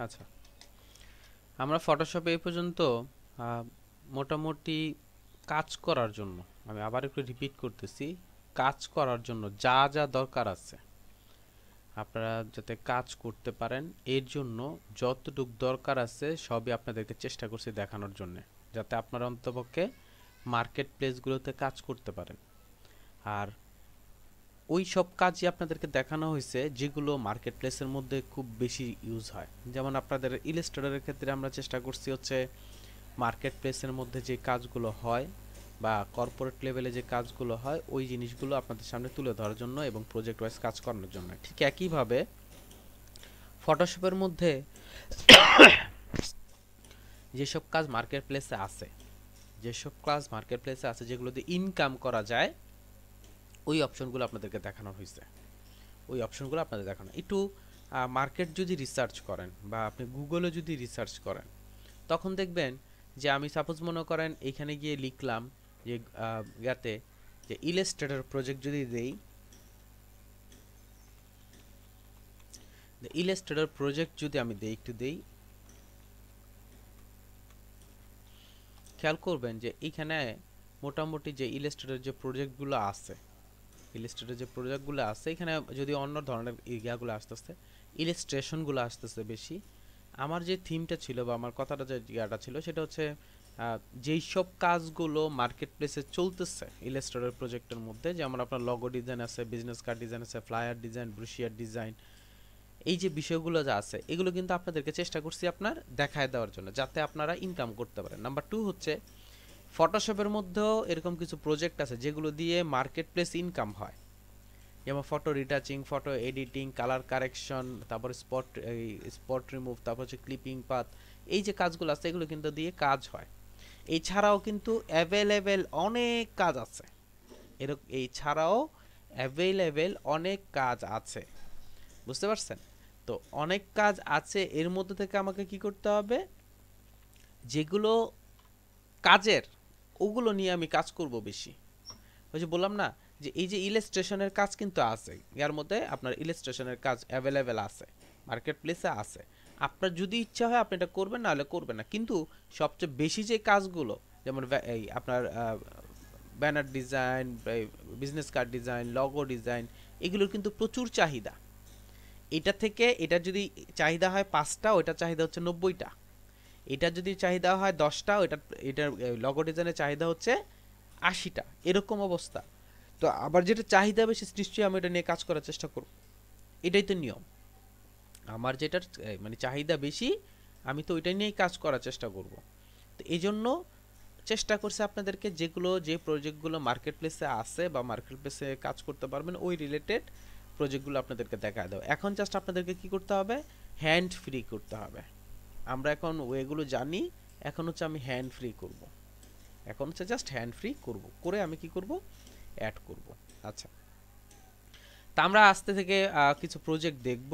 আচ্ছা, আমরা ফটোশপে এই পর্যন্ত আহ, মোটামুটি কাজ করার জন্য, আমি আবার একটু রিপিট করতেছি, কাজ করার জন্য যা যা দরকার আছে আপনারা যাতে কাজ করতে পারেন এর জন্য যতটুকু দরকার আছে সবই আপনাদেরকে চেষ্টা করছি দেখানোর জন্য, যাতে আপনারা অন্তপক্ষে মার্কেট প্লেসগুলোতে কাজ করতে পারেন। আর ওই সব কাজই আপনাদেরকে দেখানো হয়েছে যেগুলো মার্কেট প্লেসের মধ্যে খুব বেশি ইউজ হয়। যেমন আপনাদের ইলাস্ট্রেটরের ক্ষেত্রে আমরা চেষ্টা করছি হচ্ছে মার্কেট প্লেসের মধ্যে যে কাজগুলো হয় বা কর্পোরেট লেভেলে যে কাজগুলো হয় ওই জিনিসগুলো আপনাদের সামনে তুলে ধরার জন্য এবং প্রজেক্ট ওয়াইজ কাজ করানোর জন্য। ঠিক একইভাবে ফটোশপের মধ্যে যেসব কাজ মার্কেট প্লেসে আছে, যেসব কাজ মার্কেট প্লেসে আছে যেগুলো দিয়ে ইনকাম করা যায়, ওই অপশনগুলো আপনাদেরকে দেখানো হয়েছে। ওই অপশনগুলো আপনাদের দেখানো একটু মার্কেট যদি রিসার্চ করেন বা আপনি গুগলে যদি রিসার্চ করেন তখন দেখবেন যে আমি সাপোজ মনে করেন এখানে গিয়ে লিখলাম যে ইয়াতে যে ইলাস্ট্রেটর প্রজেক্ট যদি দেই, ইলাস্ট্রেটর প্রজেক্ট যদি আমি দেই একটু দেই, খেয়াল করবেন যে এইখানে মোটামুটি যে ইলাস্ট্রেটর যে প্রজেক্টগুলো আছে, ইলাস্ট্রেটর যে প্রজেক্টগুলো আছে এখানে যদি অন্য ধরনের ইয়াগুলো আসতেছে, ইলাস্ট্রেশনগুলো আসতেছে বেশি। আমার যে থিমটা ছিল বা আমার কথাটা যে ইয়াটা ছিল সেটা হচ্ছে যেই সব কাজগুলো মার্কেট প্লেসে চলতেছে ইলাস্ট্রেটর প্রজেক্টের মধ্যে, যেমন আপনার লগো ডিজাইন আছে, বিজনেস কার্ড ডিজাইন আছে, ফ্লায়ার ডিজাইন, ব্রুশিয়ার ডিজাইন, এই যে বিষয়গুলো যা আছে এগুলো কিন্তু আপনাদেরকে চেষ্টা করছি আপনার দেখায় দেওয়ার জন্য যাতে আপনারা ইনকাম করতে পারেন। নাম্বার টু হচ্ছে ফটোশপের মধ্যেও এরকম কিছু প্রজেক্ট আছে যেগুলো দিয়ে মার্কেট প্লেস ইনকাম হয়, যেমন photo retouching, photo editing, colour correction, তারপর স্পট রিমুভ, তারপর হচ্ছে ক্লিপিং পাথ, এই যে কাজগুলো আছে এগুলো কিন্তু দিয়ে কাজ হয়। এছাড়াও কিন্তু অ্যাভেলেবেল অনেক কাজ আছে, এরকম এছাড়াও অ্যাভেলেবেল অনেক কাজ আছে, বুঝতে পারছেন? তো অনেক কাজ আছে, এর মধ্যে থেকে আমাকে কি করতে হবে, যেগুলো কাজের ওগুলো নিয়ে আমি কাজ করব বেশি। ওই যে বললাম না যে এই যে ইলাস্ট্রেশনের কাজ কিন্তু আছে, এর মধ্যে আপনার ইলাস্ট্রেশনের কাজ অ্যাভেলেবেল আছে, মার্কেট প্লেসে আছে। আপনার যদি ইচ্ছা হয় আপনি এটা করবেন, না হলে করবেন না। কিন্তু সবচেয়ে বেশি যে কাজগুলো, যেমন এই আপনার banner design, business card design, logo design, এগুলোর কিন্তু প্রচুর চাহিদা। এটা থেকে এটা যদি চাহিদা হয় 5টা, ওইটার চাহিদা হচ্ছে 90টা। এটা যদি চাহিদা হয় 10টা, এটার লগো ডিজাইনের চাহিদা হচ্ছে 80টা, এরকম অবস্থা। তো আবার যেটা চাহিদা বেশি নিশ্চয়ই আমি এটা নিয়ে কাজ করার চেষ্টা করব, এটাই তো নিয়ম। আমার যেটার মানে চাহিদা বেশি আমি তো ওইটা নিয়েই কাজ করার চেষ্টা করব। তো এই জন্য চেষ্টা করছে আপনাদেরকে যেগুলো যে প্রজেক্টগুলো মার্কেট প্লেসে আছে বা মার্কেট প্লেসে কাজ করতে পারবেন ওই রিলেটেড প্রজেক্টগুলো আপনাদেরকে দেখা দাও। এখন জাস্ট আপনাদেরকে কি করতে হবে, হ্যান্ড ফ্রি করতে হবে। আমরা এখন ওয়েগুলো জানি, এখন হচ্ছে আমি হ্যান্ড ফ্রি করব। এখন হচ্ছে জাস্ট হ্যান্ড ফ্রি করব, করে আমি কি করব, অ্যাড করব। আচ্ছা, তা আমরা আস্তে থেকে কিছু প্রজেক্ট দেখব,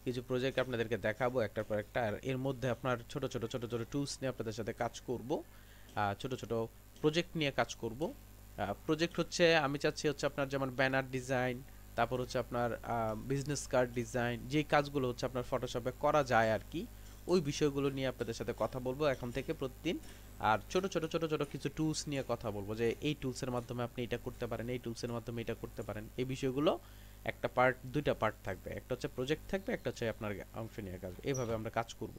কিছু প্রজেক্ট আপনাদেরকে দেখাবো একটার পর একটা। আর এর মধ্যে আপনার ছোট ছোট ছোট ছোট টুলস নিয়ে আপনাদের সাথে কাজ করব, ছোট ছোট প্রজেক্ট নিয়ে কাজ করব। প্রজেক্ট হচ্ছে আমি চাচ্ছি হচ্ছে আপনার যেমন ব্যানার ডিজাইন, তারপর হচ্ছে আপনার বিজনেস কার্ড ডিজাইন, যেই কাজগুলো হচ্ছে আপনার ফটোশপে করা যায় আর কি, ওই বিষয়গুলো নিয়ে আপনাদের সাথে কথা বলবো এখন থেকে প্রতিদিন। আর ছোট ছোট ছোট ছোট কিছু টুলস নিয়ে কথা বলবো যে এই টুলসের মাধ্যমে আপনি এটা করতে পারেন, এই টুলসের মাধ্যমে এটা করতে পারেন, এই বিষয়গুলো। একটা পার্ট, দুইটা পার্ট থাকবে, একটা হচ্ছে প্রজেক্ট থাকবে, একটা হচ্ছে আপনার অংশ নিয়ে কাজ। এইভাবে আমরা কাজ করব।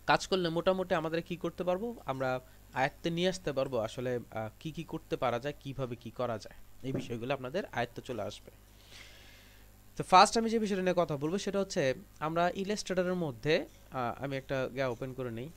কাজ করলে মোটামুটি আমাদের কি করতে পারবো, আমরা আয়ত্তে নিয়ে আসতে পারবো আসলে কি কি করতে পারা যায়, কিভাবে কি করা যায়, এই বিষয়গুলো আপনাদের আয়ত্তে চলে আসবে। তো ফার্স্ট আমি যে বিষয়টা নিয়ে কথা বলবো সেটা হচ্ছে আমরা ইলাস্ট্রেটরের মধ্যে আমি একটা ওপেন করে নিই।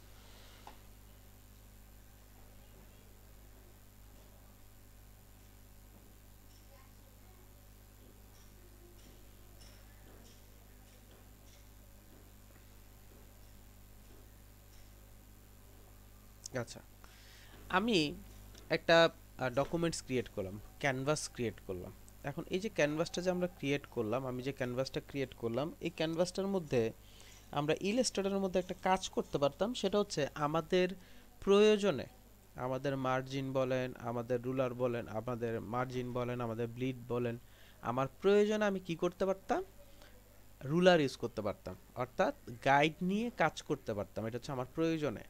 আচ্ছা, আমি একটা ডকুমেন্টস ক্রিয়েট করলাম, ক্যানভাস ক্রিয়েট করলাম। এখন এই যে ক্যানভাসটা যে আমরা ক্রিয়েট করলাম, আমি যে ক্যানভাসটা ক্রিয়েট করলাম, এই ক্যানভাসটার মধ্যে আমরা ইলাস্ট্রেটরের মধ্যে একটা কাজ করতে পারতাম। সেটা হচ্ছে আমাদের প্রয়োজনে আমাদের মার্জিন বলেন, আমাদের রুলার বলেন, আমাদের মার্জিন বলেন, আমাদের ব্লিড বলেন, আমার প্রয়োজনে আমি কি করতে পারতাম, রুলার ইউজ করতে পারতাম, অর্থাৎ গাইড নিয়ে কাজ করতে পারতাম, এটা হচ্ছে আমার প্রয়োজনে।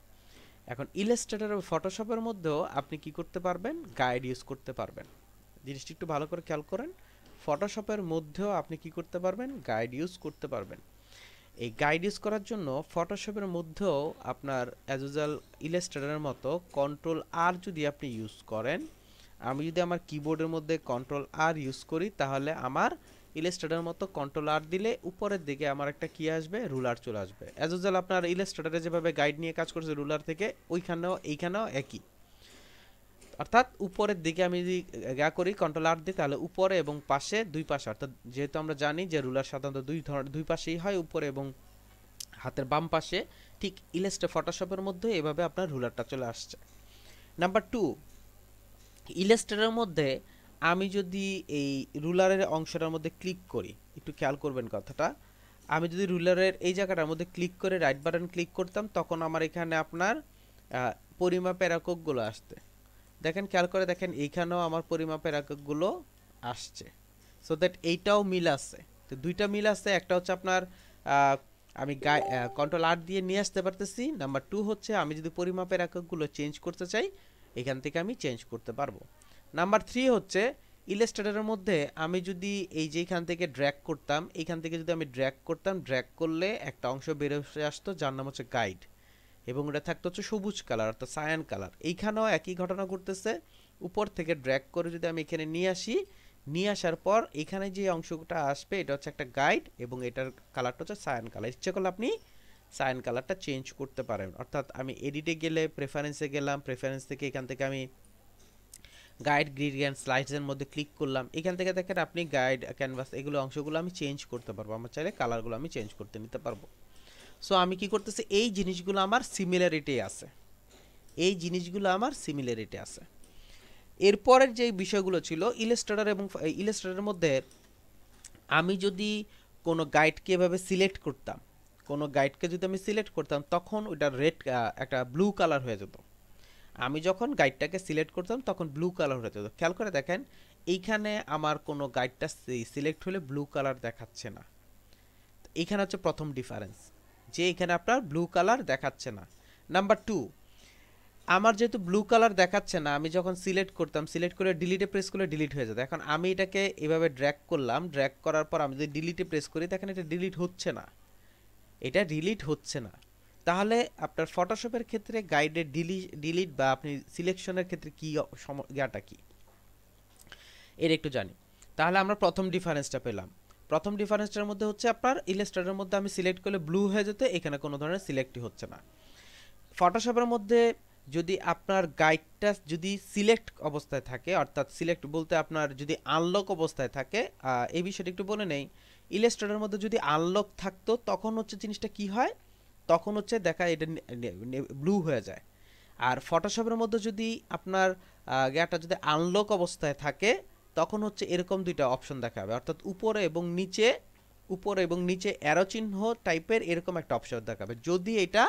এখন ইলাস্ট্রেটর ও ফটোশপের মধ্যেও আপনি কি করতে পারবেন, গাইড ইউজ করতে পারবেন। জিনিসটি একটু ভালো করে খেয়াল করেন, ফটোশপের মধ্যেও আপনি কি করতে পারবেন, গাইড ইউজ করতে পারবেন। এই গাইড ইউজ করার জন্য ফটোশপের মধ্যেও আপনার অ্যাজ ইউজুয়াল ইলাস্ট্রেটরের মতো কন্ট্রোল আর যদি আপনি ইউজ করেন, আমি যদি আমার কিবোর্ডের মধ্যে কন্ট্রোল আর ইউজ করি, তাহলে আমার ইলাস্ট্রেটরের মতো কন্ট্রোল আর দিলে উপরের দিকে আমার একটা কি আসবে, রুলার চলে আসবে। অ্যাজ ইউজুয়াল আপনার ইলাস্ট্রেটরে যেভাবে গাইড নিয়ে কাজ করছে রুলার থেকে, ওইখানেও এইখানেও একই। অর্থাৎ উপরের দিকে আমি যদি করি কন্ট্রোল আর দিই, তাহলে উপরে এবং পাশে, দুই পাশে, অর্থাৎ যেহেতু আমরা জানি যে রুলার সাধারণত দুই পাশেই হয়, উপরে এবং হাতের বাম পাশে, ঠিক ফটোশপের মধ্যে এভাবে আপনার রুলারটা চলে আসছে। নাম্বার 2, ইলাস্ট্রেটরের মধ্যে আমি যদি এই রুলারের অংশটার মধ্যে ক্লিক করি, একটু খেয়াল করবেন কথাটা, আমি যদি রুলারের এই জায়গাটার মধ্যে ক্লিক করে রাইট বাটন ক্লিক করতাম, তখন আমার এখানে আপনার পরিমাপের এককগুলো আসতে, দেখেন খেয়াল করে দেখেন, এইখানেও আমার পরিমাপের এককগুলো আসছে। সো দ্যাট এইটাও মিল আছে, তো দুইটা মিল আছে। একটা হচ্ছে আপনার আমি কন্ট্রোল আর দিয়ে নিয়ে আসতে পারতেছি। নাম্বার 2 হচ্ছে আমি যদি পরিমাপের এককগুলো চেঞ্জ করতে চাই, এখান থেকে আমি চেঞ্জ করতে পারবো। নাম্বার 3 হচ্ছে ইলাস্ট্রেটরের মধ্যে আমি যদি এই যে এখান থেকে ড্র্যাগ করতাম, এইখান থেকে যদি আমি ড্র্যাগ করতাম, ড্র্যাগ করলে একটা অংশ বের হয়ে আসতো যার নাম হচ্ছে গাইড, এবং এটা থাকতো হচ্ছে সবুজ কালার অর্থাৎ সায়ান কালার। এইখানেও একই ঘটনা ঘটতেছে, উপর থেকে ড্র্যাগ করে যদি আমি এখানে নিয়ে আসি, নিয়ে আসার পর এখানে যে অংশটা আসবে এটা হচ্ছে একটা গাইড, এবং এটার কালারটা হচ্ছে সায়ান কালার। ইচ্ছে করলে আপনি সায়ান কালারটা চেঞ্জ করতে পারেন, অর্থাৎ আমি এডিটে গেলে প্রেফারেন্সে গেলাম, প্রেফারেন্স থেকে এখান থেকে আমি গাইড গ্রেডিয়েন্ট স্লাইডসের মধ্যে ক্লিক করলাম, এখান থেকে দেখেন আপনি গাইড ক্যানভাস এগুলো অংশগুলো আমি চেঞ্জ করতে পারবো, আমার চাইলে কালারগুলো আমি চেঞ্জ করতে নিতে পারবো। সো আমি কি করতেছি, এই জিনিসগুলো আমার সিমিলারিটি আছে, এই জিনিসগুলো আমার সিমিলারিটি আছে। এরপরের যে বিষয়গুলো ছিল ইলাস্ট্রেটর এবং ইলাস্ট্রেটরের মধ্যে, আমি যদি কোনো গাইডকে এভাবে সিলেক্ট করতাম, কোনো গাইডকে যদি আমি সিলেক্ট করতাম, তখন ওইটা রেড একটা ব্লু কালার হয়ে যেত। আমি যখন গাইডটাকে সিলেক্ট করতাম তখন ব্লু কালার হয়ে যেত। খেয়াল করে দেখেন, এইখানে আমার কোনো গাইডটা সিলেক্ট হলে ব্লু কালার দেখাচ্ছে না। এইখানে হচ্ছে প্রথম ডিফারেন্স, যে এখানে আপনার ব্লু কালার দেখাচ্ছে না। নাম্বার 2, আমার যেহেতু ব্লু কালার দেখাচ্ছে না, আমি যখন সিলেক্ট করতাম, সিলেক্ট করে ডিলিটে প্রেস করলে ডিলিট হয়ে যেত। এখন আমি এটাকে এভাবে ড্র্যাগ করলাম, ড্র্যাগ করার পর আমি যদি ডিলিটে প্রেস করি, দেখেন এটা ডিলিট হচ্ছে না, এটা ডিলিট হচ্ছে না। তাহলে আপনার ফটোশপের ক্ষেত্রে গাইডের ডিলিট বা আপনি সিলেকশনের ক্ষেত্রে কি ইয়াটা কি, এর একটু জানি। তাহলে আমরা প্রথম ডিফারেন্সটা পেলাম। প্রথম ডিফারেন্সটার মধ্যে হচ্ছে আপনার ইলাস্ট্রেটরের মধ্যে আমি সিলেক্ট করলে ব্লু হয়ে যেত, এখানে কোনো ধরনের সিলেক্টই হচ্ছে না। ফটোশপের মধ্যে যদি আপনার গাইডটা যদি সিলেক্ট অবস্থায় থাকে, অর্থাৎ সিলেক্ট বলতে আপনার যদি আনলক অবস্থায় থাকে, এই বিষয়টা একটু বলে নেই। ইলাস্ট্রেটরের মধ্যে যদি আনলক থাকতো, তখন হচ্ছে জিনিসটা কি হয়, তখন হচ্ছে দেখা এটা ব্লু হয়ে যায়। আর ফটোশপের মধ্যে যদি আপনার গাটা যদি আনলক অবস্থায় থাকে, তখন হচ্ছে এরকম দুইটা অপশন দেখাবে, অর্থাৎ উপরে এবং নিচে, উপরে এবং নিচে অ্যারো চিহ্ন টাইপের এরকম একটা অপশন দেখাবে, যদি এটা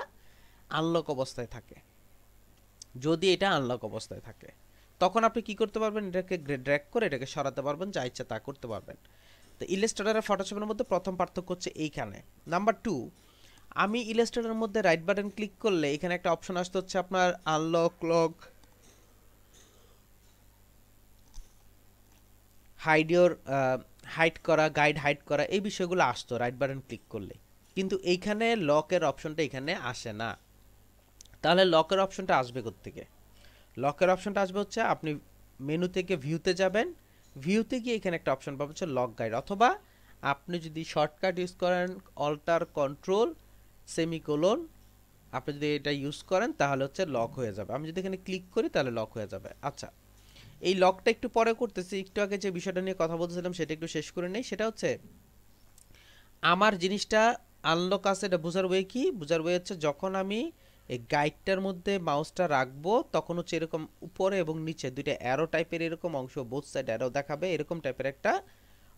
আনলক অবস্থায় থাকে। যদি এটা আনলক অবস্থায় থাকে, তখন আপনি কি করতে পারবেন, এটাকে ড্র্যাগ করে এটাকে সরাতে পারবেন, যা ইচ্ছা তা করতে পারবেন। তো ইলাস্ট্রেটর আর ফটোশপের মধ্যে প্রথম পার্থক্য হচ্ছে এইখানে। নাম্বার 2, আমি ইলাস্ট্রেটরের মধ্যে রাইট বাটন ক্লিক করলে এখানে একটা অপশন আসতে হচ্ছে আপনার unlock, lock, hide your, hide করা, গাইড হাইড করা, এই বিষয়গুলো আসতো রাইট বাটন ক্লিক করলে। কিন্তু এইখানে লকের অপশনটা এখানে আসে না। তাহলে লকের অপশনটা আসবে কোত্থেকে? লকের অপশনটা আসবে হচ্ছে আপনি মেনু থেকে ভিউতে যাবেন, ভিউতে গিয়ে এখানে একটা অপশন পাবেন হচ্ছে লক গাইড, অথবা আপনি যদি শর্টকাট ইউজ করেন অল্টার কন্ট্রোল সেমিকোলন, আপনি যদি এটা ইউজ করেন তাহলে হচ্ছে লক হয়ে যাবে। আমি যদি এখানে ক্লিক করি তাহলে লক হয়ে যাবে। আচ্ছা, এই লকটা একটু পরে করতেছি, একটু আগে যে বিষয়টা নিয়ে কথা বলতেছিলাম সেটা একটু শেষ করে নেই। সেটা হচ্ছে আমার জিনিসটা আনলক আছে, এটা বোঝার ওয়ে কি, বোঝার ওয়ে হচ্ছে যখন আমি এই গাইডটার মধ্যে মাউসটা রাখবো, তখন হচ্ছে এরকম উপরে এবং নিচে দুইটা অ্যারো টাইপের এরকম অংশ, বোথ সাইড অ্যারো দেখাবে, এরকম টাইপের একটা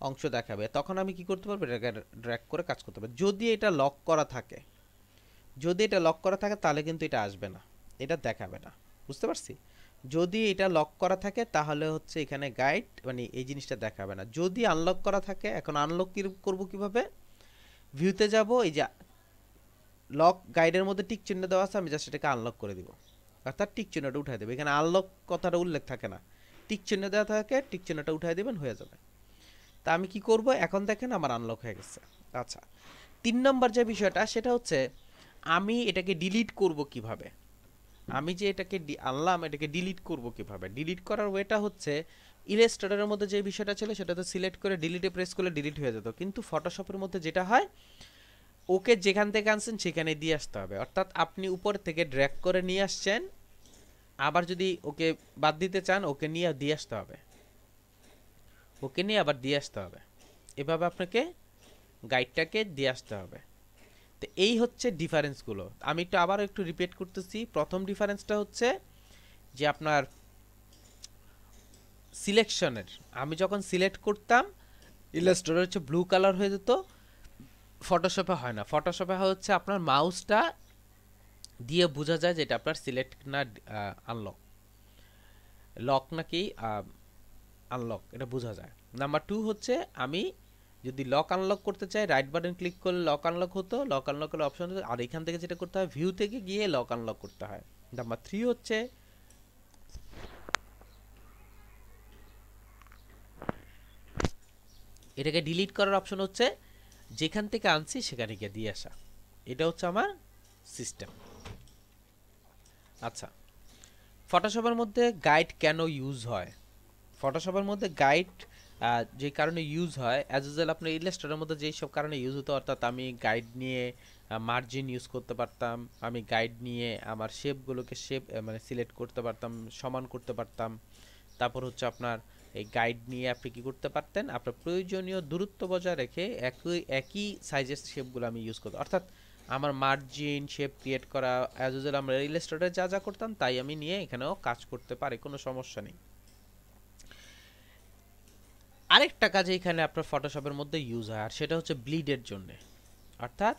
অংশ দেখাবে। তখন আমি কি করতে পারবো, এটাকে ড্র্যাগ করে কাজ করতে পারবো। যদি এটা লক করা থাকে, যদি এটা লক করা থাকে তাহলে কিন্তু এটা আসবে না, এটা দেখাবে না, বুঝতে পারছি? যদি এটা লক করা থাকে তাহলে হচ্ছে এখানে গাইড মানে এই জিনিসটা দেখাবে না। যদি আনলক করা থাকে, এখন আনলক করবো কিভাবে, ভিউতে যাব, এই যে লক গাইডের মধ্যে টিক চিহ্ন দেওয়া আছে, আমি জাস্ট এটাকে আনলক করে দিব, অর্থাৎ টিক চিহ্নটা উঠাই দেবে। এখানে আনলক কথাটা উল্লেখ থাকে না, টিক চিহ্ন দেওয়া থাকে, টিক চিহ্নটা উঠাই দেবেন, হয়ে যাবে। তা আমি কি করব, এখন দেখেন আমার আনলক হয়ে গেছে। আচ্ছা, 3 নম্বর যে বিষয়টা সেটা হচ্ছে আমি এটাকে ডিলিট করব কিভাবে। আমি যে এটাকে আনলাম, এটাকে ডিলিট করব কিভাবে। ডিলিট করার ওয়েটা হচ্ছে ইলাস্ট্রেটরের মধ্যে যে বিষয়টা ছিল সেটা তো সিলেক্ট করে ডিলিটে প্রেস করলে ডিলিট হয়ে যেত, কিন্তু ফটোশপের মধ্যে যেটা হয়, ওকে যেখান থেকে আনছেন সেখানে দিয়ে আসতে হবে। অর্থাৎ আপনি উপর থেকে ড্র্যাগ করে নিয়ে আসছেন, আবার যদি ওকে বাদ দিতে চান ওকে নিয়ে দিয়ে আসতে হবে, ওকে নিয়ে আবার দিয়ে আসতে হবে, এভাবে আপনাকে গাইডটাকে দিয়ে আসতে হবে। তো এই হচ্ছে ডিফারেন্সগুলো। আমি একটু আবার একটু রিপিট করতেছি। প্রথম ডিফারেন্সটা হচ্ছে যে আপনার সিলেকশনের, আমি যখন সিলেক্ট করতাম ইলাস্ট্রেটর হচ্ছে ব্লু কালার হয়ে যেত, ফটোশপে হয় না। ফটোশপে হচ্ছে আপনার মাউসটা দিয়ে বোঝা যায় যে এটা আপনার সিলেক্ট না আনলক, লক নাকি আনলক, এটা বোঝা যায়। নাম্বার 2 হচ্ছে আমি যদি লক আনলক করতে চাই, রাইট বাটন ক্লিক করলে লক আনলক হতো, লক আনলকের অপশন হতো, আর এখান থেকে যেটা করতে হয় ভিউ থেকে গিয়ে লক আনলক করতে হয়। নাম্বার 3 হচ্ছে এটাকে ডিলিট করার অপশন হচ্ছে যেখান থেকে আনছি সেখানে গিয়ে দিয়ে আসা। এটা হচ্ছে আমার সিস্টেম। আচ্ছা, ফটোশপের মধ্যে গাইড কেন ইউজ হয়? ফটোশপের মধ্যে গাইড যে কারণে ইউজ হয়, অ্যাজ ইউজুয়াল আপনার ইলাস্ট্রেটরের মধ্যে যেই সব কারণে ইউজ হতো, অর্থাৎ আমি গাইড নিয়ে মার্জিন ইউজ করতে পারতাম, আমি গাইড নিয়ে আমার শেপগুলোকে মানে সিলেক্ট করতে পারতাম, সমান করতে পারতাম। তারপর হচ্ছে আপনার এই গাইড নিয়ে আপনি কি করতে পারতেন, আপনার প্রয়োজনীয় দূরত্ব বজায় রেখে একই সাইজের শেপগুলো আমি ইউজ করতাম। অর্থাৎ আমার মার্জিন শেপ ক্রিয়েট করা অ্যাজ ইউজুয়াল আমরা ইলাস্ট্রেটরে যা যা করতাম তাই আমি নিয়ে এখানেও কাজ করতে পারি, কোনো সমস্যা নেই। আরেকটা কাজ এখানে আপনার ফটোশপের মধ্যে ইউজ হয়, আর সেটা হচ্ছে ব্লিডের জন্য। অর্থাৎ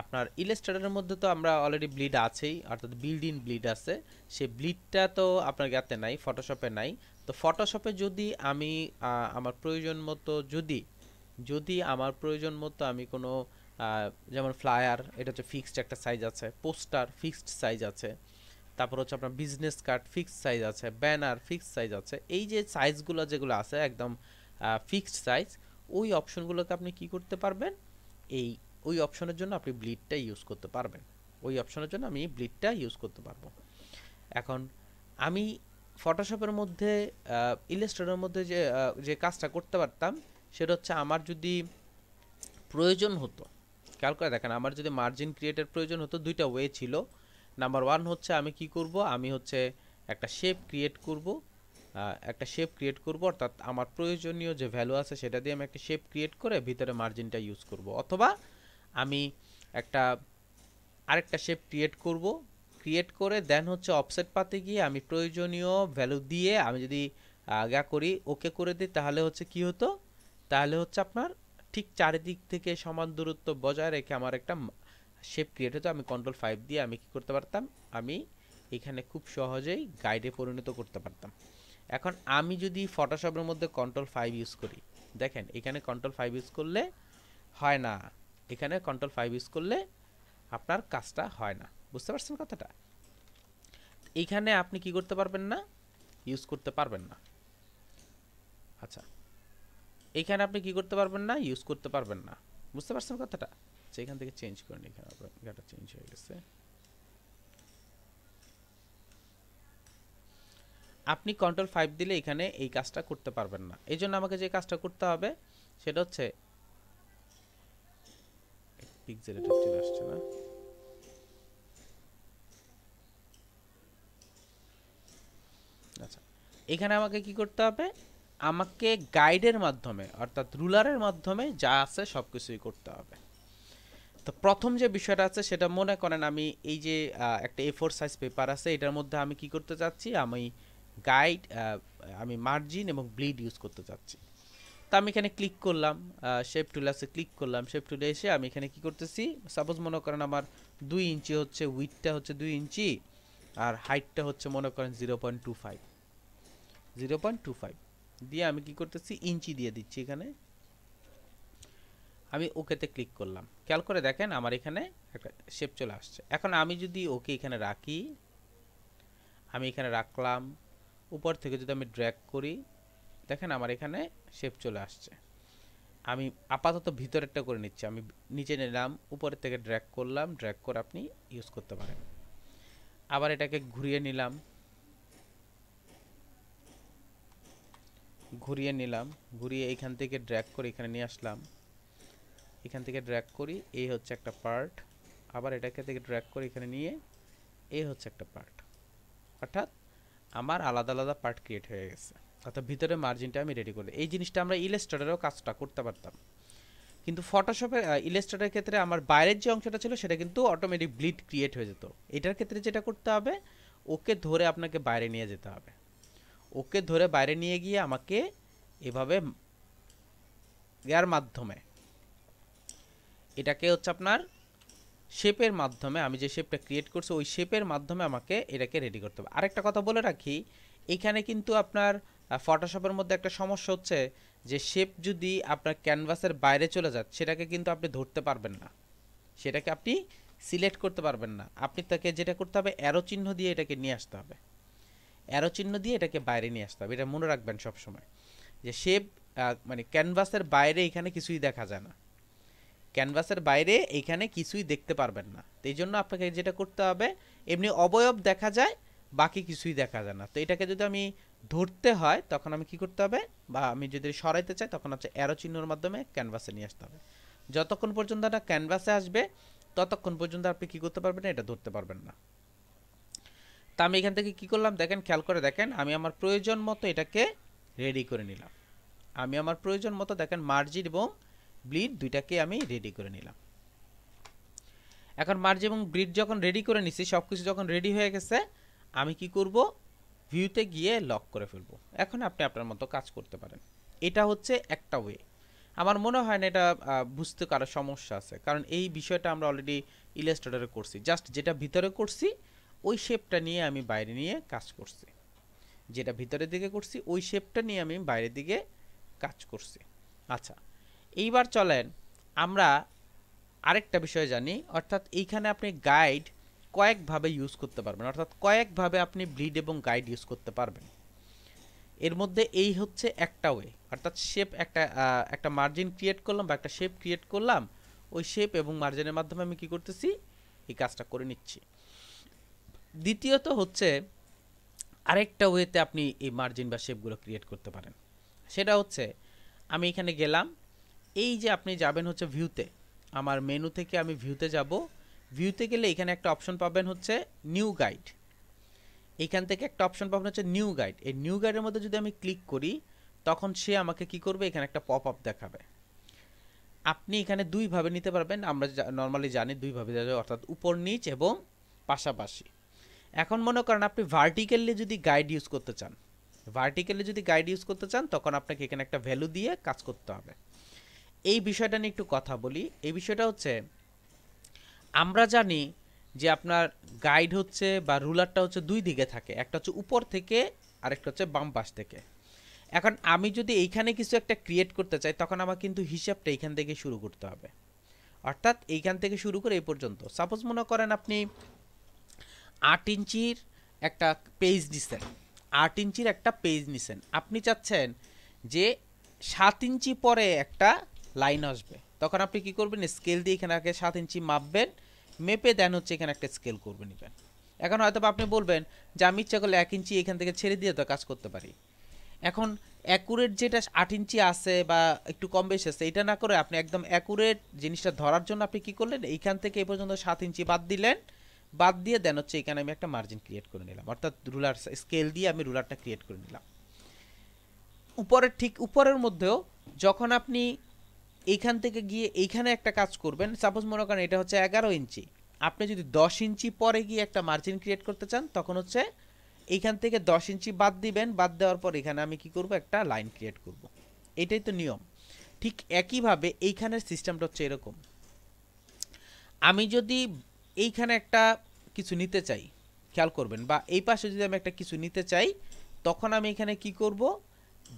আপনার ইলাস্ট্রেটরের মধ্যে তো আমরা অলরেডি ব্লিড আছেই, অর্থাৎ বিল্ড ইন ব্লিড আছে, সেই ব্লিডটা তো আপনার ইয়াতে নাই, ফটোশপে নাই। তো ফটোশপে যদি আমি আমার প্রয়োজন মতো যদি যদি আমার প্রয়োজন মতো আমি কোনো যেমন ফ্লায়ার, এটা হচ্ছে ফিক্সড একটা সাইজ আছে, পোস্টার ফিক্সড সাইজ আছে, তারপর হচ্ছে আপনার বিজনেস কার্ড ফিক্সড সাইজ আছে, ব্যানার ফিক্সড সাইজ আছে, এই যে সাইজগুলো যেগুলো আছে একদম ফিক্সড সাইজ, ওই অপশনগুলোকে আপনি কি করতে পারবেন, এই ওই অপশনের জন্য আপনি ব্লিডটা ইউজ করতে পারবেন, ওই অপশনের জন্য আমি ব্লিডটা ইউজ করতে পারবো। এখন আমি ফটোশপের মধ্যে ইলাস্ট্রেটরের মধ্যে যে যে কাজটা করতে পারতাম সেটা হচ্ছে আমার যদি প্রয়োজন হতো, খেয়াল করে দেখেন, আমার যদি মার্জিন ক্রিয়েটের প্রয়োজন হতো দুইটা ওয়ে ছিল। নাম্বার 1 হচ্ছে আমি কি করব, আমি হচ্ছে একটা শেপ ক্রিয়েট করব, অর্থাৎ আমার প্রয়োজনীয় যে ভ্যালু আছে সেটা দিয়ে আমি একটা শেপ ক্রিয়েট করে ভিতরে মার্জিনটা ইউজ করব, অথবা আমি একটা আরেকটা শেপ ক্রিয়েট করে দেন হচ্ছে অফসেট পাতে গিয়ে আমি প্রয়োজনীয় ভ্যালু দিয়ে আমি যদি করি, ওকে করে দিই, তাহলে হচ্ছে কি হতো, তাহলে হচ্ছে আপনার ঠিক চারিদিক থেকে সমান দূরত্ব বজায় রেখে আমার একটা শেপ ক্রিয়েট হতো। আমি Ctrl+5 দিয়ে আমি কি করতে পারতাম, আমি এখানে খুব সহজেই গাইডে পরিণত করতে পারতাম। এখন আমি যদি ফটোশপের মধ্যে Ctrl+5 ইউজ করি, দেখেন এখানে Ctrl+5 ইউজ করলে হয় না, এখানে Ctrl+5 ইউজ করলে আপনার কাজটা হয় না, বুঝতে পারছেন কথাটা? এইখানে আপনি কি করতে পারবেন না, ইউজ করতে পারবেন না। আচ্ছা, এইখানে আপনি কি করতে পারবেন না, ইউজ করতে পারবেন না, বুঝতে পারছেন কথাটা? আচ্ছা, এখান থেকে চেঞ্জ করেন, এখানে এটা চেঞ্জ হয়ে গেছে। আপনি Ctrl+5 দিলে এখানে এই কাজটা করতে পারবেন না। এই জন্য আমাকে যে কাজটা করতে হবে সেটা হচ্ছে পিক্সেল, এটা চলে আসছে না, আচ্ছা, এখানে আমাকে কি করতে হবে, আমাকে গাইডের মাধ্যমে অর্থাৎ রুলারের মাধ্যমে যা আছে সব কিছুই করতে হবে। তো প্রথম যে বিষয়টা আছে সেটা মনে করেন আমি এই যে একটা A4 সাইজ পেপার আছে, এটার মধ্যে আমি কি করতে চাচ্ছি, আমি গাইড আমি মার্জিন এবং ব্লিড ইউজ করতে চাচ্ছি। তো আমি এখানে ক্লিক করলাম, শেপ টুলে আছে, ক্লিক করলাম, শেপ টুলে এসে আমি এখানে কি করতেছি, সাপোজ মনে করেন আমার 2 ইঞ্চি হচ্ছে, উইডথটা হচ্ছে 2 ইঞ্চি, আর হাইটটা হচ্ছে মনে করেন 0.25 দিয়ে আমি কি করতেছি, ইঞ্চি দিয়ে দিচ্ছি এখানে। আমি ওকেতে ক্লিক করলাম, খেয়াল করে দেখেন আমার এখানে একটা শেপ চলে আসছে। এখন আমি যদি ওকে এখানে রাখি, আমি এখানে রাখলাম, উপর থেকে যদি আমি ড্র্যাগ করি, দেখেন আমার এখানে শেপ চলে আসছে। আমি আপাতত ভিতরেরটা করে নিচ্ছি, আমি নিচে নিলাম, উপরের থেকে ড্র্যাগ করলাম, ড্র্যাগ করে আপনি ইউজ করতে পারেন। আবার এটাকে ঘুরিয়ে নিলাম, ঘুরিয়ে এইখান থেকে ড্র্যাগ করে এখানে নিয়ে আসলাম, এখান থেকে ড্র্যাগ করি, এই হচ্ছে একটা পার্ট, আবার এটাকে থেকে ড্র্যাগ করে এখানে নিয়ে এই হচ্ছে একটা পার্ট। অর্থাৎ আমার আলাদা আলাদা পার্ট ক্রিয়েট হয়ে গেছে, অর্থাৎ ভিতরে মার্জিনটা আমি রেডি করে। এই জিনিসটা আমরা ইলাস্ট্রেটরেও কাজটা করতে পারতাম, কিন্তু ফটোশপে ইলাস্ট্রেটরের ক্ষেত্রে আমার বাইরের যে অংশটা ছিল সেটা কিন্তু অটোমেটিক ব্লিড ক্রিয়েট হয়ে যেত। এটার ক্ষেত্রে যেটা করতে হবে, ওকে ধরে আপনাকে বাইরে নিয়ে যেতে হবে, ওকে ধরে বাইরে নিয়ে গিয়ে আমাকে এভাবে ইয়ার মাধ্যমে, এটাকে হচ্ছে আপনার শেপের মাধ্যমে, আমি যে শেপটা ক্রিয়েট করছি ওই শেপের মাধ্যমে আমাকে এটাকে রেডি করতে হবে। আরেকটা কথা বলে রাখি, এখানে কিন্তু আপনার ফটোশপের মধ্যে একটা সমস্যা হচ্ছে যে শেপ যদি আপনার ক্যানভাসের বাইরে চলে যায় সেটাকে কিন্তু আপনি ধরতে পারবেন না, সেটাকে আপনি সিলেক্ট করতে পারবেন না। আপনি তাকে যেটা করতে হবে, অ্যারো চিহ্ন দিয়ে এটাকে নিয়ে আসতে হবে, অ্যারো চিহ্ন দিয়ে এটাকে বাইরে নিয়ে আসতে হবে। এটা মনে রাখবেন সবসময় যে শেপ মানে ক্যানভাসের বাইরে এখানে কিছুই দেখা যায় না, ক্যানভাসের বাইরে এইখানে কিছুই দেখতে পারবেন না। তো এই জন্য আপনাকে যেটা করতে হবে, এমনি অবয়ব দেখা যায়, বাকি কিছুই দেখা যায় না। তো এটাকে যদি আমি ধরতে হয় তখন আমি কি করতে হবে, বা আমি যদি সরাইতে চাই তখন হচ্ছে অ্যারো চিহ্নের মাধ্যমে ক্যানভাসে নিয়ে আসতে হবে। যতক্ষণ পর্যন্ত না ক্যানভাসে আসবে ততক্ষণ পর্যন্ত আপনি কি করতে পারবেন না, এটা ধরতে পারবেন না। তা আমি এখান থেকে কি করলাম দেখেন, খেয়াল করে দেখেন, আমি আমার প্রয়োজন মতো এটাকে রেডি করে নিলাম। আমি আমার প্রয়োজন মতো দেখেন মার্জিন এবং ব্লিড দুইটাকে আমি রেডি করে নিলাম। এখন মার্জ এবং ব্লিড যখন রেডি করে নিছি, সব কিছু যখন রেডি হয়ে গেছে, আমি কি করব, ভিউতে গিয়ে লক করে ফেলবো। এখন আপনি আপনার মতো কাজ করতে পারেন। এটা হচ্ছে একটা ওয়ে। আমার মনে হয় না এটা বুঝতে কারো সমস্যা আছে, কারণ এই বিষয়টা আমরা অলরেডি ইলাস্ট্রেটরে করছি। জাস্ট যেটা ভিতরে করছি ওই শেপটা নিয়ে আমি বাইরে নিয়ে কাজ করছি, যেটা ভিতরের দিকে করছি ওই শেপটা নিয়ে আমি বাইরের দিকে কাজ করছি। আচ্ছা, এইবার চলেন আমরা আরেকটা বিষয় জানি, অর্থাৎ এইখানে আপনি গাইড কয়েকভাবে ইউজ করতে পারবেন, অর্থাৎ কয়েকভাবে আপনি ব্লিড এবং গাইড ইউজ করতে পারবেন। এর মধ্যে এই হচ্ছে একটা ওয়ে, অর্থাৎ শেপ একটা মার্জিন ক্রিয়েট করলাম বা একটা শেপ ক্রিয়েট করলাম, ওই শেপ এবং মার্জিনের মাধ্যমে আমি কি করতেছি, এই কাজটা করে নিচ্ছি। দ্বিতীয়ত হচ্ছে আরেকটা ওয়েতে আপনি এই মার্জিন বা শেপগুলো ক্রিয়েট করতে পারেন, সেটা হচ্ছে আমি এখানে গেলাম, এই যে আপনি যাবেন হচ্ছে ভিউতে, আমার মেনু থেকে আমি ভিউতে যাব, ভিউতে গেলে এখানে একটা অপশন পাবেন হচ্ছে নিউ গাইড, এইখান থেকে একটা অপশন পাবেন হচ্ছে নিউ গাইড। এই নিউ গাইডের মধ্যে যদি আমি ক্লিক করি তখন সে আমাকে কি করবে, এখানে একটা পপ আপ দেখাবে। আপনি এখানে দুইভাবে নিতে পারবেন, আমরা নর্মালি জানি দুইভাবে যাবে, অর্থাৎ উপর নিচ এবং পাশাপাশি। এখন মনে করেন আপনি ভার্টিক্যালি যদি গাইড ইউজ করতে চান, তখন আপনাকে এখানে একটা ভ্যালু দিয়ে কাজ করতে হবে। এই বিষয়টা নিয়ে একটু কথা বলি। এই বিষয়টা হচ্ছে, আমরা জানি যে আপনার গাইড হচ্ছে বা রুলারটা হচ্ছে দুই দিকে থাকে, একটা হচ্ছে উপর থেকে আর একটা হচ্ছে বাম পাশ থেকে। এখন আমি যদি এইখানে কিছু একটা ক্রিয়েট করতে চাই তখন আমার কিন্তু হিসাবটা এইখান থেকে শুরু করতে হবে, অর্থাৎ এইখান থেকে শুরু করে এই পর্যন্ত। সাপোজ মনে করেন আপনি 8 ইঞ্চির একটা পেজ নিছেন, 8 ইঞ্চির একটা পেজ নিছেন, আপনি চাচ্ছেন যে 7 ইঞ্চি পরে একটা লাইন আসবে, তখন আপনি কি করবেন, স্কেল দিয়ে এখানে আগে 7 ইঞ্চি মাপবেন, মেপে দেন হচ্ছে এখানে একটা স্কেল করবে নেবেন। এখন হয়তো আপনি বলবেন যে আমি ইচ্ছা করলে 1 ইঞ্চি এখান থেকে ছেড়ে দিয়ে তো কাজ করতে পারি। এখন অ্যাকুরেট যেটা 8 ইঞ্চি আছে বা একটু কম বেশি আছে, এটা না করে আপনি একদম অ্যাকুরেট জিনিসটা ধরার জন্য আপনি কি করলেন, এইখান থেকে এই পর্যন্ত 7 ইঞ্চি বাদ দিলেন, বাদ দিয়ে দেন হচ্ছে এখানে আমি একটা মার্জিন ক্রিয়েট করে নিলাম, অর্থাৎ রুলার স্কেল দিয়ে আমি রুলারটা ক্রিয়েট করে নিলাম। উপরের ঠিক উপরের মধ্যেও যখন আপনি এইখান থেকে গিয়ে এইখানে একটা কাজ করবেন, সাপোজ মনে করেন এটা হচ্ছে 11 ইঞ্চি, আপনি যদি 10 ইঞ্চি পরে গিয়ে একটা মার্জিন ক্রিয়েট করতে চান তখন হচ্ছে এইখান থেকে 10 ইঞ্চি বাদ দিবেন, বাদ দেওয়ার পর এখানে আমি কি করব, একটা লাইন ক্রিয়েট করব। এটাই তো নিয়ম। ঠিক একইভাবে এইখানের সিস্টেমটা হচ্ছে এরকম, আমি যদি এইখানে একটা কিছু নিতে চাই, খেয়াল করবেন, বা এই পাশে যদি আমি একটা কিছু নিতে চাই তখন আমি এখানে কি করব,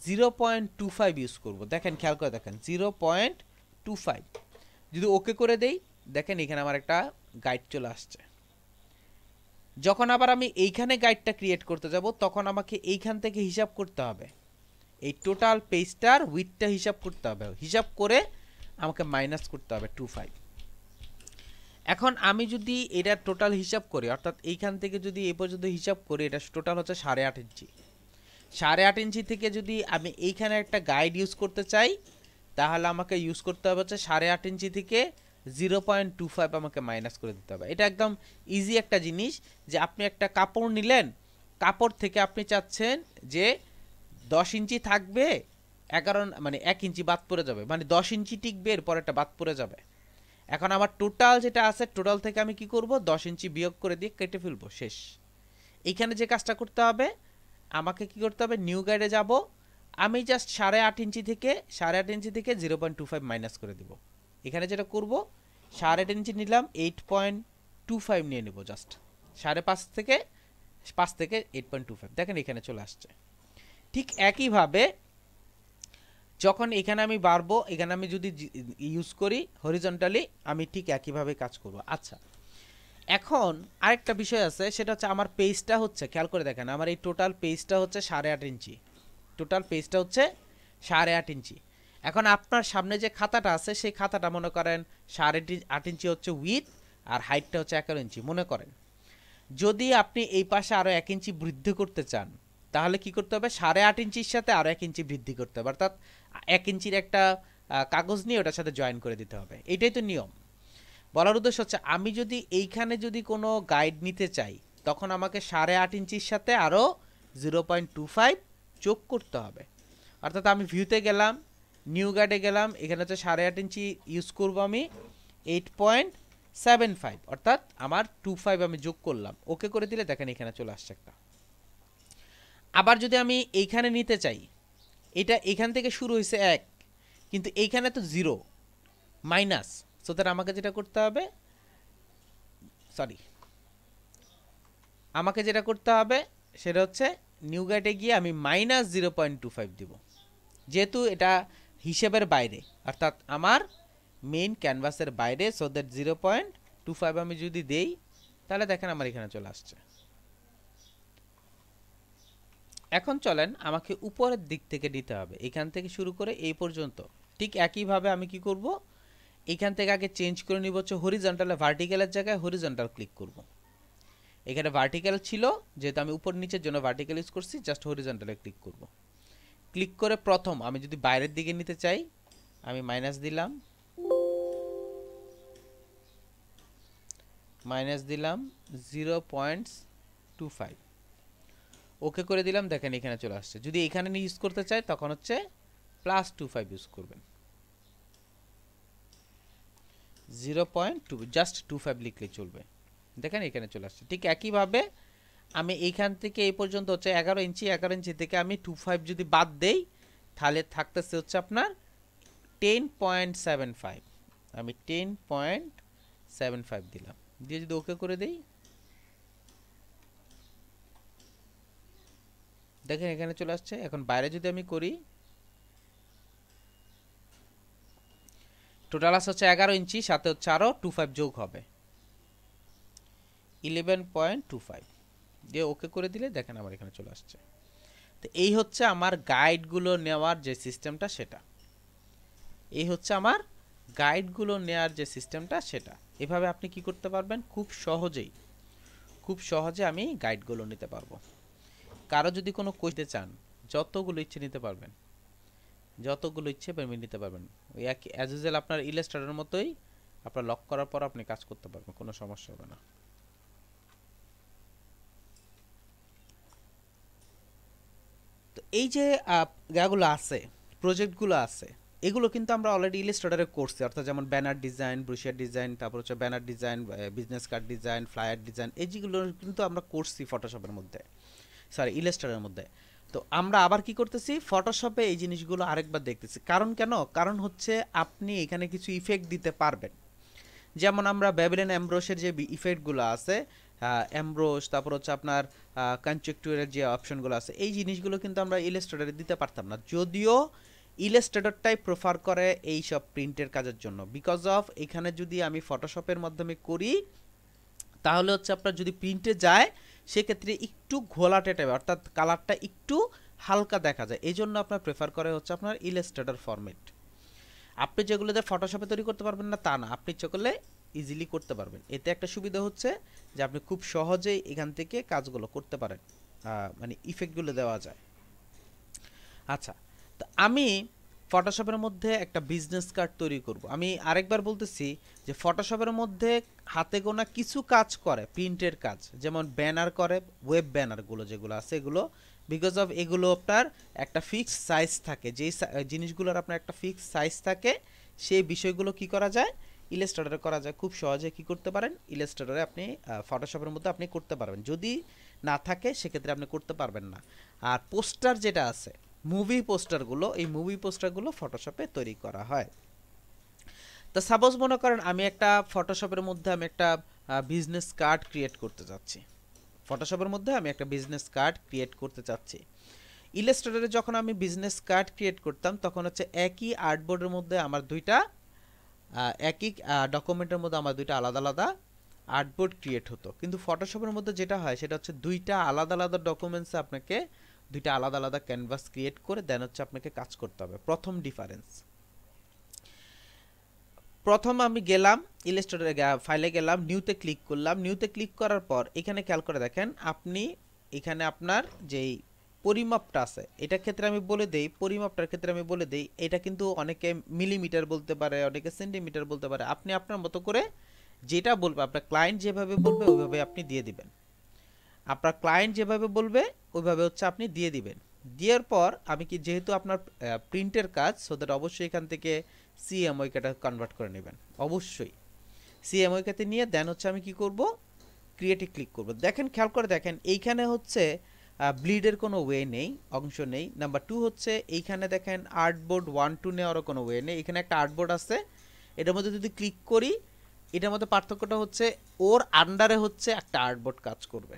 0.25 ইউজ করব। দেখেন, খেয়াল করে দেখেন, 0.25 যদি ওকে করে দেই দেখেন এখানে আমার একটা গাইড চলে আসছে। যখন আবার আমি এইখানে গাইডটা ক্রিয়েট করতে যাব তখন আমাকে এইখান থেকে হিসাব করতে হবে, এই টোটাল পেজটার উইডথটা হিসাব করতে হবে, হিসাব করে আমাকে মাইনাস করতে হবে 25। এখন আমি যদি এটা টোটাল হিসাব করি অর্থাৎ এইখান থেকে যদি এই পর্যন্ত হিসাব করি এটা টোটাল হচ্ছে 8.5 ইঞ্চি। 8.5 ইঞ্চি থেকে যদি আমি এইখানে একটা গাইড ইউজ করতে চাই তাহলে আমাকে ইউজ করতে হবে হচ্ছে 8.5 ইঞ্চি থেকে 0.25 আমাকে মাইনাস করে দিতে হবে। এটা একদম ইজি একটা জিনিস যে আপনি একটা কাপড় নিলেন, কাপড় থেকে আপনি চাচ্ছেন যে 10 ইঞ্চি থাকবে, 11 মানে 1 ইঞ্চি বাদ পড়ে যাবে, মানে 10 ইঞ্চি টিকবে এরপর একটা বাদ পড়ে যাবে। এখন আমার টোটাল যেটা আছে টোটাল থেকে আমি কি করব 10 ইঞ্চি বিয়োগ করে দিয়ে কেটে ফেলবো, শেষ। এইখানে যে কাজটা করতে হবে আমাকে কি করতে হবে, নিউ গাইডে যাব, আমি জাস্ট 8.5 ইঞ্চি থেকে 8.5 ইঞ্চি থেকে 0.25 মাইনাস করে দিব। এখানে যেটা করব 8.5 ইঞ্চি নিলাম 8.25 নিয়ে নেব, জাস্ট 5.5 থেকে 5 থেকে 8.25 দেখেন এখানে চলে আসছে। ঠিক একইভাবে যখন এখানে আমি বাড়বো এখানে আমি যদি ইউজ করি হরিজন্টালি আমি ঠিক একইভাবে কাজ করব। আচ্ছা এখন আরেকটা বিষয় আছে সেটা হচ্ছে আমার পেজটা হচ্ছে, খেয়াল করে দেখেন আমার এই টোটাল পেজটা হচ্ছে 8.5 ইঞ্চি, টোটাল পেজটা হচ্ছে 8.5 ইঞ্চি। এখন আপনার সামনে যে খাতাটা আছে সেই খাতাটা মনে করেন 8.5 ইঞ্চি হচ্ছে উইথ আর হাইটটা হচ্ছে 11 ইঞ্চি মনে করেন। যদি আপনি এই পাশে আরও 1 ইঞ্চি বৃদ্ধি করতে চান তাহলে কি করতে হবে, 8.5 ইঞ্চির সাথে আরও 1 ইঞ্চি বৃদ্ধি করতে হবে, অর্থাৎ 1 ইঞ্চির একটা কাগজ নিয়ে ওটার সাথে জয়েন করে দিতে হবে। এটাই তো নিয়ম। বলার উদ্দেশ্য হচ্ছে আমি যদি এইখানে যদি কোনো গাইড নিতে চাই তখন আমাকে 8.5 ইঞ্চির সাথে আরও 0.25 যোগ করতে হবে। অর্থাৎ আমি ভিউতে গেলাম, নিউ গাইডে গেলাম, এখানে হচ্ছে 8.5 ইঞ্চি ইউজ করব আমি 8.75 অর্থাৎ আমার 25 আমি যোগ করলাম, ওকে করে দিলে দেখেন এখানে চলে আসছে একটা। আবার যদি আমি এইখানে নিতে চাই, এটা এখান থেকে শুরু হয়েছে 1 কিন্তু এইখানে তো 0 মাইনাস, সো তার আমাকে যেটা করতে হবে সেটা হচ্ছে নিউ গাইডে গিয়ে আমি মাইনাস 0.25 দিব, যেহেতু এটা হিসেবের বাইরে অর্থাৎ আমার মেইন ক্যানভাসের বাইরে, সো দ্যাট 0.25 আমি যদি দেই তাহলে দেখেন আমার এখানে চলে আসছে। এখন চলেন আমাকে উপরের দিক থেকে দিতে হবে, এখান থেকে শুরু করে এই পর্যন্ত। ঠিক একইভাবে আমি কি করব, এখান থেকে আগে চেঞ্জ করে নিব হচ্ছে হরিজন্টালে, ভার্টিক্যালের জায়গায় হরিজন্টাল ক্লিক করব। এখানে ভার্টিক্যাল ছিল যেহেতু আমি উপর নিচের জন্য ভার্টিক্যাল ইউজ করছি, জাস্ট হরিজন্টালে ক্লিক করব। ক্লিক করে প্রথম আমি যদি বাইরের দিকে নিতে চাই আমি মাইনাস দিলাম 0.25 ওকে করে দিলাম, দেখেন এখানে চলে আসছে। যদি এখানে ইউজ করতে চাই তখন হচ্ছে +25 ইউজ করবেন, 0.2 জাস্ট 25 লিখলে চলবে, দেখেন এখানে চলে আসছে। ঠিক একইভাবে আমি এইখান থেকে এই পর্যন্ত হচ্ছে 11 ইঞ্চি, 11 ইঞ্চি থেকে আমি 25 যদি বাদ দেই তাহলে থাকতেছে হচ্ছে আপনার 10.75, আমি 10.75 দিলাম, দিয়ে যদি ওকে করে দেই দেখেন এখানে চলে আসছে। এখন বাইরে যদি আমি করি টোটাল আছে হচ্ছে 11 ইঞ্চি, সাথে হচ্ছে আরও 25 যোগ হবে 11.25 দিয়ে ওকে করে দিলে দেখেন আমার এখানে চলে আসছে। তো এই হচ্ছে আমার গাইডগুলো নেওয়ার যে সিস্টেমটা সেটা, এই হচ্ছে আমার গাইডগুলো নেওয়ার যে সিস্টেমটা সেটা। এভাবে আপনি কি করতে পারবেন, খুব সহজে আমি গাইডগুলো নিতে পারবো। কারো যদি কোনো কোয়েশ্চেন চান যতগুলো ইচ্ছে নিতে পারবেন, যতগুলো ইচ্ছে নিতে পারবেন। ওই এক অ্যাজ ইউজুয়াল আপনার ইলাস্ট্রেটরের মতোই আপনার লক করার পর আপনি কাজ করতে পারবেন, কোনো সমস্যা হবে না। তো এই যে ইয়াগুলো আছে, প্রজেক্টগুলো আছে, এগুলো কিন্তু আমরা অলরেডি ইলাস্ট্রেটরে করছি, অর্থাৎ যেমন ব্যানার ডিজাইন, ব্রোশিয়ার ডিজাইন, তারপর হচ্ছে banner design, business card design, flyer design, এই যেগুলো কিন্তু আমরা করছি ফটোশপের মধ্যে, সরি ইলাস্ট্রেটরের মধ্যে। তো আমরা আবার কি করতেছি, ফটোশপে এই জিনিসগুলো আরেকবার দেখতেছি। কারণ হচ্ছে আপনি এখানে কিছু ইফেক্ট দিতে পারবেন, যেমন আমরা ব্যাবিলন এমব্রোসের যে ইফেক্টগুলো আছে, এমব্রোস, তারপর হচ্ছে আপনার কনজেক্টুরের যে অপশনগুলো আছে, এই জিনিসগুলো কিন্তু আমরা ইলাস্ট্রেটরে দিতে পারতাম না। যদিও ইলাস্ট্রেটরটাই প্রেফার করে এই সব প্রিন্টের কাজের জন্য, বিকজ অফ এখানে যদি আমি ফটোশপের মাধ্যমে করি তাহলে হচ্ছে আপনার যদি প্রিন্টে যায় সেক্ষেত্রে একটু ঘোলাটে টাইপের, অর্থাৎ কালারটা একটু হালকা দেখা যায়, এই জন্য আপনার প্রেফার করে হচ্ছে আপনার ইলাস্ট্রেটর ফরম্যাট। আপনি যেগুলোতে ফটোশপে তৈরি করতে পারবেন না তা না, আপনি ইচ্ছে করলে ইজিলি করতে পারবেন। এতে একটা সুবিধা হচ্ছে যে আপনি খুব সহজেই এখান থেকে কাজগুলো করতে পারেন, মানে ইফেক্টগুলো দেওয়া যায়। আচ্ছা, তো আমি ফটোশপের মধ্যে একটা বিজনেস কার্ড তৈরি করব। আমি আরেকবার বলতেছি যে ফটোশপের মধ্যে হাতে গোনা কিছু কাজ করে, প্রিন্টের কাজ, যেমন ব্যানার করে, ওয়েব ব্যানারগুলো যেগুলো আছে এগুলো, বিকজ অফ এগুলো আপনার একটা ফিক্স সাইজ থাকে, যেই জিনিসগুলোর আপনার একটা ফিক্স সাইজ থাকে, সেই বিষয়গুলো কি করা যায়, ইলাস্ট্রেটরে করা যায়। খুব সহজে কি করতে পারেন, ইলাস্ট্রেটরে আপনি ফটোশপের মধ্যে আপনি করতে পারবেন। যদি না থাকে সেক্ষেত্রে আপনি করতে পারবেন না। আর পোস্টার যেটা আছে, মুভি পোস্টারগুলো, এই মুভি পোস্টারগুলো ফটোশপে তৈরি করা হয়। তো সাপোজ মনে করেন আমি একটা ফটোশপের মধ্যে আমি একটা বিজনেস কার্ড ক্রিয়েট করতে যাচ্ছি, ফটোশপের মধ্যে আমি একটা বিজনেস কার্ড ক্রিয়েট করতে চাচ্ছি। ইলাস্ট্রেটরে যখন আমি বিজনেস কার্ড ক্রিয়েট করতাম তখন হচ্ছে একই আর্টবোর্ডের মধ্যে আমার দুইটা একই ডকুমেন্টের মধ্যে আমার দুইটা আলাদা আলাদা আর্টবোর্ড ক্রিয়েট হতো, কিন্তু ফটোশপের মধ্যে যেটা হয় সেটা হচ্ছে দুইটা আলাদা আলাদা ডকুমেন্টসে আপনাকে দুইটা আলাদা আলাদা ক্যানভাস ক্রিয়েট করে দেন হচ্ছে আপনাকে কাজ করতে হবে। প্রথম ডিফারেন্স, প্রথম আমি গেলাম ইলাস্ট্রেটরে, ফাইলে গেলাম, নিউতে ক্লিক করলাম। নিউতে ক্লিক করার পর এখানে খেয়াল করে দেখেন, আপনি এখানে আপনার যেই পরিমাপটা আছে এটার ক্ষেত্রে আমি বলে দেই, পরিমাপটার ক্ষেত্রে আমি বলে দেই, এটা কিন্তু অনেকে মিলিমিটার বলতে পারে, অনেকে সেন্টিমিটার বলতে পারে। আপনি আপনার মতো করে যেটা বলবে, আপনার ক্লায়েন্ট যেভাবে বলবে ওইভাবে আপনি দিয়ে দিবেন। আপনার ক্লায়েন্ট যেভাবে বলবে ওইভাবে হচ্ছে আপনি দিয়ে দিবেন। দেওয়ার পর আমি কি, যেহেতু আপনার প্রিন্টের কাজ, সো দ্যাট অবশ্যই এখান থেকে সিএমওয়াইটা কনভার্ট করে নেবেন, অবশ্যই সিএমওয়াইতে নিয়ে দেন হচ্ছে আমি কি করব, ক্রিয়েটে ক্লিক করব। দেখেন, খেয়াল করে দেখেন, এইখানে হচ্ছে ব্লিডের কোনো ওয়ে নেই, অংশ নেই। নাম্বার 2 হচ্ছে এইখানে দেখেন আর্টবোর্ড 1 2 নেওয়ারও কোনো ওয়ে নেই। এখানে একটা আর্টবোর্ড আছে, এটার মধ্যে যদি ক্লিক করি, এটার মধ্যে পার্থক্যটা হচ্ছে ওর আন্ডারে হচ্ছে একটা আর্টবোর্ড কাজ করবে।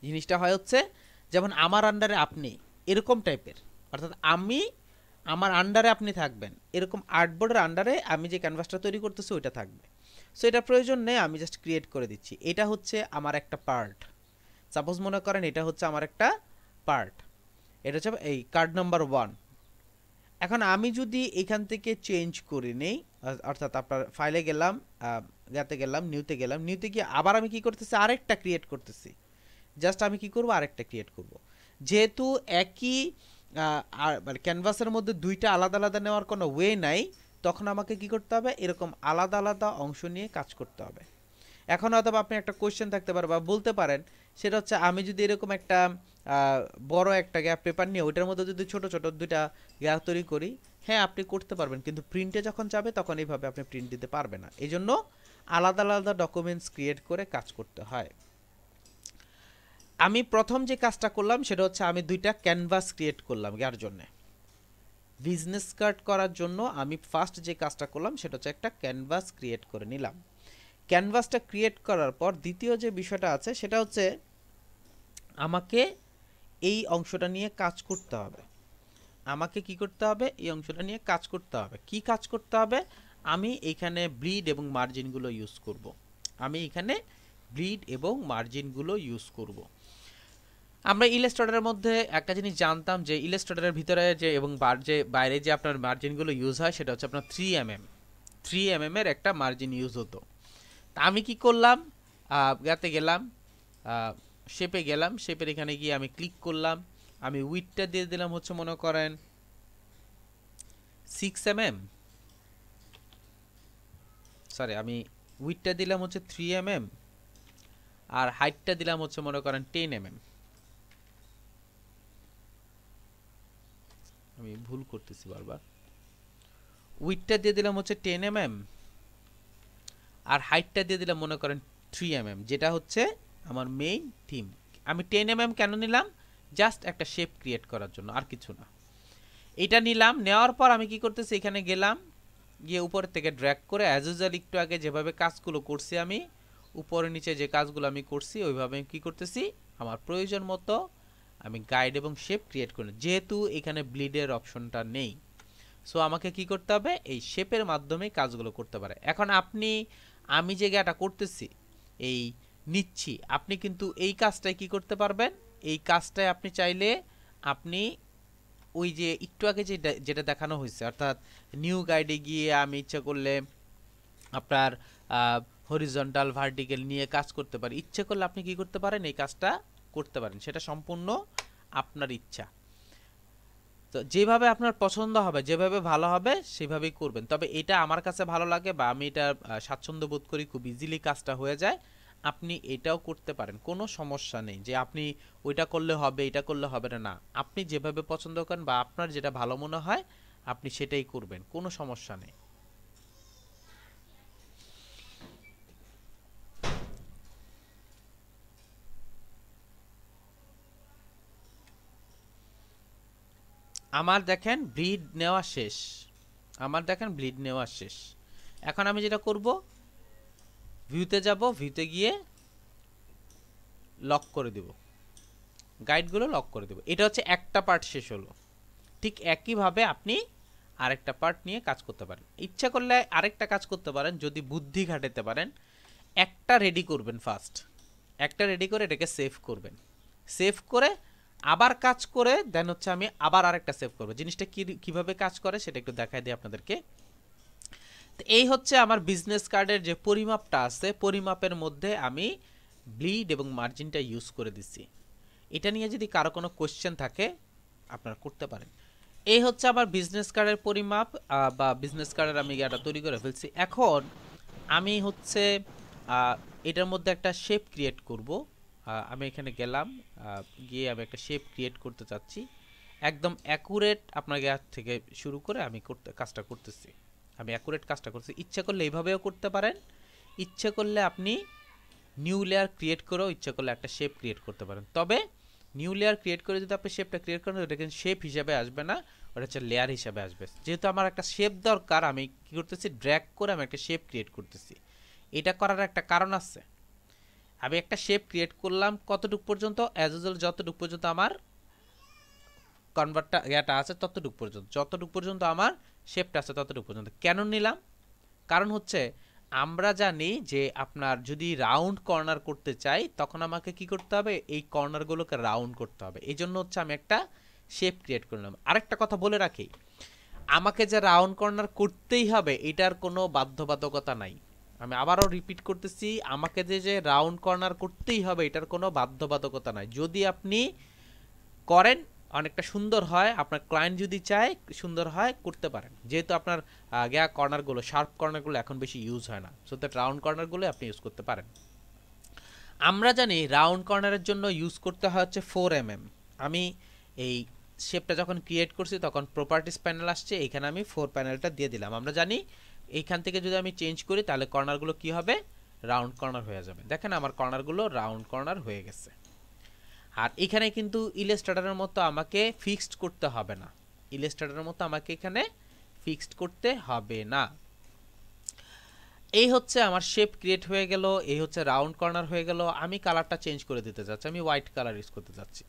জিনিসটা হয় হচ্ছে যেমন আমার আন্ডারে আপনি, এরকম টাইপের, অর্থাৎ আমি, আমার আন্ডারে আপনি থাকবেন, এরকম আর্টবোর্ডের আন্ডারে আমি যে ক্যানভাসটা তৈরি করতেছি ওইটা থাকবে। সো এটা প্রয়োজন নেই, আমি জাস্ট ক্রিয়েট করে দিচ্ছি। এটা হচ্ছে আমার একটা পার্ট, সাপোজ মনে করেন এটা হচ্ছে আমার একটা পার্ট, এটা হচ্ছে এই কার্ড নাম্বার 1। এখন আমি যদি এখান থেকে চেঞ্জ করে নেই, অর্থাৎ আপনার ফাইলে গেলাম, গাতে গেলাম, নিউতে গেলাম, নিউতে গিয়ে আবার আমি কি করতেছি, আরেকটা ক্রিয়েট করতেছি। জাস্ট আমি কি করব, আরেকটা ক্রিয়েট করব। যেহেতু একই মানে ক্যানভাসের মধ্যে দুইটা আলাদা আলাদা নেওয়ার কোনো ওয়ে নাই, তখন আমাকে কি করতে হবে, এরকম আলাদা আলাদা অংশ নিয়ে কাজ করতে হবে। এখন হয়তো আপনি একটা কোয়েশ্চেন থাকতে পারে বা বলতে পারেন, সেটা হচ্ছে আমি যদি এরকম একটা বড় একটা গ্যাপ পেপার নিয়ে ওইটার মধ্যে যদি ছোট ছোট দুইটা গ্যাপ তৈরি করি, হ্যাঁ আপনি করতে পারবেন, কিন্তু প্রিন্টে যখন যাবে তখন এইভাবে আপনি প্রিন্ট দিতে পারবে না। এই জন্য আলাদা আলাদা ডকুমেন্টস ক্রিয়েট করে কাজ করতে হয়। আমি প্রথম যে কাজটা করলাম সেটা হচ্ছে আমি দুইটা ক্যানভাস ক্রিয়েট করলাম। যার জন্য বিজনেস কার্ড করার জন্য আমি ফার্স্ট যে কাজটা করলাম সেটা হচ্ছে একটা ক্যানভাস ক্রিয়েট করে নিলাম। ক্যানভাসটা ক্রিয়েট করার পর দ্বিতীয় যে বিষয়টা আছে সেটা হচ্ছে আমাকে এই অংশটা নিয়ে কাজ করতে হবে। আমাকে কি করতে হবে, এই অংশটা নিয়ে কাজ করতে হবে। কি কাজ করতে হবে, আমি এইখানে ব্লিড এবং মার্জিনগুলো ইউজ করব। আমি এখানে ব্লিড এবং মার্জিনগুলো ইউজ করব। আমরা ইলাস্ট্রেটরের মধ্যে একটা জিনিস জানতাম যে ইলাস্ট্রেটরের ভিতরে যে এবং যে বাইরে যে আপনার মার্জিনগুলো ইউজ হয় সেটা হচ্ছে আপনার 3mm এর একটা মার্জিন ইউজ হতো। তা আমি কি করলাম, গাতে গেলাম, শেপে গেলাম, শেপের এখানে গিয়ে আমি ক্লিক করলাম, আমি উইডথটা দিয়ে দিলাম হচ্ছে মনে করেন 6mm, সরি আমি উইডথটা দিলাম হচ্ছে 3mm, আর হাইটটা দিলাম হচ্ছে মনে করেন 10mm। আমি ভুল করতেছি বারবার, উইডথটা দিয়ে দিলাম হচ্ছে 10mm, আর হাইটটা দিয়ে দিলাম মনে করেন 3mm, যেটা হচ্ছে আমার মেইন থিম। আমি 10mm কেন নিলাম, জাস্ট একটা শেপ ক্রিয়েট করার জন্য, আর কিছু না। এটা নিলাম, নেওয়ার পর আমি কি করতেছি, এখানে গেলাম, গিয়ে উপরের থেকে ড্র্যাগ করে অ্যাজ ইউজুয়াল একটু আগে যেভাবে কাজগুলো করছি আমি, উপরে নিচে যে কাজগুলো আমি করছি ওইভাবে কি করতেছি, আমার প্রয়োজন মতো আমি গাইড এবং শেপ ক্রিয়েট করি, যেহেতু এখানে ব্লিডের অপশনটা নেই, সো আমাকে কি করতে হবে, এই শেপের মাধ্যমে কাজগুলো করতে পারে। এখন আপনি, আমি যে গাটা করতেছি এই নিচ্ছি, আপনি কিন্তু এই কাজটাই কি করতে পারবেন, এই কাজটাই আপনি চাইলে আপনি ওই যে একটু আগে যেটা দেখানো হয়েছে, অর্থাৎ নিউ গাইডে গিয়ে আমি ইচ্ছা করলে আপনার হরিজন্টাল ভার্টিক্যাল নিয়ে কাজ করতে পারি, ইচ্ছে করলে আপনি কি করতে পারেন, এই কাজটা করতে পারেন, সেটা সম্পূর্ণ আপনার ইচ্ছা। তো যেভাবে আপনার পছন্দ হবে, যেভাবে ভালো হবে সেভাবেই করবেন। তবে এটা আমার কাছে ভালো লাগে বা আমি এটা স্বাচ্ছন্দ্য বোধ করি, খুব ইজিলি কাজটা হয়ে যায়। আপনি এটাও করতে পারেন, কোনো সমস্যা নেই যে আপনি ওইটা করলে হবে এটা করলে হবে না, না আপনি যেভাবে পছন্দ করেন বা আপনার যেটা ভালো মনে হয় আপনি সেটাই করবেন, কোনো সমস্যা নেই। আমার দেখেন ব্লিড নেওয়া শেষ, আমার দেখেন ব্লিড নেওয়া শেষ। এখন আমি যেটা করব, ভিউতে যাব, ভিউতে গিয়ে লক করে দেব, গাইডগুলো লক করে দেব। এটা হচ্ছে একটা পার্ট শেষ হলো। ঠিক একইভাবে আপনি আরেকটা পার্ট নিয়ে কাজ করতে পারেন, ইচ্ছা করলে আরেকটা কাজ করতে পারেন যদি বুদ্ধি খাটাতে পারেন। একটা রেডি করবেন ফার্স্ট, একটা রেডি করে এটাকে সেভ করবেন, সেভ করে আবার কাজ করে দেন হচ্ছে আমি আবার আরেকটা সেভ করবো। জিনিসটা কিভাবে কাজ করে সেটা একটু দেখাই দিই আপনাদেরকে। তো এই হচ্ছে আমার বিজনেস কার্ডের যে পরিমাপটা আছে, পরিমাপের মধ্যে আমি ব্লিড এবং মার্জিনটা ইউজ করে দিচ্ছি। এটা নিয়ে যদি কারো কোনো কোয়েশ্চেন থাকে আপনারা করতে পারেন। এই হচ্ছে আমার বিজনেস কার্ডের পরিমাপ, বা বিজনেস কার্ডের আমি এটা তৈরি করে ফেলছি। এখন আমি হচ্ছে এটার মধ্যে একটা শেপ ক্রিয়েট করব। আমি এখানে গেলাম, গিয়ে আমি একটা শেপ ক্রিয়েট করতে চাচ্ছি, একদম অ্যাকুরেট আপনার গ্যাস থেকে শুরু করে আমি কাজটা করতেছি। আমি অ্যাকুরেট কাজটা করছি, ইচ্ছা করলে এইভাবেও করতে পারেন, ইচ্ছে করলে আপনি নিউ লেয়ার ক্রিয়েট করেও ইচ্ছা করলে একটা শেপ ক্রিয়েট করতে পারেন। তবে নিউ লেয়ার ক্রিয়েট করে যদি আপনি শেপটা ক্রিয়েট করেন, ওটা কিন্তু শেপ হিসাবে আসবে না, ওটা হচ্ছে লেয়ার হিসাবে আসবে। যেহেতু আমার একটা শেপ দরকার, আমি কি করতেছি, ড্র্যাগ করে আমি একটা শেপ ক্রিয়েট করতেছি। এটা করার একটা কারণ আছে, আমি একটা শেপ ক্রিয়েট করলাম কতটুক পর্যন্ত, অ্যাজ ইউজুয়াল যতটুক পর্যন্ত আমার কনভার্টটা ইয়াটা আছে ততটুক পর্যন্ত, যতটুক পর্যন্ত আমার শেপটা আছে ততটুক পর্যন্ত। কেন নিলাম, কারণ হচ্ছে আমরা জানি যে আপনার যদি রাউন্ড কর্নার করতে চাই তখন আমাকে কি করতে হবে, এই কর্নারগুলোকে রাউন্ড করতে হবে। এই জন্য হচ্ছে আমি একটা শেপ ক্রিয়েট করলাম। আরেকটা কথা বলে রাখি, আমাকে যে রাউন্ড কর্নার করতেই হবে এটার কোনো বাধ্যবাধকতা নাই। আমি আবারও রিপিট করতেছি, আমাকে যে রাউন্ড কর্নার করতেই হবে এটার কোনো বাধ্যবাধকতা নাই। যদি আপনি করেন অনেকটা সুন্দর হয়, আপনার ক্লায়েন্ট যদি চায় সুন্দর হয়, করতে পারেন। যেহেতু আপনার কর্নারগুলো, শার্প কর্নারগুলো এখন বেশি ইউজ হয় না, সো দ্যাট রাউন্ড কর্নারগুলো আপনি ইউজ করতে পারেন। আমরা জানি রাউন্ড কর্নারের জন্য ইউজ করতে হয় হচ্ছে 4mm। আমি এই শেপটা যখন ক্রিয়েট করছি তখন প্রপার্টিস প্যানেল আসছে, এখানে আমি 4 প্যানেলটা দিয়ে দিলাম। আমরা জানি এইখান থেকে যদি আমি চেঞ্জ করি তাহলে কর্নারগুলো কি হবে, রাউন্ড কর্নার হয়ে যাবে। দেখেন আমার কর্নারগুলো রাউন্ড কর্নার হয়ে গেছে। আর এখানে কিন্তু ইলাস্ট্রেটরের মতো আমাকে ফিক্সড করতে হবে না, ইলাস্ট্রেটরের মতো আমাকে এখানে ফিক্সড করতে হবে না। এই হচ্ছে আমার শেপ ক্রিয়েট হয়ে গেল, এই হচ্ছে রাউন্ড কর্নার হয়ে গেল। আমি কালারটা চেঞ্জ করে দিতে চাচ্ছি, আমি হোয়াইট কালার ইউজ করতে চাচ্ছি,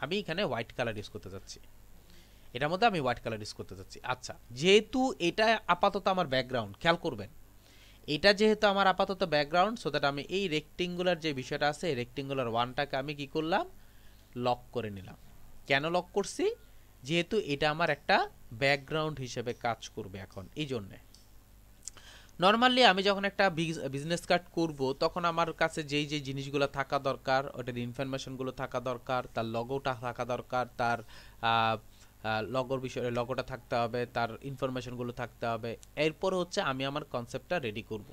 আমি এখানে হোয়াইট কালার ইউজ করতে চাচ্ছি, এটার মধ্যে আমি হোয়াইট কালার ইউজ করতে চাচ্ছি। আচ্ছা, যেহেতু এটা আপাতত আমার ব্যাকগ্রাউন্ড, খেয়াল করবেন এটা যেহেতু আমার আপাতত ব্যাকগ্রাউন্ড, সো দ্যাট আমি এই রেক্টেঙ্গুলার যে বিষয়টা আছে, এই রেক্টেঙ্গুলার ওয়ানটাকে আমি কি করলাম, লক করে নিলাম। কেন লক করছি, যেহেতু এটা আমার একটা ব্যাকগ্রাউন্ড হিসেবে কাজ করবে এখন। এই জন্যে নর্মালি আমি যখন একটা বিজনেস কার্ড করব তখন আমার কাছে যেই যেই জিনিসগুলো থাকা দরকার, ওটার ইনফরমেশনগুলো থাকা দরকার, তার লগোটা থাকা দরকার, তার লগোর বিষয়ে লগোটা থাকতে হবে, তার ইনফরমেশনগুলো থাকতে হবে। এরপর হচ্ছে আমি আমার কনসেপ্টটা রেডি করব।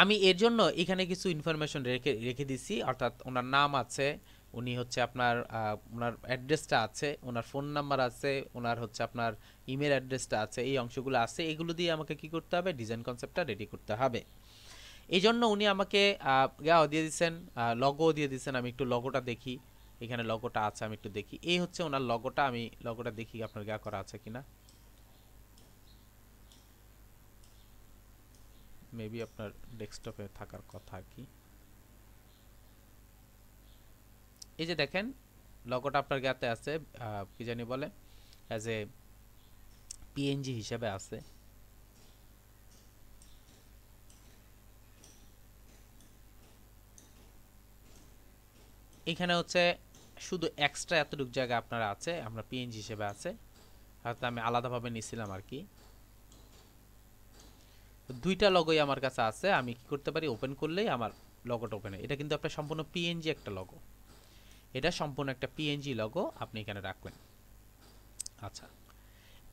আমি এর জন্য এখানে কিছু ইনফরমেশন রেখে রেখে দিছি, অর্থাৎ ওনার নাম আছে, উনি হচ্ছে আপনার ওনার অ্যাড্রেসটা আছে, ওনার ফোন নাম্বার আছে, ওনার হচ্ছে আপনার ইমেল অ্যাড্রেসটা আছে, এই অংশগুলো আছে। এগুলো দিয়ে আমাকে কি করতে হবে, ডিজাইন কনসেপ্টটা রেডি করতে হবে। এই জন্য উনি আমাকে দিয়ে দিচ্ছেন, লগো দিয়ে দিচ্ছেন। আমি একটু লগোটা দেখি, এখানে লগোটা আছে, আমি একটু দেখি। এই হচ্ছে ওনার লগোটা, আমি লগোটা দেখি আপনার করা আছে কিনা। মেবি আপনার ডেস্কটপে থাকার কথা কি। এই যে দেখেন লগোটা আপনার গাতে আছে, কি জানি বলে, অ্যাজ এ পিএনজি হিসেবে আছে। এখানে হচ্ছে শুধু এক্সট্রা এতটুকু জায়গা আপনার আছে, আমরা পিএনজি হিসেবে আছে, হয়তো আমি আলাদাভাবে নিছিলাম আর কি। দুইটা লগোই আমার কাছে আছে, আমি কি করতে পারি, ওপেন করলেই আমার লগোটা ওপেন হয়। এটা কিন্তু আপনার সম্পূর্ণ পিএনজি একটা লগো, এটা সম্পূর্ণ একটা পিএনজি লগো আপনি এখানে রাখবেন। আচ্ছা,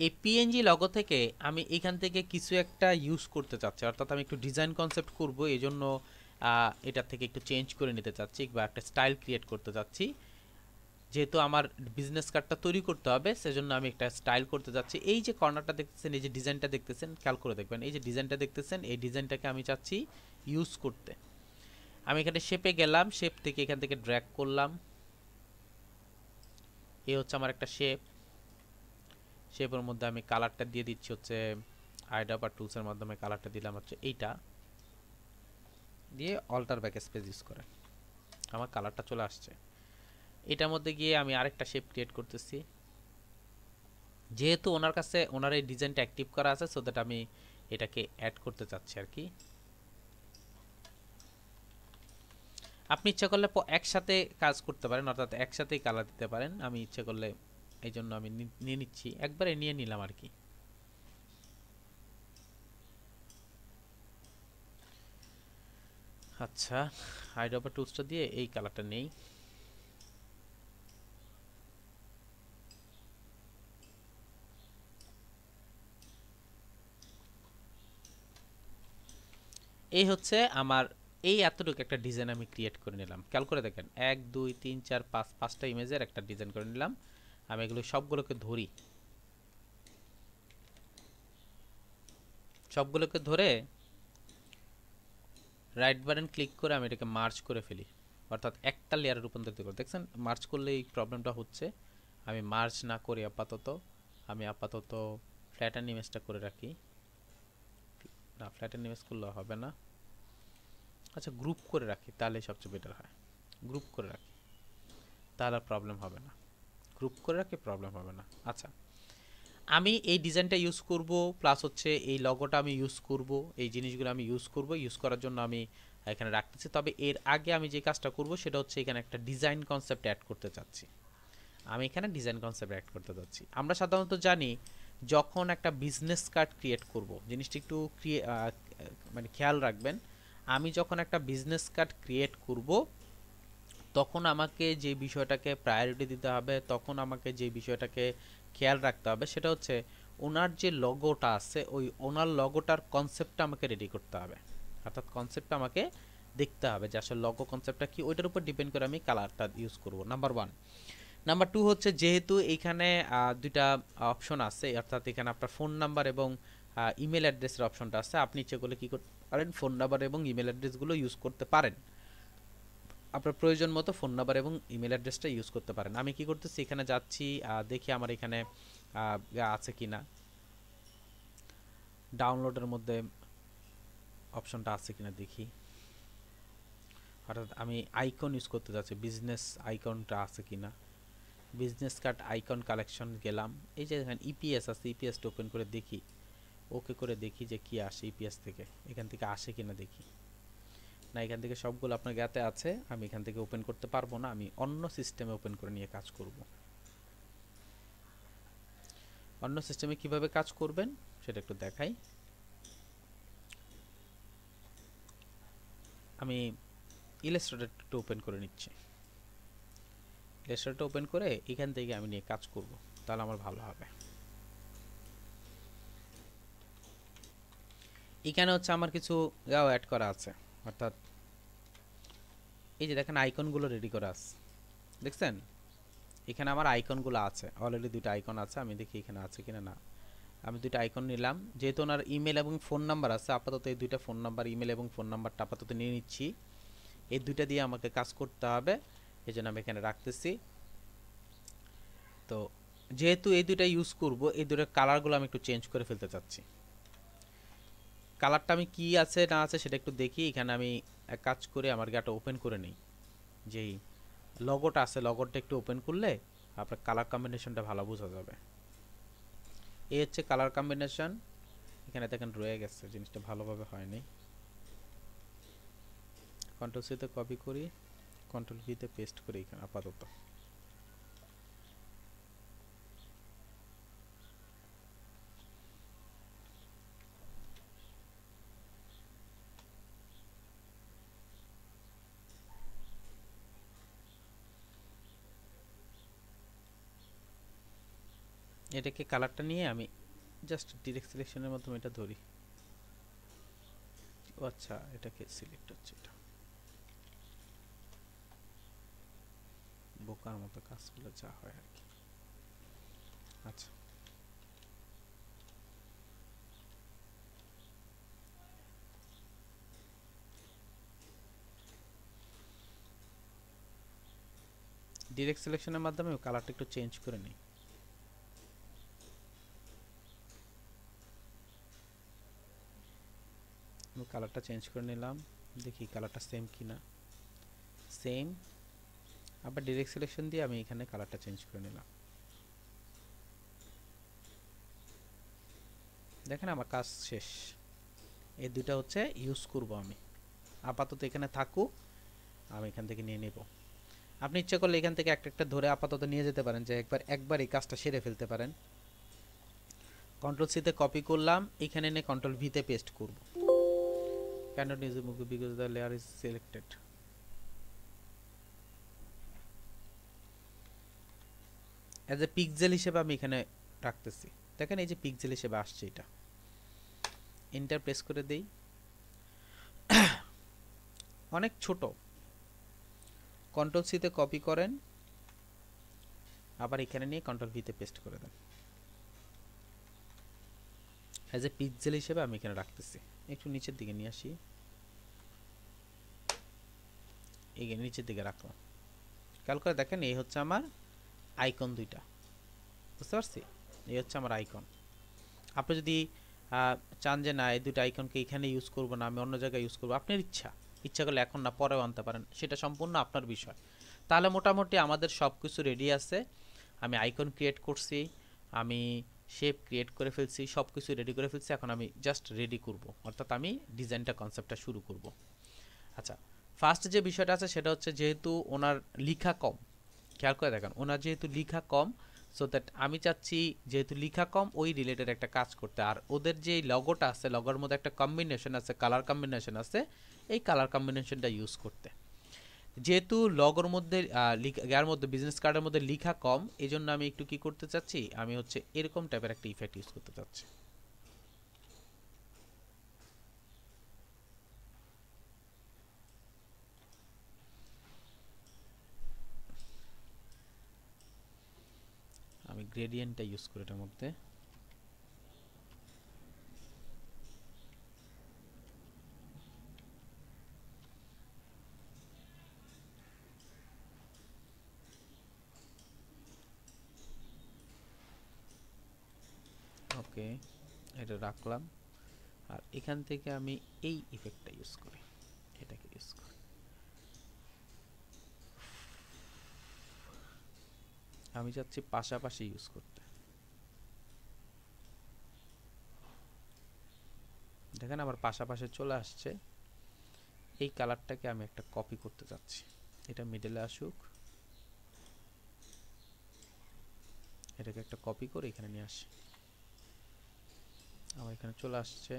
এই পিএনজি লগো থেকে আমি এখান থেকে কিছু একটা ইউজ করতে চাচ্ছি, অর্থাৎ আমি একটু ডিজাইন কনসেপ্ট করব, এই জন্য এটা থেকে একটু চেঞ্জ করে নিতে চাচ্ছি বা একটা স্টাইল ক্রিয়েট করতে চাচ্ছি। যেহেতু আমার বিজনেস কার্ডটা তৈরি করতে হবে, সেজন্য আমি একটা স্টাইল করতে যাচ্ছি। এই যে কর্নারটা দেখতেছেন, এই যে ডিজাইনটা দেখতেছেন, খেয়াল করে দেখবেন, এই যে ডিজাইনটা দেখতেছেন, এই ডিজাইনটাকে আমি চাচ্ছি ইউজ করতে। আমি এখানে শেপে গেলাম, শেপ থেকে এখান থেকে ড্র্যাগ করলাম, এই হচ্ছে আমার একটা শেপ। শেপের মধ্যে আমি কালারটা দিয়ে দিচ্ছি হচ্ছে আইডা বা টুলসের মাধ্যমে কালারটা দিলাম হচ্ছে এইটা দিয়ে, অল্টার ব্যাক স্পেস ইউজ করে আমার কালারটা চলে আসছে। এটার মধ্যে গিয়ে আমি আরেকটা শেপ ক্রিয়েট করতেছি, যেহেতু ওনার কাছে ওনার এই ডিজাইনটা অ্যাক্টিভ করা আছে, সো দ্যাট আমি এটাকে অ্যাড করতে চাচ্ছি আর কি। আপনি ইচ্ছা করলে একসাথে কাজ করতে পারেন, অর্থাৎ একসাথেই কালার দিতে পারেন। আমি ইচ্ছে করলে এই জন্য আমি নিয়ে নিচ্ছি, একবারে নিয়ে নিলাম আর কি। আচ্ছা, আইড্রপার টুলসটা দিয়ে এই কালারটা নেই। এই হচ্ছে আমার এই এতটুকু একটা ডিজাইন আমি ক্রিয়েট করে নিলাম। খেয়াল করে দেখেন, 1 2 3 4 5 5টা ইমেজের একটা ডিজাইন করে নিলাম। আমি এগুলো সবগুলোকে ধরি, সবগুলোকে ধরে রাইট বাটন ক্লিক করে আমি এটাকে মার্জ করে ফেলি, অর্থাৎ একটা লেয়ারে রূপান্তরিত করে। দেখছেন মার্জ করলে এই প্রবলেমটা হচ্ছে। আমি মার্জ না করি আপাতত, আমি আপাতত ফ্ল্যাটেন ইমেজটা করে রাখি। না, ফ্ল্যাটেন ইমেজ করলে হবে না। আচ্ছা, গ্রুপ করে রাখি, তাহলে সবচেয়ে বেটার হয়। গ্রুপ করে রাখি, তাহলে প্রবলেম হবে না। গ্রুপ করে রাখি, প্রবলেম হবে না। আচ্ছা, আমি এই ডিজাইনটা ইউজ করব, প্লাস হচ্ছে এই লগোটা আমি ইউজ করব, এই জিনিসগুলো আমি ইউজ করব। ইউজ করার জন্য আমি এখানে রাখতেছি। তবে এর আগে আমি যে কাজটা করব সেটা হচ্ছে এখানে একটা ডিজাইন কনসেপ্ট অ্যাড করতে চাচ্ছি। আমি এখানে ডিজাইন কনসেপ্ট অ্যাড করতে চাচ্ছি। আমরা সাধারণত জানি যখন একটা বিজনেস কার্ড ক্রিয়েট করব, জিনিসটা একটু মানে খেয়াল রাখবেন, আমি যখন একটা বিজনেস কার্ড ক্রিয়েট করব তখন আমাকে যে বিষয়টাকে প্রায়োরিটি দিতে হবে, তখন আমাকে যে বিষয়টাকে খেয়াল রাখতে হবে সেটা হচ্ছে ওনার যে লগোটা আছে, ওই ওনার লগোটার কনসেপ্টটা আমাকে রেডি করতে হবে। অর্থাৎ কনসেপ্টটা আমাকে দেখতে হবে যে আসলে লগো কনসেপ্টটা কি, ওইটার উপর ডিপেন্ড করে আমি কালারটা ইউজ করব, নাম্বার 1। নাম্বার 2 হচ্ছে যেহেতু এইখানে দুইটা অপশন আছে, অর্থাৎ এখানে আপনার ফোন নাম্বার এবং ইমেল অ্যাড্রেসের অপশনটা আছে, আপনি ইচ্ছে করলে কী করতে পারেন, ফোন নাম্বার এবং ইমেল অ্যাড্রেসগুলো ইউজ করতে পারেন। আপনার প্রয়োজন মতো ফোন নাম্বার এবং ইমেল অ্যাড্রেসটা ইউজ করতে পারেন। আমি কি করতেছি, এখানে যাচ্ছি, দেখি আমার এখানে আছে কি না, ডাউনলোডের মধ্যে অপশনটা আছে কিনা দেখি। অর্থাৎ আমি আইকন ইউজ করতে যাচ্ছি, বিজনেস আইকনটা আছে কিনা। বিজনেস কার্ড আইকন কালেকশন গেলাম, এই যে এখানে ইপিএস আছে, ইপিএসটা ওপেন করে দেখি, ওকে করে দেখি যে কি আসে ইপিএস থেকে, এখান থেকে আসে কিনা দেখি। না, এখান থেকে সবগুলো আপনার জ্ঞাতে আছে, আমি এখান থেকে ওপেন করতে পারবো না, আমি অন্য সিস্টেমে ওপেন করে নিয়ে কাজ করব। অন্য সিস্টেমে কিভাবে কাজ করবেন সেটা একটু দেখাই। আমি ইলাস্ট্রেটরটা ওপেন করে নিচ্ছি, ইলাস্ট্রেটরটা ওপেন করে এখান থেকে আমি নিয়ে কাজ করব, তাহলে আমার ভালো হবে। এখানে হচ্ছে আমার কিছু অ্যাড করা আছে, অর্থাৎ এই যে দেখেন আইকনগুলো রেডি করা আছে, দেখছেন এখানে আমার আইকনগুলো আছে, অলরেডি দুইটা আইকন আছে। আমি দেখি এখানে আছে কিনা। না, আমি দুইটা আইকন নিলাম। যেহেতু ওনার ইমেল এবং ফোন নাম্বার আছে, আপাতত এই দুইটা ফোন নাম্বার, ইমেল এবং ফোন নাম্বারটা আপাতত নিয়ে নিচ্ছি। এই দুইটা দিয়ে আমাকে কাজ করতে হবে, এই জন্য আমি এখানে রাখতেছি। তো যেহেতু এই দুইটা ইউজ করব, এই দুইটার কালারগুলো আমি একটু চেঞ্জ করে ফেলতে চাচ্ছি। কালারটা আমি কি আছে না আছে সেটা একটু দেখি। এখানে আমি এক কাজ করে আমার গাটা ওপেন করে নিই, যেই লগোটা আছে, লগোটা একটু ওপেন করলে আপনার কালার কম্বিনেশনটা ভালো বোঝা যাবে। এই হচ্ছে কালার কম্বিনেশন। এখানে দেখেন রয়ে গেছে, জিনিসটা ভালোভাবে হয়নি। কন্ট্রোল সিতে কপি করি, কন্ট্রোল ভিতে পেস্ট করি এখানে আপাতত। এটাকে কালারটা নিয়ে আমি জাস্ট ডিরেক্ট সিলেকশনের মাধ্যমে এটা ধরি। ও আচ্ছা, এটাকে সিলেক্ট হচ্ছে, এটা বোকার মতো কাজগুলো যা হয় আর কি। আচ্ছা, ডিরেক্ট সিলেকশনের মাধ্যমে কালারটা একটু চেঞ্জ করে নিই। আমি কালারটা চেঞ্জ করে নিলাম, দেখি কালারটা সেম কিনা। সেম। আবার ডিরেক্ট সিলেকশন দিয়ে আমি এখানে কালারটা চেঞ্জ করে নিলাম। দেখেন আমার কাজ শেষ। এই দুইটা হচ্ছে ইউজ করব আমি। আপাতত এখানে থাকুক, আমি এখান থেকে নিয়ে নেব। আপনি ইচ্ছা করলে এখান থেকে একটা একটা ধরে আপাতত নিয়ে যেতে পারেন, যে একবার এই কাজটা সেরে ফেলতে পারেন। কন্ট্রোল সিতে কপি করলাম, এখানে এনে কন্ট্রোল ভিতে পেস্ট করব। cannot use movie because the layer is selected. As a pixel হিসেবে আমি এখানে রাখতেছি। দেখেন এই যে পিক্সেল হিসেবে আসছে, এটা এন্টার প্রেস করে দেই। অনেক ছোট। কন্ট্রোল সিতে কপি করেন, আবার এখানে নিয়ে কন্ট্রোল ভিতে পেস্ট করে দেন। এজ এ পিক্সেল হিসেবে আমি এখানে রাখতেছি। একটু নিচের দিকে নিয়ে আসি, এই নিচের দিকে রাখলাম। খেয়াল করে দেখেন এই হচ্ছে আমার আইকন দুইটা, বুঝতে পারছি? এই হচ্ছে আমার আইকন। আপনি যদি চান যে না এই দুটো আইকনকে এখানে ইউজ করব না, আমি অন্য জায়গায় ইউজ করব, আপনার ইচ্ছা করলে এখন না পরেও আনতে পারেন, সেটা সম্পূর্ণ আপনার বিষয়। তাহলে মোটামুটি আমাদের সব কিছু রেডি আছে। আমি আইকন ক্রিয়েট করছি, আমি শেপ ক্রিয়েট করে ফেলছি, সব কিছু রেডি করে ফেলছি। এখন আমি জাস্ট রেডি করব, অর্থাৎ আমি ডিজাইনটা কনসেপ্টটা শুরু করব। আচ্ছা, ফার্স্ট যে বিষয়টা আছে সেটা হচ্ছে, যেহেতু ওনার লেখা কম, খেয়াল করে দেখেন ওনার যেহেতু লেখা কম, সো দ্যাট আমি চাচ্ছি যেহেতু লেখা কম ওই রিলেটেড একটা কাজ করতে। আর ওদের যে লগোটা আছে, লগোর মধ্যে একটা কম্বিনেশন আছে, কালার কম্বিনেশন আছে, এই কালার কম্বিনেশনটা ইউজ করতে। যেহেতু লগোর মধ্যে ইয়ার মধ্যে বিজনেস কার্ডের মধ্যে লেখা কম, এই জন্য আমি একটু কি করতে চাচ্ছি, আমি হচ্ছে এরকম টাইপের একটা ইফেক্ট ইউজ করতে চাচ্ছি। আমি গ্রেডিয়েন্টটা ইউজ করি এটার মধ্যে। ওকে, এটা রাখলাম। আর এখান থেকে আমি এই ইফেক্টটা ইউজ করি, এটাকে ইউজ করি। আমি চাচ্ছি পাশাপাশি ইউজ করতে। দেখেন আমার পাশাপাশি চলে আসছে। এই কালারটাকে আমি একটা কপি করতে চাচ্ছি, এটা মিডলে আসুক, এটাকে একটা কপি করে এখানে নিয়ে আসি। আমার এখানে চলে আসছে।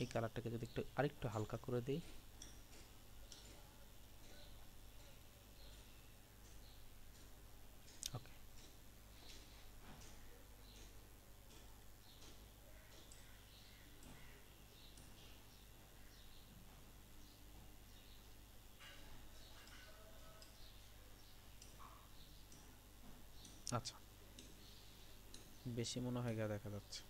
এই কালারটাকে যদি একটু আরেকটু হালকা করে দিই, ওকে। আচ্ছা, বেশি মনে হয় গা দেখা যাচ্ছে।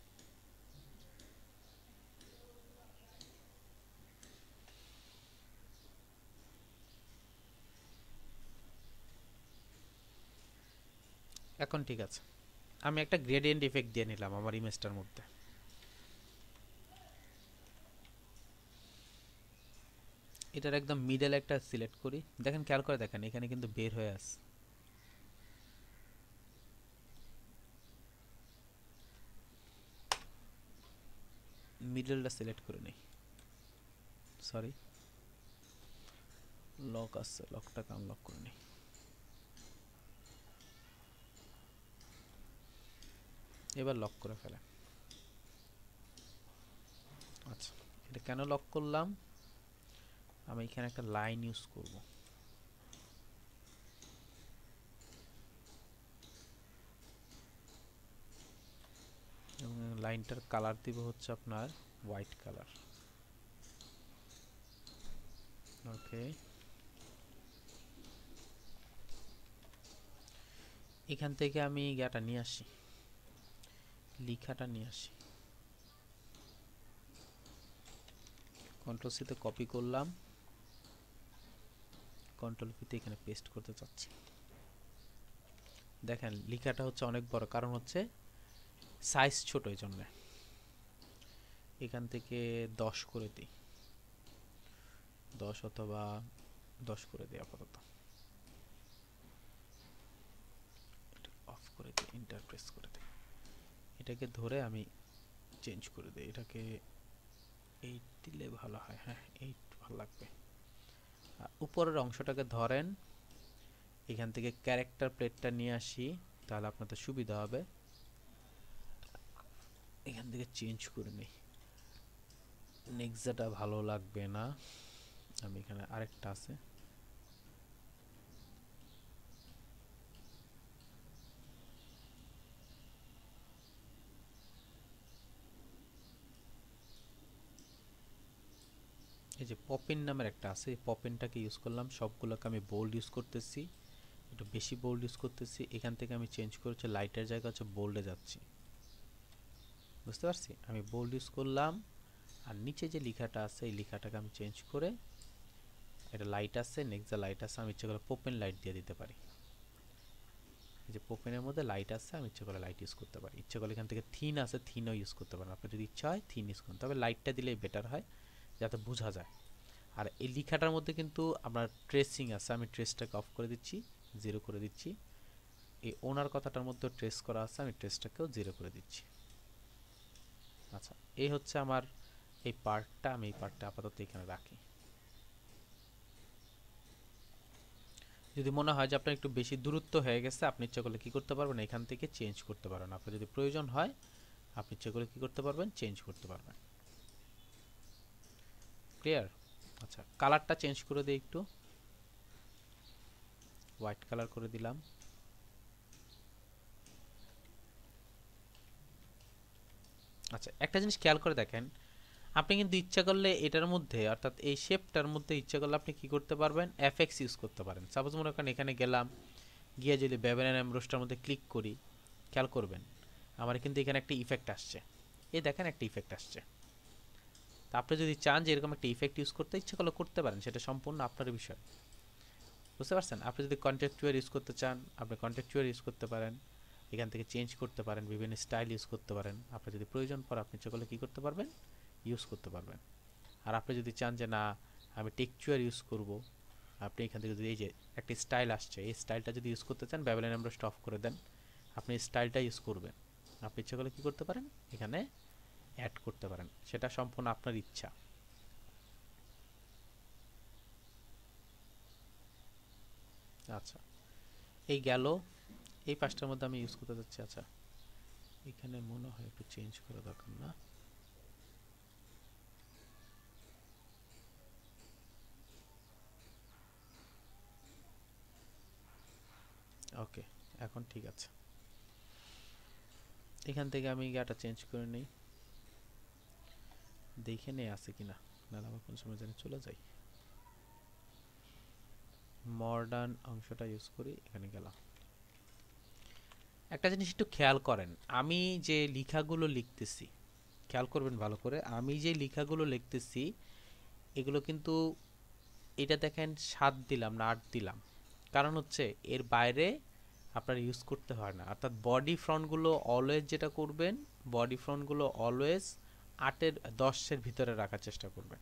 এখন ঠিক আছে। আমি একটা গ্রেডিয়েন্ট ইফেক্ট দিয়ে নিলাম আমার ইমেজটার মধ্যে। এটার একদম মিডল একটা সিলেক্ট করি, দেখেন খেয়াল করে দেখেন এখানে কিন্তু বের হয়ে আসে। মিডলটা সিলেক্ট করে নেই, সরি লক আছে, লকটাকে আনলক করে নেই। এবার লক করে ফেলেন। আচ্ছা, এটা কেন লক করলাম, আমি এখানে একটা লাইন ইউজ করব। এবং লাইনটার কালার দিব হচ্ছে আপনার হোয়াইট কালার। ওকে, এখান থেকে আমি ইয়াটা নিয়ে আসি, লেখাটা নিয়ে আসি। কন্ট্রোল সিতে কপি করলাম, কন্ট্রোল ভিতে এখানে পেস্ট করতে চাচ্ছি। দেখেন লেখাটা হচ্ছে অনেক বড়, কারণ হচ্ছে সাইজ ছোট, এই জন্য। এখান থেকে 10 করে দিই, 10 অথবা 10 করে দিই আপাতত। অফ করে দিই, এন্টার প্রেস করে দিই। এটাকে ধরে আমি চেঞ্জ করে দিই, এটাকে 8 দিলে ভালো হয়। হ্যাঁ, 8 ভালো লাগবে। উপরের অংশটাকে ধরেন, এখান থেকে ক্যারেক্টার প্লেটটা নিয়ে আসি, তাহলে আপনাদের সুবিধা হবে। এখান থেকে চেঞ্জ করে নিই, নেক্সাটা ভালো লাগবে না, আমি এখানে আরেকটা আছে। এই যে পপিন নামের একটা আছে, এই পপিনটাকে ইউজ করলাম। সবগুলোকে আমি বোল্ড ইউজ করতেছি, একটু বেশি বোল্ড ইউজ করতেছি। এখান থেকে আমি চেঞ্জ করেছি, লাইটের জায়গা হচ্ছে বোল্ডে যাচ্ছি, বুঝতে পারছি। আমি বোল্ড ইউজ করলাম, আর নিচে যে লেখাটা আছে এই লেখাটাকে আমি চেঞ্জ করে, এটা লাইট আছে, নেক্সট যা লাইট আছে, আমি ইচ্ছে করে পোপেন লাইট দিয়ে দিতে পারি। এই যে পোপেনের মধ্যে লাইট আছে, আমি ইচ্ছে করে লাইট ইউজ করতে পারি। ইচ্ছে করলে এখান থেকে থিন আছে, থিনও ইউজ করতে পারেন আপনার যদি ইচ্ছা হয়, থিন ইউজ করুন, তবে লাইটটা দিলেই বেটার হয়, যাতে বোঝা যায়। আর এই লেখাটার মধ্যে কিন্তু আপনার ট্রেসিং আছে, আমি ট্রেসটাকে অফ করে দিচ্ছি, 0 করে দিচ্ছি। এই ওনার কথাটার মধ্যে ট্রেস করা আছে, আমি ট্রেসটাকেও 0 করে দিচ্ছি। আচ্ছা, এই হচ্ছে আমার এই পার্টটা, আমি এই পার্টটা আপাতত এখানে রাখি। যদি মনে হয় যে আপনার একটু বেশি দূরত্ব হয়ে গেছে, আপনি ইচ্ছা করলে কি করতে পারবেন, এখান থেকে চেঞ্জ করতে পারেন। আপনার যদি প্রয়োজন হয়, আপনি ইচ্ছা করলে কি করতে পারবেন, চেঞ্জ করতে পারবেন। ক্লিয়ার? আচ্ছা, কালারটা চেঞ্জ করে দিই, একটু হোয়াইট কালার করে দিলাম। আচ্ছা, একটা জিনিস খেয়াল করে দেখেন, আপনি কিন্তু ইচ্ছা করলে এটার মধ্যে, অর্থাৎ এই শেপটার মধ্যে ইচ্ছা করলে আপনি কি করতে পারবেন, এফএক্স ইউজ করতে পারেন। সাপোজ মনে করেন এখানে গেলাম, গিয়ে যদি বেভেল এমব্রোসটার মধ্যে ক্লিক করি, খেয়াল করবেন আমার কিন্তু এখানে একটা ইফেক্ট আসছে। এই দেখেন একটা ইফেক্ট আসছে। তা আপনি যদি চান যে এরকম একটা ইফেক্ট ইউজ করতে, ইচ্ছা করলে করতে পারেন, সেটা সম্পূর্ণ আপনার বিষয়, বুঝতে পারছেন। আপনি যদি কন্টেক্সচুয়াল ইউজ করতে চান, আপনি কন্টেক্সচুয়াল ইউজ করতে পারেন, এখান থেকে চেঞ্জ করতে পারেন, বিভিন্ন স্টাইল ইউজ করতে পারেন। আপনার যদি প্রয়োজন পড়ে, আপনি ইচ্ছা করলে কী করতে পারবেন, ইউজ করতে পারবেন। আর আপনি যদি চান যে না আমি টেক্সচুয়াল ইউজ করব, আপনি এখান থেকে যদি এই যে একটা স্টাইল আসছে, এই স্টাইলটা যদি ইউজ করতে চান, ব্যাবলিন এমব্রোসটা অফ করে দেন, আপনি স্টাইলটা ইউজ করবেন। আপনি ইচ্ছা করলে কী করতে পারেন, এখানে অ্যাড করতে পারেন, সেটা সম্পূর্ণ আপনার ইচ্ছা। আচ্ছা, এই গেল, এই পাঁচটার মধ্যে আমি ইউজ করতে যাচ্ছি। আচ্ছা, এখানে মনে হয় একটু চেঞ্জ করা দরকার না। ওকে, এখন ঠিক আছে। এখান থেকে আমি ইয়াটা চেঞ্জ করে নিই, দেখে নেই আছে কিনা, নাহলে আবার কোন সময় জানি চলে যাই। মডার্ন অংশটা ইউজ করি, এখানে গেলাম। একটা জিনিস একটু খেয়াল করেন, আমি যে লেখাগুলো লিখতেছি, খেয়াল করবেন ভালো করে, আমি যে লেখাগুলো লিখতেছি এগুলো কিন্তু, এটা দেখেন 7 দিলাম না 8 দিলাম, কারণ হচ্ছে এর বাইরে আপনার ইউজ করতে হয় না। অর্থাৎ বডি ফ্রন্টগুলো অলওয়েজ যেটা করবেন, বডি ফ্রন্টগুলো অলওয়েজ 8-এর 10-এর ভিতরে রাখার চেষ্টা করবেন।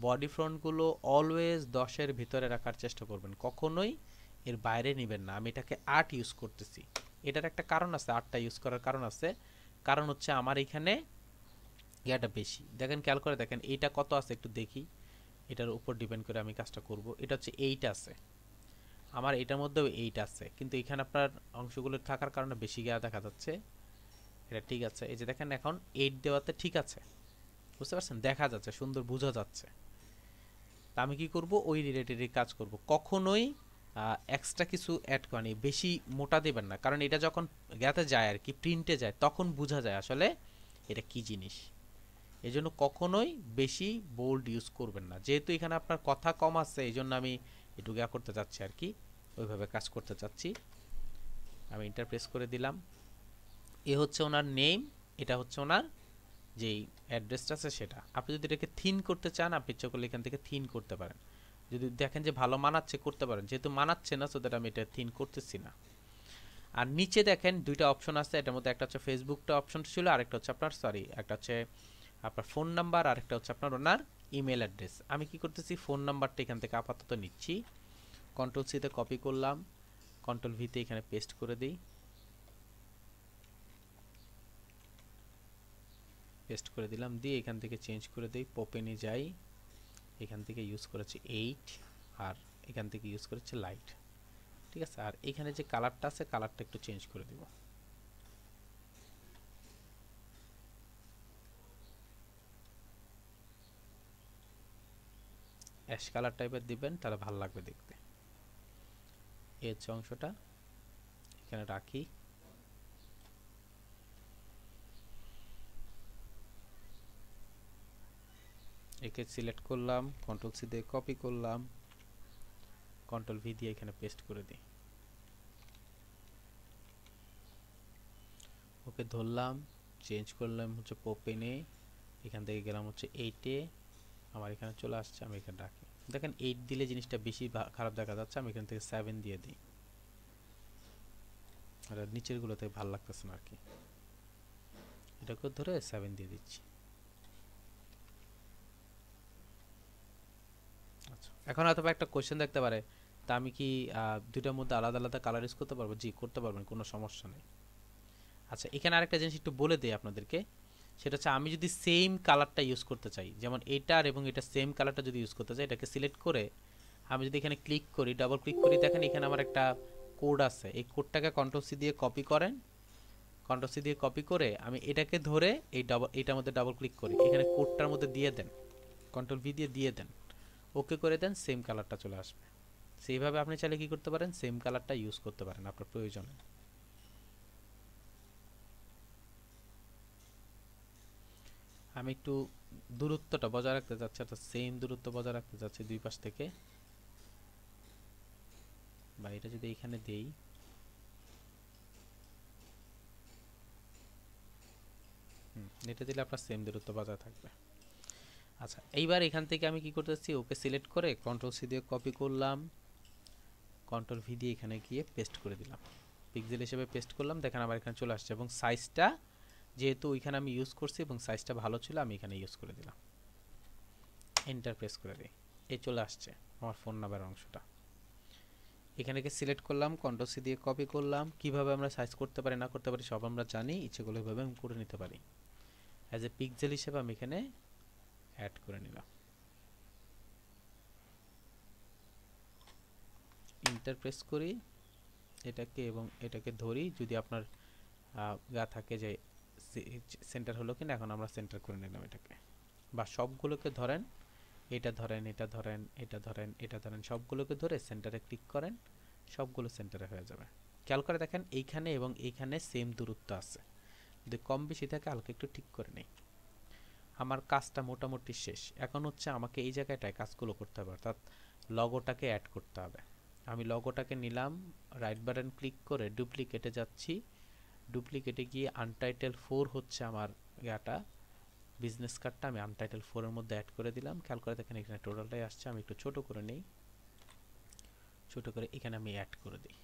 বডি ফ্রন্টগুলো অলওয়েজ 10-এর ভিতরে রাখার চেষ্টা করবেন, কখনোই এর বাইরে নেবেন না। আমি এটাকে 8 ইউজ করতেছি, এটার একটা কারণ আছে, 8টা ইউজ করার কারণ আছে। কারণ হচ্ছে আমার এখানে ইয়াটা বেশি, দেখেন খেয়াল করে দেখেন এইটা কত আছে একটু দেখি, এটার উপর ডিপেন্ড করে আমি কাজটা করব। এটা হচ্ছে 8 আছে, আমার এটার মধ্যেও 8 আছে, কিন্তু এখানে আপনার অংশগুলো থাকার কারণে বেশি গিয়া দেখা যাচ্ছে। এটা ঠিক আছে, এই যে দেখেন এখন 8 দেওয়াতে ঠিক আছে, বুঝতে পারছেন, দেখা যাচ্ছে, সুন্দর বোঝা যাচ্ছে। তা আমি কি করব, ওই রিলেটেডই কাজ করব, কখনোই এক্সট্রা কিছু অ্যাড করেনি, বেশি মোটা দেবেন না, কারণ এটা যখন গ্যাতে যায় আর কি, প্রিন্টে যায়, তখন বোঝা যায় আসলে এটা কি জিনিস। এই জন্য কখনোই বেশি বোল্ড ইউজ করবেন না, যেহেতু এখানে আপনার কথা কম আছে, এই জন্য আমি একটু গিয়া করতে চাচ্ছি আর কি, ওইভাবে কাজ করতে চাচ্ছি। আমি ইন্টারপ্রেস করে দিলাম। এ হচ্ছে ওনার নেম, এটা হচ্ছে ওনার যেই অ্যাড্রেসটা আছে সেটা। আপনি যদি এটাকে থিন করতে চান, আপনি ইচ্ছা করলে এখান থেকে থিন করতে পারেন, যদি দেখেন যে ভালো মানাচ্ছে করতে পারেন, যেহেতু মানাচ্ছে না, সো দ্যাট আমি এটা থিন করতেছি না। আর নিচে দেখেন দুইটা অপশন আছে, এটার মধ্যে একটা হচ্ছে ফেসবুকটা অপশন ছিল, আরেকটা হচ্ছে আপনার একটা হচ্ছে আপনার ফোন নাম্বার, আর একটা হচ্ছে আপনার ওনার ইমেল অ্যাড্রেস। আমি কি করতেছি, ফোন নাম্বারটা এখান থেকে আপাতত নিচ্ছি, কন্ট্রোল সিতে কপি করলাম, কন্ট্রোল ভিতে এখানে পেস্ট করে দিই, পেস্ট করে দিলাম, দিয়ে এখান থেকে চেঞ্জ করে দিই, পোপেনে যাই, এখান থেকে ইউজ করেছি 8, আর এখান থেকে ইউজ করেছি লাইট, ঠিক আছে। আর এখানে যে কালারটা আছে, কালারটা একটু চেঞ্জ করে দিব, অ্যাশ কালার টাইপের দিবেন, তাহলে ভালো লাগবে দেখতে। এই হচ্ছে অংশটা, এখানে রাখি। একে সিলেক্ট করলাম, কন্ট্রোল সি দিয়ে কপি করলাম, কন্ট্রোল ভি দিয়ে এখানে পেস্ট করে দিই, ওকে ধরলাম, চেঞ্জ করলাম হচ্ছে পোপেনে, এখান থেকে গেলাম হচ্ছে 8-এ, আমার এখানে চলে আসছে, আমি এখানে রাখি। দেখেন 8 দিলে জিনিসটা বেশি খারাপ দেখা যাচ্ছে, আমি এখান থেকে 7 দিয়ে দিই, আর নিচের গুলোতে ভালো লাগতেছে না আর কি, এটাকে ধরে 7 দিয়ে দিচ্ছি। আচ্ছা, এখন হয়তো একটা কোশ্চেন দেখতে পারে, তা আমি কি দুইটার মধ্যে আলাদা আলাদা কালার ইউজ করতে পারবো? জি, করতে পারবেন, কোনো সমস্যা নেই। আচ্ছা, এখানে আরেকটা জিনিস একটু বলে দিই আপনাদেরকে, সেটা হচ্ছে আমি যদি সেম কালারটা ইউজ করতে চাই, যেমন এটার এবং এটা সেম কালারটা যদি ইউজ করতে চাই, এটাকে সিলেক্ট করে আমি যদি এখানে ক্লিক করি, ডাবল ক্লিক করি, দেখেন এখানে আমার একটা কোড আছে, এই কোডটাকে কন্ট্রোল সি দিয়ে কপি করেন, কন্ট্রোল সি দিয়ে কপি করে আমি এটাকে ধরে এইটার মধ্যে ডাবল ক্লিক করি, এখানে কোডটার মধ্যে দিয়ে দেন, কন্ট্রোল ভি দিয়ে দিয়ে দেন, ওকে করে দেন, সেম কালারটা চলে আসবে। সেইভাবে আপনি চাইলে কি করতে পারেন, সেম কালারটা ইউজ করতে পারেন আপনার প্রয়োজনে। আমি একটু দূরত্বটা বজায় রাখতে চাচ্ছি, অর্থাৎ সেম দূরত্ব বজায় রাখতে চাচ্ছি দুই পাশ থেকে, বা এটা যদি এখানে দেই, এটা দিলে আপনার সেম দূরত্ব বজায় থাকবে। আচ্ছা, এইবার এখান থেকে আমি কি করতেছি, ওকে সিলেক্ট করে কন্ট্রোল সি দিয়ে কপি করলাম, কন্ট্রোল ভি দিয়ে এখানে গিয়ে পেস্ট করে দিলাম, পিক্সেল হিসেবে পেস্ট করলাম, দেখেন আমার এখানে চলে আসছে, এবং সাইজটা যেহেতু ওইখানে আমি ইউজ করছি এবং সাইজটা ভালো ছিল, আমি এখানে ইউজ করে দিলাম, এন্টার প্রেস করে দিই, এই চলে আসছে আমার ফোন নাম্বারের অংশটা। এখানে সিলেক্ট করলাম, কন্ট্রোল সি দিয়ে কপি করলাম, কিভাবে আমরা সাইজ করতে পারি না করতে পারি সব আমরা জানি, ইচ্ছেগুলো এভাবে আমি করে নিতে পারি। অ্যাজ এ পিক্সেল হিসেবে আমি এখানে অ্যাড করে নিলাম, এন্টার প্রেস করি এটাকে, এবং এটাকে ধরি, যদি আপনার গা থাকে যে সেন্টার হলো কিনা, এখন আমরা সেন্টার করে নিলাম এটাকে, বা সবগুলোকে ধরেন, এটা ধরেন, এটা ধরেন, এটা ধরেন, এটা ধরেন, সবগুলোকে ধরে সেন্টারে ক্লিক করেন, সবগুলো সেন্টারে হয়ে যাবে। খেয়াল করে দেখেন এইখানে এবং এইখানে সেম দূরত্ব আছে, যদি কম বেশি থাকে হালকা একটু ঠিক করে নেই। আমার কাজটা মোটামুটি শেষ, এখন হচ্ছে আমাকে এই জায়গাটায় কাজগুলো করতে হবে, অর্থাৎ লগোটাকে অ্যাড করতে হবে। আমি লগোটাকে নিলাম, রাইট বাটন ক্লিক করে ডুপ্লিকেটে যাচ্ছি, ডুপ্লিকেটে গিয়ে আনটাইটেল 4 হচ্ছে আমার ইয়াটা বিজনেস কার্ডটা, আমি আনটাইটেল 4 এর মধ্যে অ্যাড করে দিলাম। খেয়াল করে দেখেন এখানে টোটালটাই আসছে, আমি একটু ছোট করে নেই, ছোট করে এখানে আমি অ্যাড করে দিই,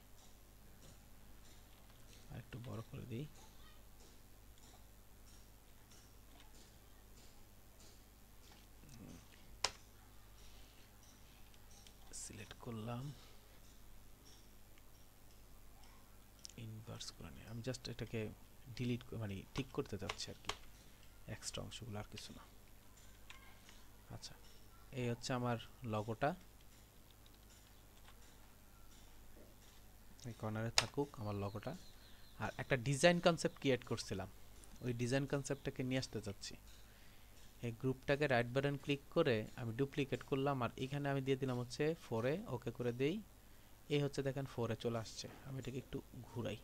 আর একটু বড় করে দিই, করলাম, ইনভার্স করে নিই। আমি জাস্ট এটাকে ডিলিট মানে ঠিক করতে যাচ্ছি আর কি, এক্সট্রা অংশগুলো, আর কিছু না। আচ্ছা, এই হচ্ছে আমার লগোটা, এই কর্নারে থাকুক আমার লগোটা। আর একটা ডিজাইন কনসেপ্ট ক্রিয়েট করছিলাম, ওই ডিজাইন কনসেপ্টটাকে নিয়ে আসতে চাচ্ছি। এই গ্রুপটাকে রাইট বাটন ক্লিক করে আমি ডুপ্লিকেট করলাম, আর এখানে আমি দিয়ে দিলাম হচ্ছে 4-এ, ওকে করে দেই। এই হচ্ছে দেখেন 4-এ চলে আসছে। আমি এটাকে একটু ঘুরাই,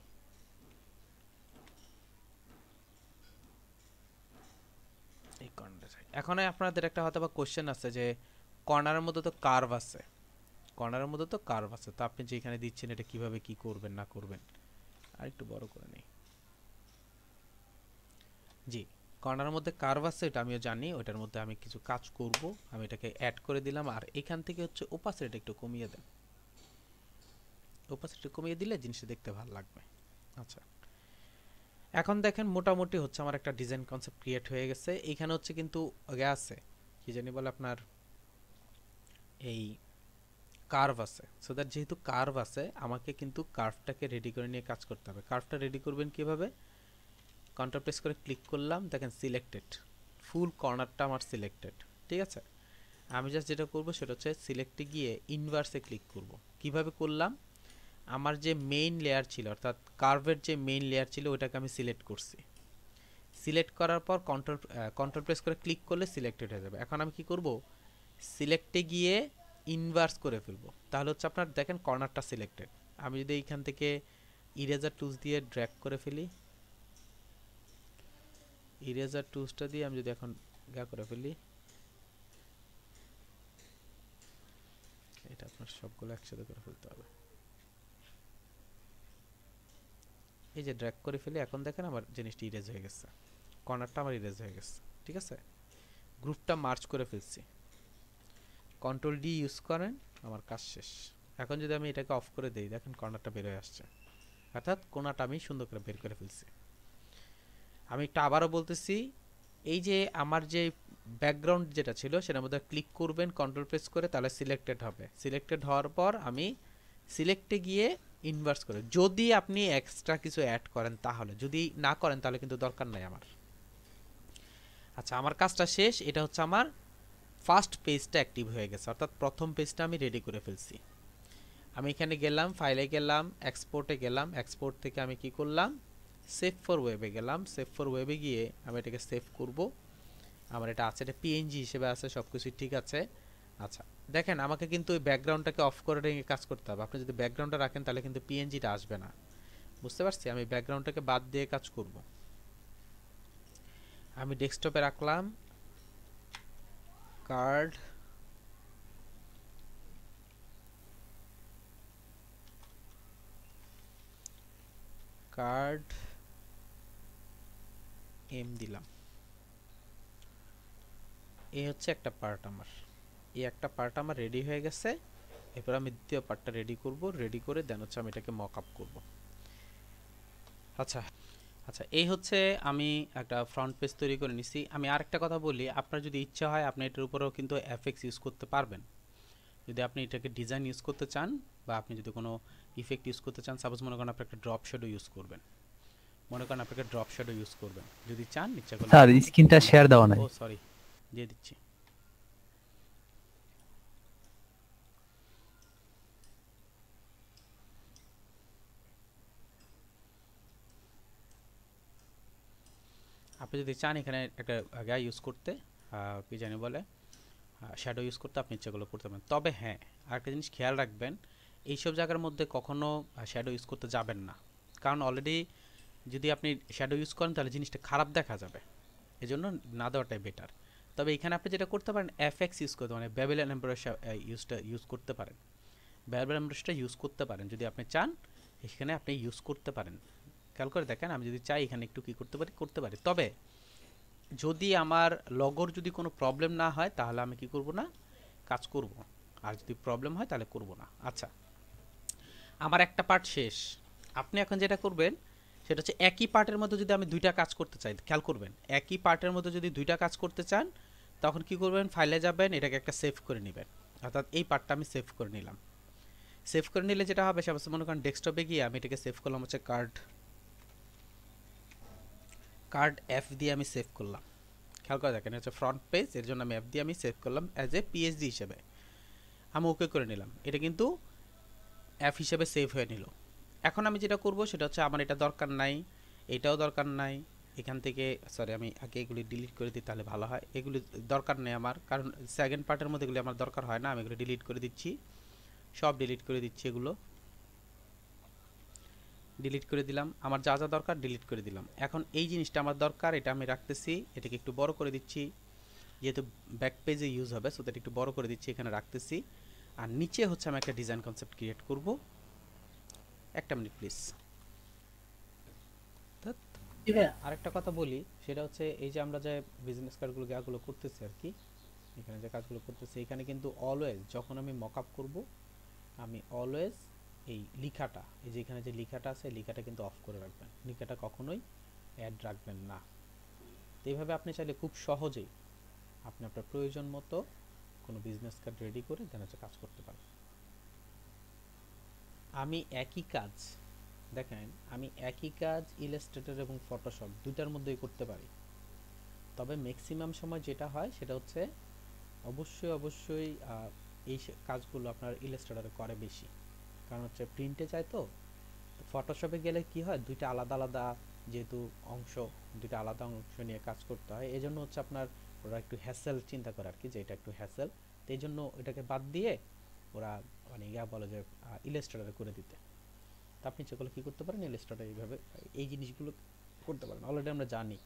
এই কর্নারে। এখন আপনাদের একটা হয়তো বা কোশ্চেন আছে যে কর্নারের মধ্যে তো কার্ভ আছে, কর্নারের মধ্যে তো কার্ভ আছে, তো আপনি যেখানে দিচ্ছেন এটা কিভাবে কি করবেন না করবেন। আর একটু বড় করে নেই। জি, কর্নারের মধ্যে কার্ভ আছে, এটা আমিও জানি, ওটার মধ্যে আমি কিছু কাজ করব। আমি এটাকে অ্যাড করে দিলাম, আর এখান থেকে হচ্ছে ওপাসিটি একটু কমিয়ে দেন। ওপাসিটি কমিয়ে দিলে জিনিসটা দেখতে ভালো লাগবে। আচ্ছা, এখন দেখেন মোটামুটি হচ্ছে আমার একটা ডিজাইন কনসেপ্ট ক্রিয়েট হয়ে গেছে। এইখানে হচ্ছে কিন্তু আগে আছে কি জানি বলে আপনার এই কার্ভ আছে। সো দ্যাট যেহেতু কার্ভ আছে, আমাকে কিন্তু কার্ভটাকে রেডি করে নিয়ে কাজ করতে হবে। কার্ভটা রেডি করবেন কিভাবে? কন্ট্রোল প্রেস করে ক্লিক করলাম, দেখেন সিলেক্টেড, ফুল কর্নারটা আমার সিলেক্টেড। ঠিক আছে, আমি জাস্ট যেটা করব সেটা হচ্ছে সিলেক্টে গিয়ে ইনভার্সে ক্লিক করব। কিভাবে করলাম? আমার যে মেইন লেয়ার ছিল, অর্থাৎ কার্ভের যে মেইন লেয়ার ছিল, ওটাকে আমি সিলেক্ট করছি। সিলেক্ট করার পর কন্ট্রোল প্রেস করে ক্লিক করলে সিলেক্টেড হয়ে যাবে। এখন আমি কি করব? সিলেক্টে গিয়ে ইনভার্স করে ফেলবো, তাহলে হচ্ছে আপনার দেখেন কর্নারটা সিলেক্টেড। আমি যদি এইখান থেকে ইরেজার টুলস দিয়ে ড্র্যাগ করে ফেলি, ইরেজার টুলসটা দিয়ে আমি যদি এখন করে ফেলি, এটা আপনার সবগুলো একসাথে করে ফেলতে হবে। এই যে ড্র্যাগ করে ফেলি, এখন দেখেন আমার জিনিসটা ইরেজ হয়ে গেছে, কর্নারটা আমার ইরেজ হয়ে গেছে। ঠিক আছে, গ্রুপটা মার্চ করে ফেলছি। কন্ট্রোল ডি ইউজ করেন, আমার কাজ শেষ। এখন যদি আমি এটাকে অফ করে দেই, দেখেন কর্নারটা বের হয়ে আসছে, অর্থাৎ কোণাটা আমি সুন্দর করে বের করে ফেলছি। আমি একটু আবারও বলতেছি, এই যে আমার যে ব্যাকগ্রাউন্ড যেটা ছিল সেটার মধ্যে ক্লিক করবেন কন্ট্রোল প্রেস করে, তাহলে সিলেক্টেড হবে। সিলেক্টেড হওয়ার পর আমি সিলেক্টে গিয়ে ইনভার্স করে, যদি আপনি এক্সট্রা কিছু অ্যাড করেন তাহলে, যদি না করেন তাহলে কিন্তু দরকার নাই আমার। আচ্ছা, আমার কাজটা শেষ। এটা হচ্ছে আমার ফার্স্ট পেজটা অ্যাক্টিভ হয়ে গেছে, অর্থাৎ প্রথম পেজটা আমি রেডি করে ফেলছি। আমি এখানে গেলাম, ফাইলে গেলাম, এক্সপোর্টে গেলাম, এক্সপোর্ট থেকে আমি কি করলাম? সেভ ফর ওয়েবে গেলাম। সেভ ফর ওয়েবে গিয়ে আমি এটাকে সেভ করব। আমার এটা আছে, এটা পিএনজি হিসেবে আছে, সব কিছু ঠিক আছে। আচ্ছা, দেখেন আমাকে কিন্তু ওই ব্যাকগ্রাউন্ডটাকে অফ করে রেখে কাজ করতে হবে। আপনি যদি ব্যাকগ্রাউন্ডটা রাখেন তাহলে কিন্তু পিএনজিটা আসবে না, বুঝতে পারছি? আমি ব্যাকগ্রাউন্ডটাকে বাদ দিয়ে কাজ করব। আমি ডেস্কটপে রাখলাম কার্ড, কার্ড এম দিলাম। এই হচ্ছে একটা পার্ট আমার, এই একটা পার্ট আমার রেডি হয়ে গেছে। এরপর আমি দ্বিতীয় পার্টটা রেডি করব, রেডি করে দেন হচ্ছে আমি এটাকে মক আপ করবো। আচ্ছা আচ্ছা, এই হচ্ছে আমি একটা ফ্রন্ট পেজ তৈরি করে নিছি। আমি আরেকটা কথা বলি, আপনার যদি ইচ্ছা হয় আপনি এটার উপরেও কিন্তু এফএক্স ইউজ করতে পারবেন। যদি আপনি এটাকে ডিজাইন ইউজ করতে চান, বা আপনি যদি কোনো ইফেক্ট ইউজ করতে চান, সাপোজ মনে করেন আপনি একটা ড্রপ শ্যাডো ইউজ করবেন, মনে করেন আপনাকে ড্রপ শ্যাডো ইউজ করবেন, যদি চান ইচ্ছা করলে। স্যার স্ক্রিনটা শেয়ার দেওয়া নাই। ও সরি, দিয়ে দিচ্ছি। আপনি যদি চান এখানে একটা গায়ে ইউজ করতে, কি জানি বলে, শ্যাডো ইউজ করতে, আপনি ইচ্ছাগুলো করতে পারেন। তবে হ্যাঁ, আরেকটা জিনিস খেয়াল রাখবেন, এইসব জায়গার মধ্যে কখনো শ্যাডো ইউজ করতে যাবেন না, কারণ অলরেডি যদি আপনি শ্যাডো ইউজ করেন তাহলে জিনিসটা খারাপ দেখা যাবে, এজন্য না দেওয়াটাই বেটার। তবে এখানে আপনি যেটা করতে পারেন, এফএক্স ইউজ করতে, মানে ব্যাবিলন এমব্রয়ডারি ইউজ করতে পারেন। ব্যাবিলন এমব্রয়ডারিটা ইউজ করতে পারেন যদি আপনি চান, এখানে আপনি ইউজ করতে পারেন। খেয়াল করে দেখেন, আমি যদি চাই এখানে একটু কি করতে পারি। তবে যদি আমার লগোর যদি কোনো প্রবলেম না হয় তাহলে আমি কি করব না, কাজ করব। আর যদি প্রবলেম হয় তাহলে করব না। আচ্ছা, আমার একটা পার্ট শেষ। আপনি এখন যেটা করবেন সেটা হচ্ছে একই পার্টের মধ্যে যদি আমি দুইটা কাজ করতে চাই, খেয়াল করবেন, একই পার্টের মধ্যে যদি দুইটা কাজ করতে চান তখন কি করবেন, ফাইলে যাবেন, এটাকে একটা সেভ করে নেবেন। অর্থাৎ এই পার্টটা আমি সেভ করে নিলাম। সেভ করে নিলে যেটা হবে সাপোজ মনে করেন ডেস্কটপে গিয়ে আমি এটাকে সেভ করলাম হচ্ছে কার্ড এফ দিয়ে আমি সেভ করলাম। খেয়াল করে দেখেন হচ্ছে ফ্রন্ট পেজ, এর জন্য আমি এফ দিয়ে আমি সেভ করলাম অ্যাজ এ পিএসডি হিসেবে। আমি ওকে করে নিলাম, এটা কিন্তু অ্যাপ হিসেবে সেভ হয়ে নিল। এখন আমি যেটা করব সেটা হচ্ছে আমার এটা দরকার নাই, এটাও দরকার নাই, এখান থেকে সরি আমি আগে এগুলি ডিলিট করে দিই তাহলে ভালো হয়। এগুলি দরকার নেই আমার, কারণ সেকেন্ড পার্টের মধ্যে এগুলি আমার দরকার হয় না। আমি এগুলো ডিলিট করে দিচ্ছি, সব ডিলিট করে দিচ্ছি, এগুলো ডিলিট করে দিলাম। আমার যা যা দরকার ডিলিট করে দিলাম। এখন এই জিনিসটা আমার দরকার, এটা আমি রাখতেছি, এটাকে একটু বড় করে দিচ্ছি যেহেতু ব্যাক পেজে ইউজ হবে, সো এটা একটু বড় করে দিচ্ছি, এখানে রাখতেছি। আর নিচে হচ্ছে আমি একটা ডিজাইন কনসেপ্ট ক্রিয়েট করব। একটা মিনিট প্লিজ। আরেকটা কথা বলি, সেটা হচ্ছে এই যে আমরা যে বিজনেস কার্ডগুলো গাগুলো করতেছি আর কি, এখানে যে কাজগুলো করতেছি, এখানে কিন্তু অলওয়েজ যখন আমি মকআপ করব, আমি অলওয়েজ এই লেখাটা, এই যে এখানে যে লেখাটা আছে লেখাটা কিন্তু অফ করে রাখবেন, লেখাটা কখনোই অ্যাড রাখবেন না। তো এইভাবে আপনি চাইলে খুব সহজেই আপনি আপনার প্রয়োজন মতো কোনো বিজনেস কার্ড রেডি করে দেন হচ্ছে কাজ করতে পারেন। আমি একই কাজ দেখেন, আমি একই কাজ ইলাস্ট্রেটর এবং ফটোশপ দুইটার মধ্যেই করতে পারি। তবে ম্যাক্সিমাম সময় যেটা হয় সেটা হচ্ছে অবশ্যই এই কাজগুলো আপনার ইলাস্ট্রেটরে করে বেশি, কারণ হচ্ছে প্রিন্টে চাই। তো ফটোশপে গেলে কি হয়, দুইটা আলাদা আলাদা যেহেতু অংশ, দুইটা আলাদা অংশ নিয়ে কাজ করতে হয়, এই জন্য হচ্ছে আপনার ওরা একটু হ্যাসেল চিন্তা করে আর কি, যে এটা একটু হ্যাসেল। তো এই জন্য এটাকে বাদ দিয়ে ওরা মানে বলে যে ইলাস্ট্রেটরে করে দিতে। তা আপনি যেগুলো কী করতে পারেন, ইলাস্ট্রেটর এইভাবে এই জিনিসগুলো করতে পারেন। অলরেডি আমরা জানি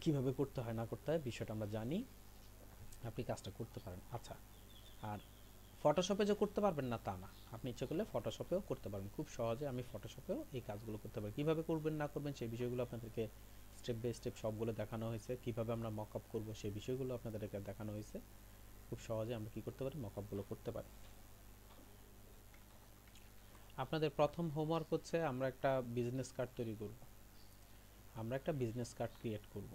কিভাবে করতে হয় না করতে হয়, বিষয়টা আমরা জানি, আপনি কাজটা করতে পারেন। আচ্ছা, আর ফটোশপে যে করতে পারবেন না তা না, আপনি ইচ্ছে করলে ফটোশপেও করতে পারবেন খুব সহজে। আমি ফটোশপেও এই কাজগুলো করতে পারি। কীভাবে করবেন না করবেন সেই বিষয়গুলো আপনাদেরকে স্টেপ বাই স্টেপ সবগুলো দেখানো হয়েছে। কীভাবে আমরা মকআপ করব সেই বিষয়গুলো আপনাদেরকে দেখানো হয়েছে। খুব সহজে আমরা কী করতে পারি, মকআপগুলো করতে পারি। আপনাদের প্রথম হোমওয়ার্ক হচ্ছে আমরা একটা বিজনেস কার্ড তৈরি করব, আমরা একটা বিজনেস কার্ড ক্রিয়েট করব।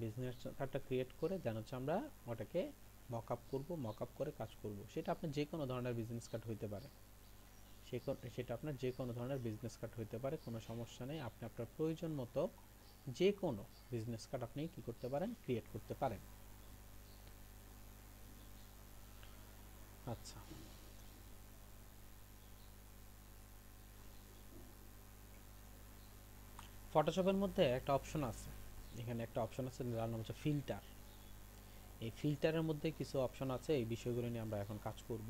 বিজনেস কার্ডটা ক্রিয়েট করে দেন হচ্ছে আমরা ওটাকে মকআপ করব, মকআপ করে কাজ করব। সেটা আপনার যে কোনো ধরনের বিজনেস কার্ড হইতে পারে, সেটা আপনার যে কোনো ধরনের বিজনেস কার্ড হইতে পারে, কোনো সমস্যা নেই। আপনি আপনার প্রয়োজন মতো যে কোনো বিজনেস কার্ড আপনি কি করতে পারেন, ক্রিয়েট করতে পারেন। আচ্ছা, ফটোশপের মধ্যে একটা অপশন আছে, এখানে একটা অপশন আছে যার নাম হচ্ছে ফিল্টার। এই ফিল্টারের মধ্যে কিছু অপশন আছে, এই বিষয়গুলো নিয়ে আমরা এখন কাজ করব।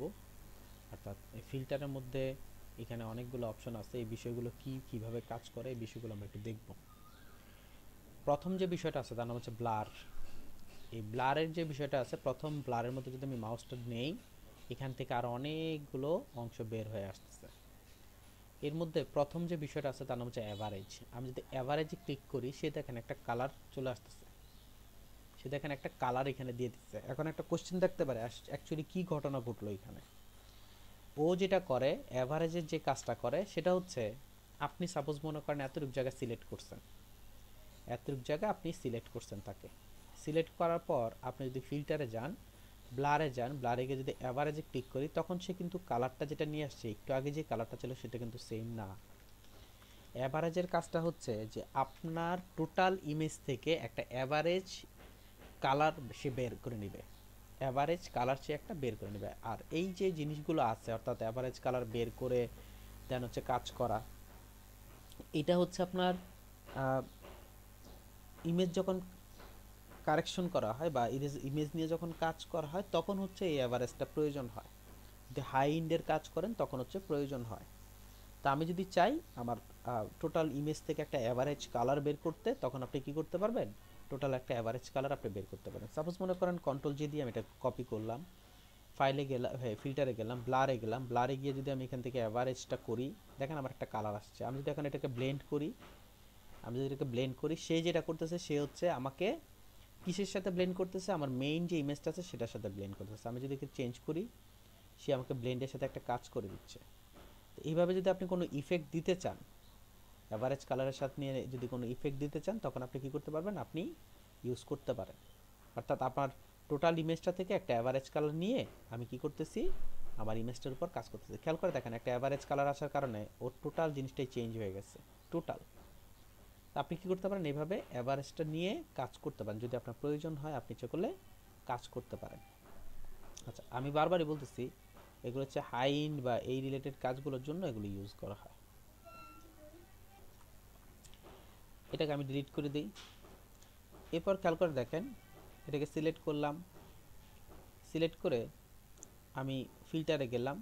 অর্থাৎ এই ফিল্টারের মধ্যে এখানে অনেকগুলো অপশন আছে, এই বিষয়গুলো কিভাবে কাজ করে এই বিষয়গুলো আমরা একটু দেখব। প্রথম যে বিষয়টা আছে তার নাম হচ্ছে ব্লার। এই ব্লারের যে বিষয়টা আছে, প্রথম ব্লারের মধ্যে যদি আমি মাউসটা নেই, এখান থেকে আরও অনেকগুলো অংশ বের হয়ে আসতেছে। এর মধ্যে প্রথম যে বিষয়টা আছে তার নাম হচ্ছে অ্যাভারেজ। আমি যদি অ্যাভারেজে ক্লিক করি, সে দেখেন একটা কালার চলে আসতেছে, সে দেখেন একটা কালার এখানে দিয়ে দিচ্ছে। এখন একটা কোশ্চেন দেখতে পারে অ্যাকচুয়ালি কি ঘটনা ঘটলো এখানে। ও যেটা করে, অ্যাভারেজের যে কাজটা করে সেটা হচ্ছে, আপনি সাপোজ মনে করেন এতটুক জায়গা সিলেক্ট করছেন, এতটুক জায়গা আপনি সিলেক্ট করছেন, তাকে সিলেক্ট করার পর আপনি যদি ফিল্টারে যান, ব্লারে যান, ব্লারে গিয়ে যদি অ্যাভারেজে ক্লিক করি, তখন সে কিন্তু কালারটা যেটা নিয়ে আসছে, একটু আগে যে কালারটা ছিল সেটা কিন্তু সেম না। অ্যাভারেজের কাজটা হচ্ছে যে আপনার টোটাল ইমেজ থেকে একটা অ্যাভারেজ কালার সে বের করে নেবে, অ্যাভারেজ কালার সে একটা বের করে নেবে। আর এই যে জিনিসগুলো আছে, অর্থাৎ অ্যাভারেজ কালার বের করে দেন হচ্ছে কাজ করা, এটা হচ্ছে আপনার ইমেজ যখন কারেকশন করা হয় বা ইমেজ নিয়ে যখন কাজ করা হয়, তখন হচ্ছে এই অ্যাভারেজটা প্রয়োজন হয়। যদি হাই ইন্ডের কাজ করেন তখন হচ্ছে প্রয়োজন হয়। তা আমি যদি চাই আমার টোটাল ইমেজ থেকে একটা অ্যাভারেজ কালার বের করতে, তখন আপনি কি করতে পারবেন, টোটাল একটা অ্যাভারেজ কালার আপনি বের করতে পারেন। সাপোজ মনে করেন কন্ট্রোল জি দিয়ে আমি এটা কপি করলাম, ফাইলে গেলাম, হ্যাঁ ফিল্টারে গেলাম, ব্লারে গেলাম, ব্লারে গিয়ে যদি আমি এখান থেকে অ্যাভারেজটা করি, দেখেন আমার একটা কালার আসছে। আমি যদি এখন এটাকে ব্লেন্ড করি, আমি যদি এটাকে ব্লেন্ড করি, সে যেটা করতেছে সে হচ্ছে আমাকে কিসের সাথে ব্লেন্ড করতেছে, আমার মেইন যে ইমেজটা আছে সেটার সাথে ব্লেন্ড করতেছে। আমি যদি একে চেঞ্জ করি, সে আমাকে ব্লেন্ডের সাথে একটা কাজ করে দিচ্ছে। তো এইভাবে যদি আপনি কোনো ইফেক্ট দিতে চান, অ্যাভারেজ কালারের সাথে নিয়ে যদি কোনো ইফেক্ট দিতে চান, তখন আপনি কী করতে পারবেন, আপনি ইউজ করতে পারেন। অর্থাৎ আপনার টোটাল ইমেজটা থেকে একটা অ্যাভারেজ কালার নিয়ে আমি কি করতেছি, আমার ইমেজটার উপর কাজ করতেছে। খেয়াল করে দেখেন একটা অ্যাভারেজ কালার আসার কারণে ওর টোটাল জিনিসটাই চেঞ্জ হয়ে গেছে, টোটাল। আপনি কি করতে পারেন, এইভাবে অ্যাভারেজটা নিয়ে কাজ করতে পারেন, যদি আপনার প্রয়োজন হয় আপনি ইচ্ছে করলে কাজ করতে পারেন। আচ্ছা, আমি বারবারই বলতেছি এগুলো হচ্ছে হাই এন্ড বা এই রিলেটেড কাজগুলোর জন্য এগুলো ইউজ করা হয়। এটাকে আমি ডিলিট করে দিই। এরপর খেয়াল করে দেখেন এটাকে সিলেক্ট করলাম, সিলেক্ট করে আমি ফিল্টারে গেলাম,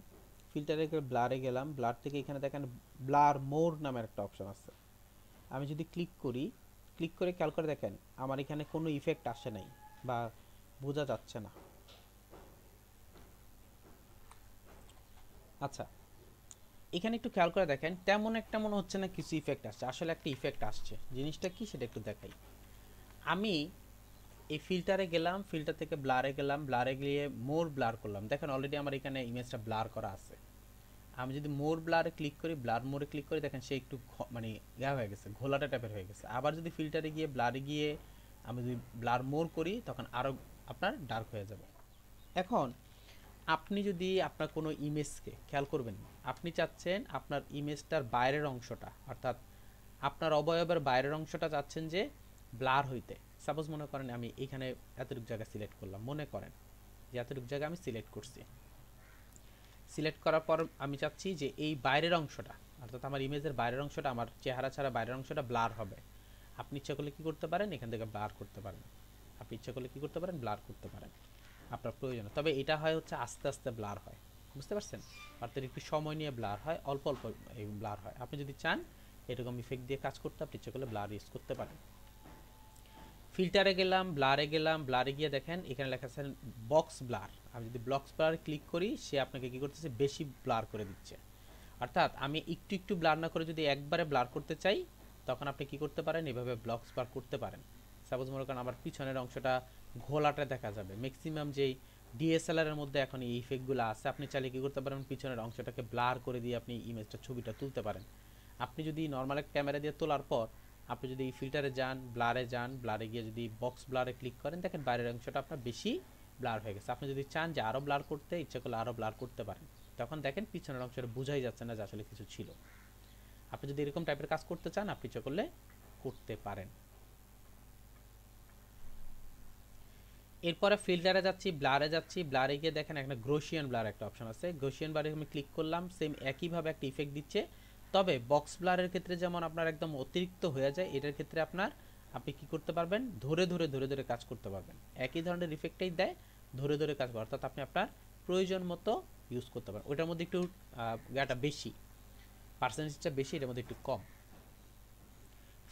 ফিল্টারে গিয়ে ব্লারে গেলাম, ব্লার থেকে এখানে দেখেন ব্লার মোর নামের একটা অপশন আছে। আমি যদি ক্লিক করি, ক্লিক করে খেয়াল করে দেখেন আমার এখানে কোনো ইফেক্ট আসে নাই বা বোঝা যাচ্ছে না। আচ্ছা, এখানে একটু খেয়াল করে দেখেন তেমন একটা মনে হচ্ছে না কিছু ইফেক্ট আসছে, আসলে একটা ইফেক্ট আসছে। জিনিসটা কি সেটা একটু দেখাই। আমি এই ফিল্টারে গেলাম, ফিল্টার থেকে ব্লারে গেলাম, ব্লারে গিয়ে মোর ব্লার করলাম, দেখেন অলরেডি আমার এখানে ইমেজটা ব্লার করা আছে। আমি যদি মোর ব্লারে ক্লিক করি, ব্লার মোরে ক্লিক করি, দেখেন সে একটু মানে ইয়া হয়ে গেছে, ঘোলাটা টাইপের হয়ে গেছে। আবার যদি ফিল্টারে গিয়ে ব্লারে গিয়ে আমি যদি ব্লার মোর করি তখন আরও আপনার ডার্ক হয়ে যাবে। এখন আপনি যদি আপনার কোনো ইমেজকে খেয়াল করবেন, আপনি চাচ্ছেন আপনার ইমেজটার বাইরের অংশটা, অর্থাৎ আপনার অবয়বের বাইরের অংশটা চাচ্ছেন যে ব্লার হইতে। সাপোজ মনে করেন আমি এখানে এতটুকু জায়গা সিলেক্ট করলাম, মনে করেন যে এতটুকু জায়গা আমি সিলেক্ট করছি। সিলেক্ট করার পর আমি চাচ্ছি যে এই বাইরের অংশটা, অর্থাৎ আমার ইমেজের বাইরের অংশটা, আমার চেহারা ছাড়া বাইরের অংশটা ব্লার হবে। আপনি ইচ্ছা করলে কি করতে পারেন, এখান থেকে ব্লার করতে পারেন। আপনি ইচ্ছা করলে কি করতে পারেন, ব্লার করতে পারেন আপনার প্রয়োজনে। তবে এটা হয় হচ্ছে আস্তে আস্তে ব্লার হয়, বুঝতে পারছেন? অর্থাৎ একটু সময় নিয়ে ব্লার হয়, অল্প অল্প ব্লার হয়। আপনি যদি চান এরকম ইফেক্ট দিয়ে কাজ করতে, আপনি ইচ্ছা করলে ব্লার ইউজ করতে পারেন। ফিল্টারে গেলাম, ব্লারে গেলাম, ব্লারে গিয়ে দেখেন এখানে লেখা আছে বক্স ব্লার। আমি যদি বক্স ব্লার ক্লিক করি সে আপনাকে কি করতেছে, বেশি ব্লার করে দিচ্ছে। অর্থাৎ আমি একটু একটু ব্লার না করে যদি একবারে ব্লার করতে চাই তখন আপনি কি করতে পারেন, এভাবে ব্লক্স ব্লার করতে পারেন। সাপোজ মনে করেন আমার পিছনের অংশটা ঘোলাটা দেখা যাবে, ম্যাক্সিমাম যেই ডিএসএলআর এর মধ্যে এখন এই ইফেক্টগুলো আছে, আপনি চাইলে কি করতে পারেন, পিছনের অংশটাকে ব্লার করে দিয়ে আপনি ইমেজটা ছবিটা তুলতে পারেন। আপনি যদি নর্মাল একটা ক্যামেরা দিয়ে তোলার পর আপনি যদি এই ফিল্টারে যান, ব্লারে যান, ব্লারে গিয়ে যদি বক্স ব্লারে ক্লিক করেন, দেখেন বাইরের অংশটা আপনার বেশি ব্লার হয়ে গেছে। আপনি যদি চান যে আরও ব্লার করতে, ইচ্ছা করলে আরও ব্লার করতে পারেন। তখন দেখেন পিছনের অংশটা বোঝাই যাচ্ছে না যে আসলে কিছু ছিল। আপনি যদি এরকম টাইপের কাজ করতে চান আপনি ইচ্ছা করলে করতে পারেন। এরপরে ফিল্টারে যাচ্ছি, ব্লারে যাচ্ছি, ব্লারে গিয়ে দেখেন একটা গ্রোশিয়ান ব্লার একটা অপশন আছে। গ্রোশিয়ান ব্লারে আমি ক্লিক করলাম, সেম একইভাবে একটা ইফেক্ট দিচ্ছে। তবে বক্স ব্লারের ক্ষেত্রে যেমন আপনার একদম অতিরিক্ত হয়ে যায়, এটার ক্ষেত্রে আপনি কি করতে পারবেন, ধরে ধরে ধরে ধরে কাজ করতে পারবেন। একই ধরনের ইফেক্টটাই দেয়, ধরে ধরে কাজ করে, অর্থাৎ আপনি আপনার প্রয়োজন মতো ইউজ করতে পারেন। ওইটার মধ্যে একটু গাটা বেশি, পার্সেন্টেজটা বেশি, এটার মধ্যে একটু কম।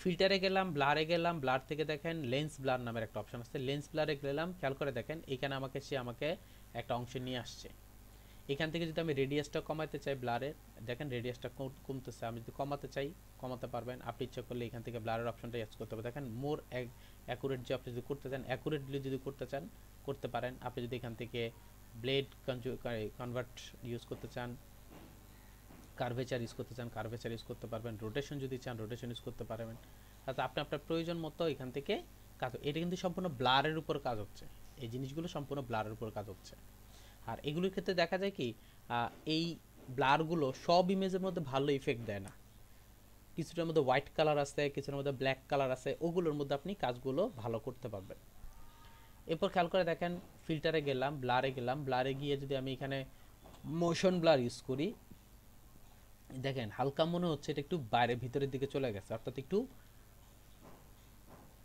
ফিল্টারে গেলাম, ব্লারে গেলাম, ব্লার থেকে দেখেন লেন্স ব্লার নামের একটা অপশন আছে। লেন্স ব্লারে গেলাম, খেয়াল করে দেখেন এখানে আমাকে একটা অংশে নিয়ে আসছে। এখান থেকে যদি আমি রেডিয়াসটা কমাতে চাই ব্লারের, দেখেন রেডিয়াসটা কমতেছে। আমি যদি কমাতে চাই কমাতে পারবেন। আপনি ইচ্ছা করলে এখান থেকে ব্লারের অপশনটা ইউজ করতে পারবেন। দেখেন মোর অ্যাকুরেট যে আপনি যদি করতে চান, অ্যাকুরেটলি যদি করতে চান করতে পারেন। আপনি যদি এখান থেকে ব্লেড কনভার্ট ইউজ করতে চান, কার্ভেচার ইউজ করতে চান, কার্ভেচার ইউজ করতে পারবেন। রোটেশন যদি চান রোটেশন ইউজ করতে পারবেন। অর্থাৎ আপনি আপনার প্রয়োজন মতো এখান থেকে কাজ, এটা কিন্তু সম্পূর্ণ ব্লারের উপর কাজ হচ্ছে। এই জিনিসগুলো সম্পূর্ণ ব্লারের উপর কাজ হচ্ছে। আর এগুলোর ক্ষেত্রে দেখা যায় কি, এই ব্লারগুলো সব ইমেজের মধ্যে ভালো ইফেক্ট দেয় না। কিছুটার মধ্যে হোয়াইট কালার আছে, কিছুটার মধ্যে ব্ল্যাক কালার আছে, ওগুলোর মধ্যে আপনি কাজগুলো ভালো করতে পারবেন। এরপর খেয়াল করে দেখেন ফিল্টারে গেলাম, ব্লারে গেলাম, ব্লারে গিয়ে যদি আমি এখানে মোশন ব্লার ইউজ করি, দেখেন হালকা মনে হচ্ছে এটা একটু বাইরে ভিতরের দিকে চলে গেছে, অর্থাৎ একটু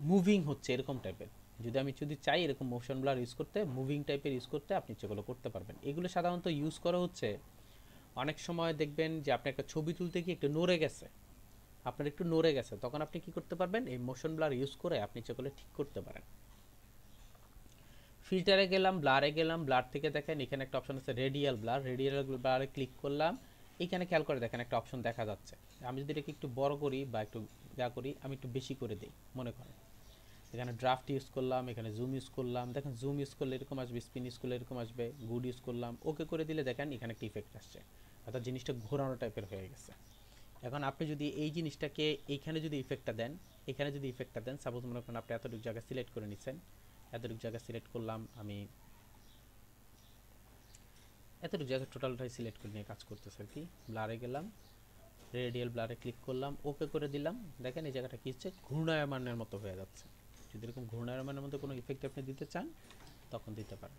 মুভিং হচ্ছে এরকম টাইপের। যদি চাই এরকম মোশন ব্লার ইউজ করতে, মুভিং টাইপের ইউজ করতে, আপনি সেগুলো করতে পারবেন। এগুলো সাধারণত ইউজ করা হচ্ছে অনেক সময় দেখবেন যে আপনি একটা ছবি তুলতে গিয়ে একটু নড়ে গেছে, আপনার একটু নড়ে গেছে, তখন আপনি কি করতে পারবেন, এই মোশন ব্লার ইউজ করে আপনি সেগুলো ঠিক করতে পারেন। ফিল্টারে গেলাম, ব্লারে গেলাম, ব্লার থেকে দেখেন এখানে একটা অপশন আছে রেডিয়াল ব্লার। রেডিয়াল ব্লারে ক্লিক করলাম, এখানে খেয়াল করে দেখেন একটা অপশন দেখা যাচ্ছে। আমি যদি এটাকে একটু বড় করি বা একটু করি, আমি একটু বেশি করে দিই, মনে করেন এখানে ড্রাফট ইউজ করলাম, এখানে জুম ইউজ করলাম, দেখেন জুম ইউজ করলে এরকম আসবে, স্পিন ইউজ করলে এরকম আসবে, গুড ইউজ করলাম, ওকে করে দিলে দেখেন এখানে একটা ইফেক্ট আসছে, অর্থাৎ জিনিসটা ঘোরানো টাইপের হয়ে গেছে। এখন আপনি যদি এই জিনিসটাকে এইখানে যদি ইফেক্টটা দেন, এখানে যদি ইফেক্টটা দেন, সাপোজ মনে করেন আপনি এতটুকু জায়গা সিলেক্ট করে নিচ্ছেন, এতটুকু জায়গা সিলেক্ট করলাম আমি, এতটুকু জায়গায় টোটালটাই সিলেক্ট করে নিয়ে কাজ করতেছে আর কি। ব্লারে গেলাম, রেডিয়াল ব্লারে ক্লিক করলাম, ওকে করে দিলাম। দেখেন এই জায়গাটা কি হচ্ছে, ঘূর্ণায়মানের মতো হয়ে যাচ্ছে। যদি এরকম ঘূর্ণায়মানের মতো কোনো ইফেক্ট আপনি দিতে চান তখন দিতে পারেন।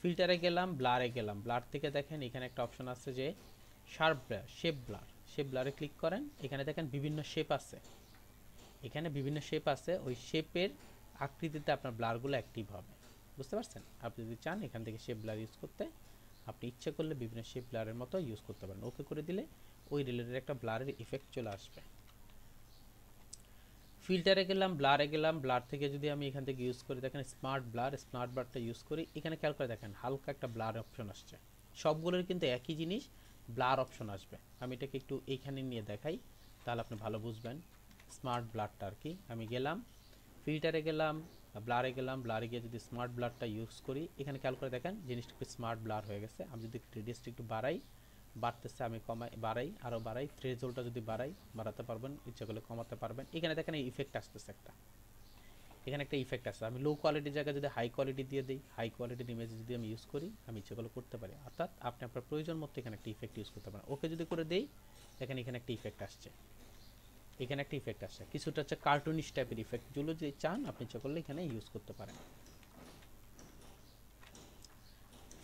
ফিল্টারে গেলাম, ব্লারে গেলাম, ব্লার থেকে দেখেন এখানে একটা অপশন আছে যে sharp blur, shape blur. Shape ব্লারে ক্লিক করেন, এখানে দেখেন বিভিন্ন শেপ আছে, এখানে বিভিন্ন শেপ আছে, ওই শেপের আকৃতিতে আপনার ব্লারগুলো অ্যাক্টিভ হবে। বুঝতে পারছেন? আপনি যদি চান এখান থেকে শেপ ব্লার ইউজ করতে, আপনি ইচ্ছে করলে বিভিন্ন শেপ ব্লারের মতো ইউজ করতে পারেন। ওকে করে দিলে ওই রিলেটেড একটা ব্লারের ইফেক্ট চলে আসবে। ফিল্টারে গেলাম, ব্লারে গেলাম, ব্লার থেকে যদি আমি এখান থেকে ইউজ করি, দেখেন স্মার্ট ব্লার, স্মার্ট ব্লারটা ইউজ করি, এখানে খেয়াল করে দেখেন হালকা একটা ব্লার অপশন আসছে। সবগুলোর কিন্তু একই জিনিস, ব্লার অপশন আসবে। আমি এটাকে একটু এইখানে নিয়ে দেখাই, তাহলে আপনি ভালো বুঝবেন স্মার্ট ব্লারটা আর কি। আমি গেলাম, ফিল্টারে গেলাম, ব্লারে গেলাম, ব্লারে গিয়ে যদি স্মার্ট ব্লারটা ইউজ করি, এখানে খেয়াল করে দেখেন জিনিসটা একটু স্মার্ট ব্লার হয়ে গেছে। আমি যদি রেডিয়াসটা একটু বাড়াই, বাড়তেছে, আমি কমাই, বাড়াই, আরও বাড়াই, থ্রেশহোল্ডটা যদি বাড়াই, বাড়াতে পারবেন, ইচ্ছা করলে কমাতে পারবেন। এখানে দেখেন এই ইফেক্ট আসতেছে একটা, এখানে একটা ইফেক্ট আসছে। আমি লো কোয়ালিটির জায়গায় যদি হাই কোয়ালিটি দিয়ে দিই, হাই কোয়ালিটির ইমেজ যদি আমি ইউজ করি, আমি ইচ্ছা করলে করতে পারি। অর্থাৎ আপনি আপনার প্রয়োজন মতো এখানে একটা ইফেক্ট ইউজ করতে পারেন। ওকে যদি করে দেই, দেখেন এখানে একটা ইফেক্ট আসছে, এখানে একটা ইফেক্ট আসছে, কিছুটা হচ্ছে কার্টুনিশ টাইপের ইফেক্ট। যেগুলো যদি চান আপনি ইচ্ছা করলে এখানে ইউজ করতে পারেন।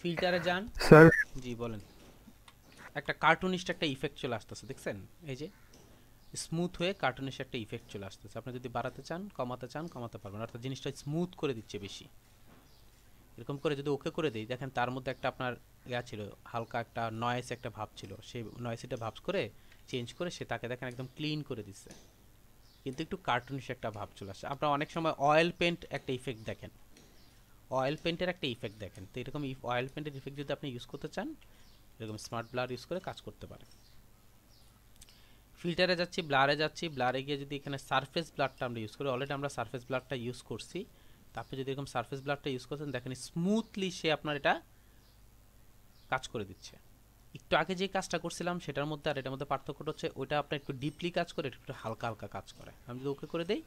ফিল্টারে যান, স্যার জি বলেন। একটা কার্টুনিস্ট একটা ইফেক্ট চলে আসতেছে, দেখছেন? এই যে স্মুথ হয়ে কার্টুনিস্ট একটা ইফেক্ট চলে আসতেছে। আপনি যদি বাড়াতে চান, কমাতে পারবেন, অর্থাৎ জিনিসটা স্মুথ করে দিচ্ছে বেশি। এরকম করে যদি ওকে করে দিই, দেখেন তার মধ্যে একটা আপনার ইয়া ছিল, হালকা একটা নয়েস একটা ভাব ছিল, সেই নয়েসটা ভাব করে চেঞ্জ করে সে তাকে দেখেন একদম ক্লিন করে দিচ্ছে, কিন্তু একটু কার্টুনিশ একটা ভাব চলে আসছে। আপনারা অনেক সময় অয়েল পেন্ট একটা ইফেক্ট দেখেন, অয়েল পেন্টের একটা ইফেক্ট দেখেন, তো এরকম অয়েল পেন্টের ইফেক্ট যদি আপনি ইউজ করতে চান, এরকম স্মার্ট ব্লার ইউজ করে কাজ করতে পারেন। ফিল্টারে যাচ্ছি, ব্লারে যাচ্ছি, ব্লারে গিয়ে যদি এখানে সারফেস ব্লারটা আমরা ইউজ করি, অলরেডি আমরা সারফেস ব্লারটা ইউজ করছি, তা আপনি যদি এরকম সারফেস ব্লারটা ইউজ করছেন, দেখেন স্মুথলি সে আপনার এটা কাজ করে দিচ্ছে। একটু আগে যে কাজটা করছিলাম সেটার মধ্যে আর এটার মধ্যে পার্থক্যটা হচ্ছে, ওইটা আপনার একটু ডিপলি কাজ করে, একটু হালকা হালকা কাজ করে। আমি যদি ওকে করে দিই,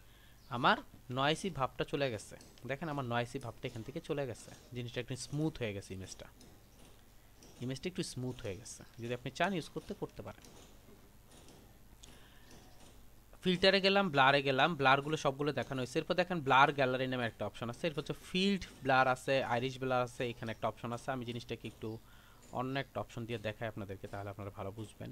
আমার নয়েসি ভাবটা চলে গেছে, দেখেন আমার নয়েসি ভাবটা এখান থেকে চলে গেছে, জিনিসটা একটু স্মুথ হয়ে গেছে, ইমেজটা একটু স্মুথ হয়ে গেছে। যদি আপনি চান ইউজ করতে, করতে পারেন। ফিল্টারে গেলাম, ব্লারে গেলাম, ব্লারগুলো সবগুলো দেখানো হয়েছে। এরপর দেখেন ব্লার গ্যালারি নামে একটা অপশন আছে, এরপর হচ্ছে ফিল্ড ব্লার আছে, আইরিশ ব্লার আছে, এখানে একটা অপশন আছে। আমি জিনিসটাকে একটু অন্য একটা অপশন দিয়ে দেখাই আপনাদেরকে, তাহলে আপনারা ভালো বুঝবেন।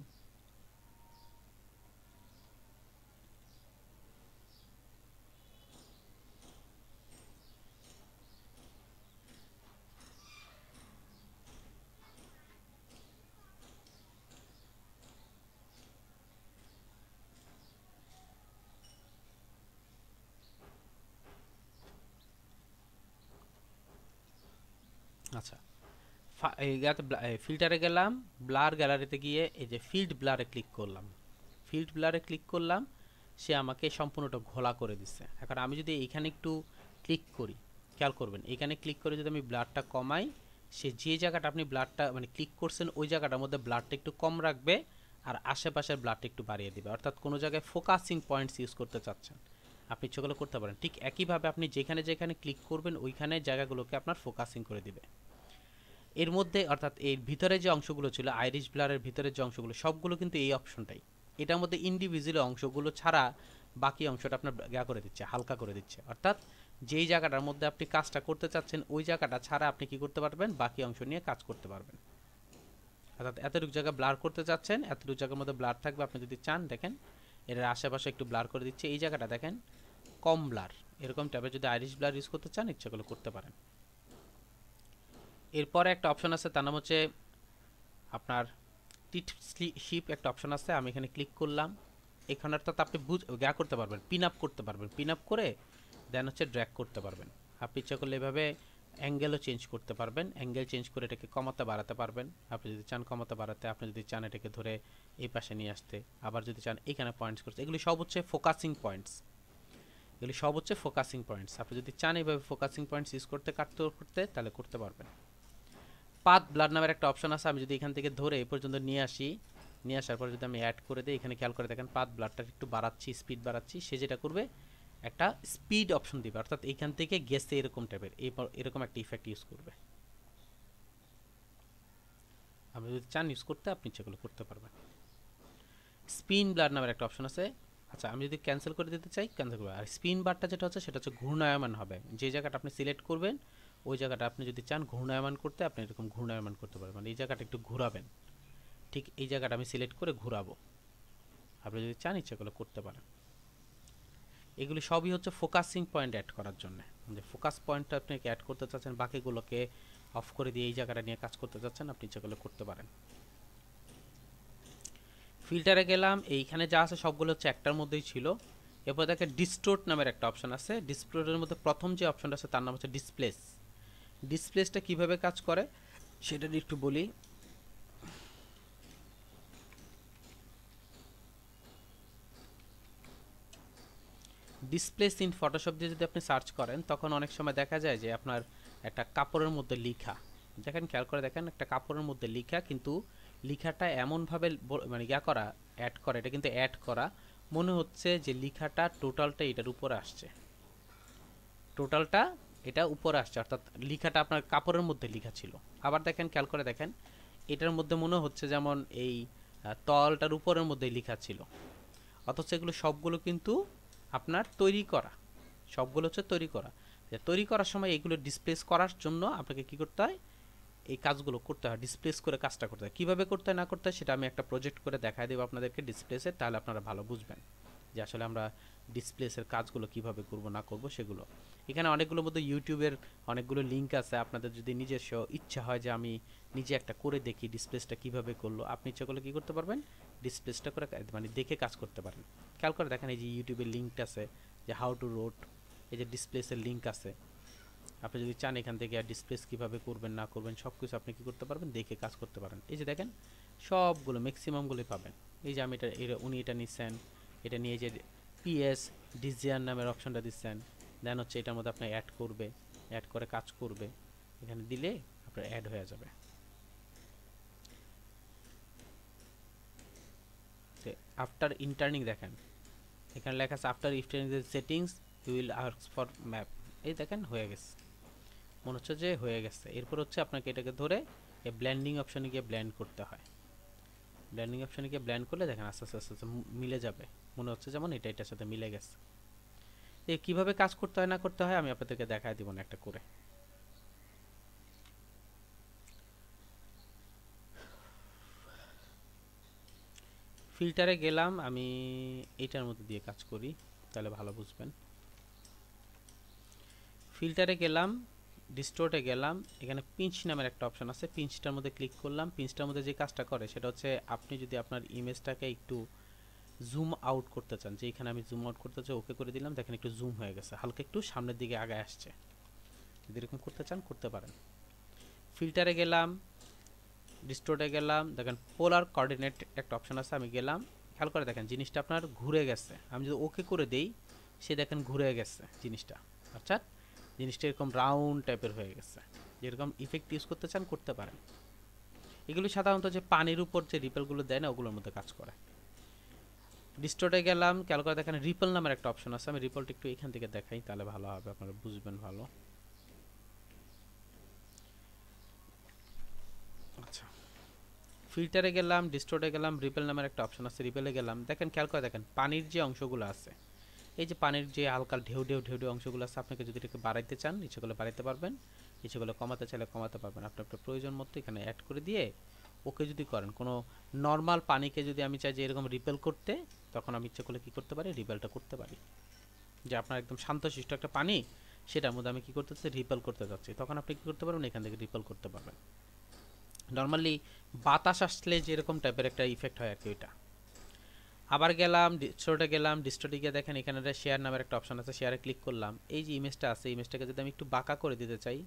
আচ্ছা, ফিল্টারে গেলাম, ব্লার গ্যালারিতে গিয়ে এই যে ফিল্ড ব্লারে ক্লিক করলাম, ফিল্ড ব্লারে ক্লিক করলাম, সে আমাকে সম্পূর্ণটা ঘোলা করে দিচ্ছে। এখন আমি যদি এইখানে একটু ক্লিক করি, খেয়াল করবেন এখানে ক্লিক করে যদি আমি ব্লারটা কমাই, সে যে জায়গাটা আপনি ব্লারটা মানে ক্লিক করছেন ওই জায়গাটার মধ্যে ব্লারটা একটু কম রাখবে, আর আশেপাশের ব্লারটা একটু বাড়িয়ে দিবে। অর্থাৎ কোনো জায়গায় ফোকাসিং পয়েন্টস ইউজ করতে চাচ্ছেন, আপনি ইচ্ছাগুলো করতে পারেন। ঠিক একইভাবে আপনি যেখানে যেখানে ক্লিক করবেন ওইখানে জায়গাগুলোকে আপনার ফোকাসিং করে দিবে। এর মধ্যে অর্থাৎ এর ভিতরে যে অংশগুলো ছিল, আইরিশ ব্লারের ভিতরে যে অংশগুলো, সবগুলো কিন্তু এই অপশনটাই। এটার মধ্যে ইন্ডিভিজুয়াল অংশগুলো ছাড়া বাকি অংশটা আপনার করে দিচ্ছে, হালকা করে দিচ্ছে। অর্থাৎ যেই জায়গাটার মধ্যে আপনি কাজটা করতে চাচ্ছেন ওই জায়গাটা ছাড়া আপনি কি করতে পারবেন, বাকি অংশ নিয়ে কাজ করতে পারবেন। অর্থাৎ এতটুকু জায়গা ব্লার করতে চাচ্ছেন, এতটুকু জায়গার মধ্যে ব্লার থাকবে। আপনি যদি চান দেখেন এর আশেপাশে একটু ব্লার করে দিচ্ছে, এই জায়গাটা দেখেন কম ব্লার, এরকম টাইপের যদি আইরিশ ব্লার ইউজ করতে চান ইচ্ছাগুলো করতে পারেন। এরপরে একটা অপশন আছে, তার নাম হচ্ছে আপনার টিট শিপ একটা অপশন আছে। আমি এখানে ক্লিক করলাম, এখানে অর্থাৎ আপনি করতে পারবেন, পিন আপ করতে পারবেন, পিন আপ করে দেন হচ্ছে ড্র্যাগ করতে পারবেন। আপনি ইচ্ছা করলে এভাবে অ্যাঙ্গেলও চেঞ্জ করতে পারবেন, অ্যাঙ্গেল চেঞ্জ করে এটাকে কমাতে বাড়াতে পারবেন। আপনি যদি চান কমাতে বাড়াতে, আপনি যদি চান এটাকে ধরে এই পাশে নিয়ে আসতে, আবার যদি চান এখানে পয়েন্টস করতে, এগুলি সব হচ্ছে ফোকাসিং পয়েন্টস, এগুলি সব হচ্ছে ফোকাসিং পয়েন্টস। আপনি যদি চান এইভাবে ফোকাসিং পয়েন্টস ইউজ করতে করতে তাহলে করতে পারবেন। পাথ ব্লার নামের একটা অপশন আছে, আমি যদি এখান থেকে ধরে এই পর্যন্ত নিয়ে আসি, নিয়ে আসার পর যদি আমি অ্যাড করে দিই, এখানে খেয়াল করে দেখেন পাথ ব্লারটা একটু বাড়াচ্ছি, স্পিড বাড়াচ্ছি, সে যেটা করবে একটা স্পিড অপশন দিবে, অর্থাৎ এইখান থেকে গেছে এরকম টাইপের এরকম একটা ইফেক্ট ইউজ করবে। আপনি যদি চান ইউজ করতে আপনি ইচ্ছা করলে করতে পারবেন। স্পিন ব্লার নামের একটা অপশন আছে। আচ্ছা আমি যদি ক্যান্সেল করে দিতে চাই ক্যান্সেল করবো। আর স্পিন বারটা যেটা হচ্ছে সেটা হচ্ছে ঘূর্ণায়মান হবে, যে জায়গাটা আপনি সিলেক্ট করবেন ওই জায়গাটা আপনি যদি চান ঘূর্ণায়মান করতে আপনি এরকম ঘূর্ণায়মান করতে পারবেন, এই জায়গাটা একটু ঘোরাবেন, ঠিক এই জায়গাটা আমি সিলেক্ট করে ঘোরাবো, আপনি যদি চান ইচ্ছা করলে করতে পারেন। এগুলি সবই হচ্ছে ফোকাসিং পয়েন্ট অ্যাড করার জন্য, যে ফোকাস পয়েন্টটা আপনি অ্যাড করতে চাচ্ছেন, বাকিগুলোকে অফ করে দিয়ে এই জায়গাটা নিয়ে কাজ করতে চাচ্ছেন, আপনি ইচ্ছা করলে করতে পারেন। ফিল্টারে গেলাম, এইখানে যা আছে সবগুলো হচ্ছে একটার মধ্যেই ছিল। এরপর দেখে ডিস্টোর্ট নামের একটা অপশন আছে। ডিস্টোর্টের মধ্যে প্রথম যে অপশনটা আছে তার নাম হচ্ছে ডিসপ্লেস। ডিসপ্লেসটা কিভাবে কাজ করে সেটা একটু বলি। ডিসপ্লেস ইন ফটোশপ দিয়ে যদি আপনি সার্চ করেন তখন অনেক সময় দেখা যায় যে আপনার একটা কাপড়ের মধ্যে লেখা, দেখেন খেয়াল করে দেখেন একটা কাপড়ের মধ্যে লেখা, কিন্তু লেখাটা এমনভাবে মানে করা অ্যাড করা, এটা কিন্তু অ্যাড করা মনে হচ্ছে যে লেখাটা টোটালটা এটার উপরে আসছে, টোটালটা এটা উপরে আসছে, অর্থাৎ লেখাটা আপনার কাপড়ের মধ্যে লেখা ছিল। আবার দেখেন খেয়াল করে দেখেন এটার মধ্যে মনে হচ্ছে যেমন এই তলটার উপরের মধ্যে লেখা ছিল, অথচ এগুলো সবগুলো কিন্তু আপনার তৈরি করা, সবগুলো হচ্ছে তৈরি করা। তৈরি করার সময় এগুলো ডিসপ্লেস করার জন্য আপনাকে কি করতে হয়, এই কাজগুলো করতে হয়, ডিসপ্লেস করে কাজটা করতে হয়। কীভাবে করতে হয় না করতে হয় সেটা আমি একটা প্রজেক্ট করে দেখাই দেবো আপনাদেরকে ডিসপ্লেসের, তাহলে আপনারা ভালো বুঝবেন যে আসলে আমরা ডিসপ্লেসের কাজগুলো কিভাবে করব না করব সেগুলো। এখানে অনেকগুলোর মধ্যে ইউটিউবের অনেকগুলো লিঙ্ক আছে, আপনাদের যদি নিজস্ব ইচ্ছা হয় যে আমি নিজে একটা করে দেখি ডিসপ্লেসটা কিভাবে করলো, আপনি ইচ্ছা করলে কী করতে পারবেন, ডিসপ্লেসটা করে মানে দেখে কাজ করতে পারেন। খেয়াল করে দেখেন এই যে ইউটিউবের লিঙ্কটা আছে যে হাউ টু রোড, এই যে ডিসপ্লেসের লিঙ্ক আছে, আপনি যদি চান এখান থেকে আর ডিসপ্লেস কীভাবে করবেন না করবেন সব কিছু আপনি কী করতে পারবেন, দেখে কাজ করতে পারেন। এই যে দেখেন সবগুলো ম্যাক্সিমামগুলোই পাবেন। এই যে আমি উনি এটা নিচ্ছেন, এটা নিয়ে যে পিএস ডিজিয়ার নামের অপশনটা দিচ্ছেন, দেন হচ্ছে এটার মধ্যে আপনি অ্যাড করবে, অ্যাড করে কাজ করবে, এখানে দিলে আপনার অ্যাড হয়ে যাবে। আফটার ইন্টার্নিং দেখেন এখানে লেখা আছে after entering settings you will ask for map, এই দেখেন হয়ে গেছে, মনে হচ্ছে যে হয়ে গেছে। এরপর হচ্ছে আপনাকে এটাকে ধরে এই ব্ল্যান্ডিং অপশনে গিয়ে ব্ল্যান্ড করতে হয়। ব্ল্যান্ডিং অপশনে গিয়ে ব্ল্যান্ড করলে দেখেন আস্তে আস্তে আস্তে আস্তে মিলে যাবে, মনে হচ্ছে যেমন এটা এটার সাথে মিলে গেছে। এই কীভাবে কাজ করতে হয় না করতে হয় আমি আপনাদেরকে দেখায় দিব না একটা করে। ফিল্টারে গেলাম, আমি এইটার মধ্যে দিয়ে কাজ করি তাহলে ভালো বুঝবেন। ফিল্টারে গেলাম, ডিস্টোর্টে গেলাম, এখানে পিঞ্চ নামের একটা অপশন আছে, পিঞ্চটার মধ্যে ক্লিক করলাম। পিঞ্চটার মধ্যে যে কাজটা করে সেটা হচ্ছে আপনি যদি আপনার ইমেজটাকে একটু জুম আউট করতে চান, যে এখানে আমি জুম আউট করতে চাই ওকে করে দিলাম, দেখেন একটু জুম হয়ে গেছে, হালকা একটু সামনের দিকে আগায় আসছে। যদি এরকম করতে চান করতে পারেন। ফিল্টারে গেলাম, ডিস্টোর্টে গেলাম, দেখেন পোলার কোঅর্ডিনেট একটা অপশন আছে, আমি গেলাম, খেয়াল করে দেখেন জিনিসটা আপনার ঘুরে গেছে। আমি যদি ওকে করে দেই সে দেখেন ঘুরে গেছে জিনিসটা, অর্থাৎ জিনিসটা এরকম রাউন্ড টাইপের হয়ে গেছে। যেরকম ইফেক্ট ইউজ করতে চান করতে পারেন। এগুলি সাধারণত যে পানির উপর যে রিপেলগুলো দেয় না ওগুলোর মধ্যে কাজ করে। ডিস্টোর্টে গেলাম, খেয়াল করে দেখেন রিপল নামের একটা অপশন আছে, আমি রিপলটা একটু এখান থেকে দেখাই তাহলে ভালো হবে, আপনারা বুঝবেন ভালো। আচ্ছা ফিল্টারে গেলাম, ডিস্টোর্টে গেলাম, রিপেল নামের একটা অপশন আছে, রিপেলে গেলাম, দেখেন খেয়াল করে দেখেন পানির যে অংশগুলো আছে, এই যে পানির যে হালকা ঢেউ ঢেউ ঢেউ ঢেউ অংশগুলো আছে, আপনাকে যদি এটাকে বাড়াইতে চান ইচ্ছে করলে বাড়াইতে পারবেন, ইচ্ছে করলে কমাতে চাইলে কমাতে পারবেন, আপনার আপনার প্রয়োজন মতো এখানে অ্যাড করে দিয়ে ওকে যদি করেন। কোনো নর্মাল পানিকে যদি আমি চাই যে এরকম রিপেল করতে, তখন আমি ইচ্ছে করলে কী করতে পারি, রিপেলটা করতে পারি। যে আপনার একদম শান্তশিষ্ট একটা পানি সেটার মধ্যে আমি কী করতে চাচ্ছি, রিপেল করতে চাচ্ছি, তখন আপনি কী করতে পারবেন, এখান থেকে রিপেল করতে পারবেন। নর্মালি বাতাস আসলে যেরকম টাইপের একটা ইফেক্ট হয় আর কি ওইটা। আবার গেলাম ডিস্টোর্টে গেলাম, ডিস্টোর্টে গিয়ে দেখেন এখানে শেয়ার নামের একটা অপশন আছে, শেয়ারে ক্লিক করলাম। এই যে ইমেজটা আছে ইমেজটাকে যদি আমি একটু বাঁকা করে দিতে চাই,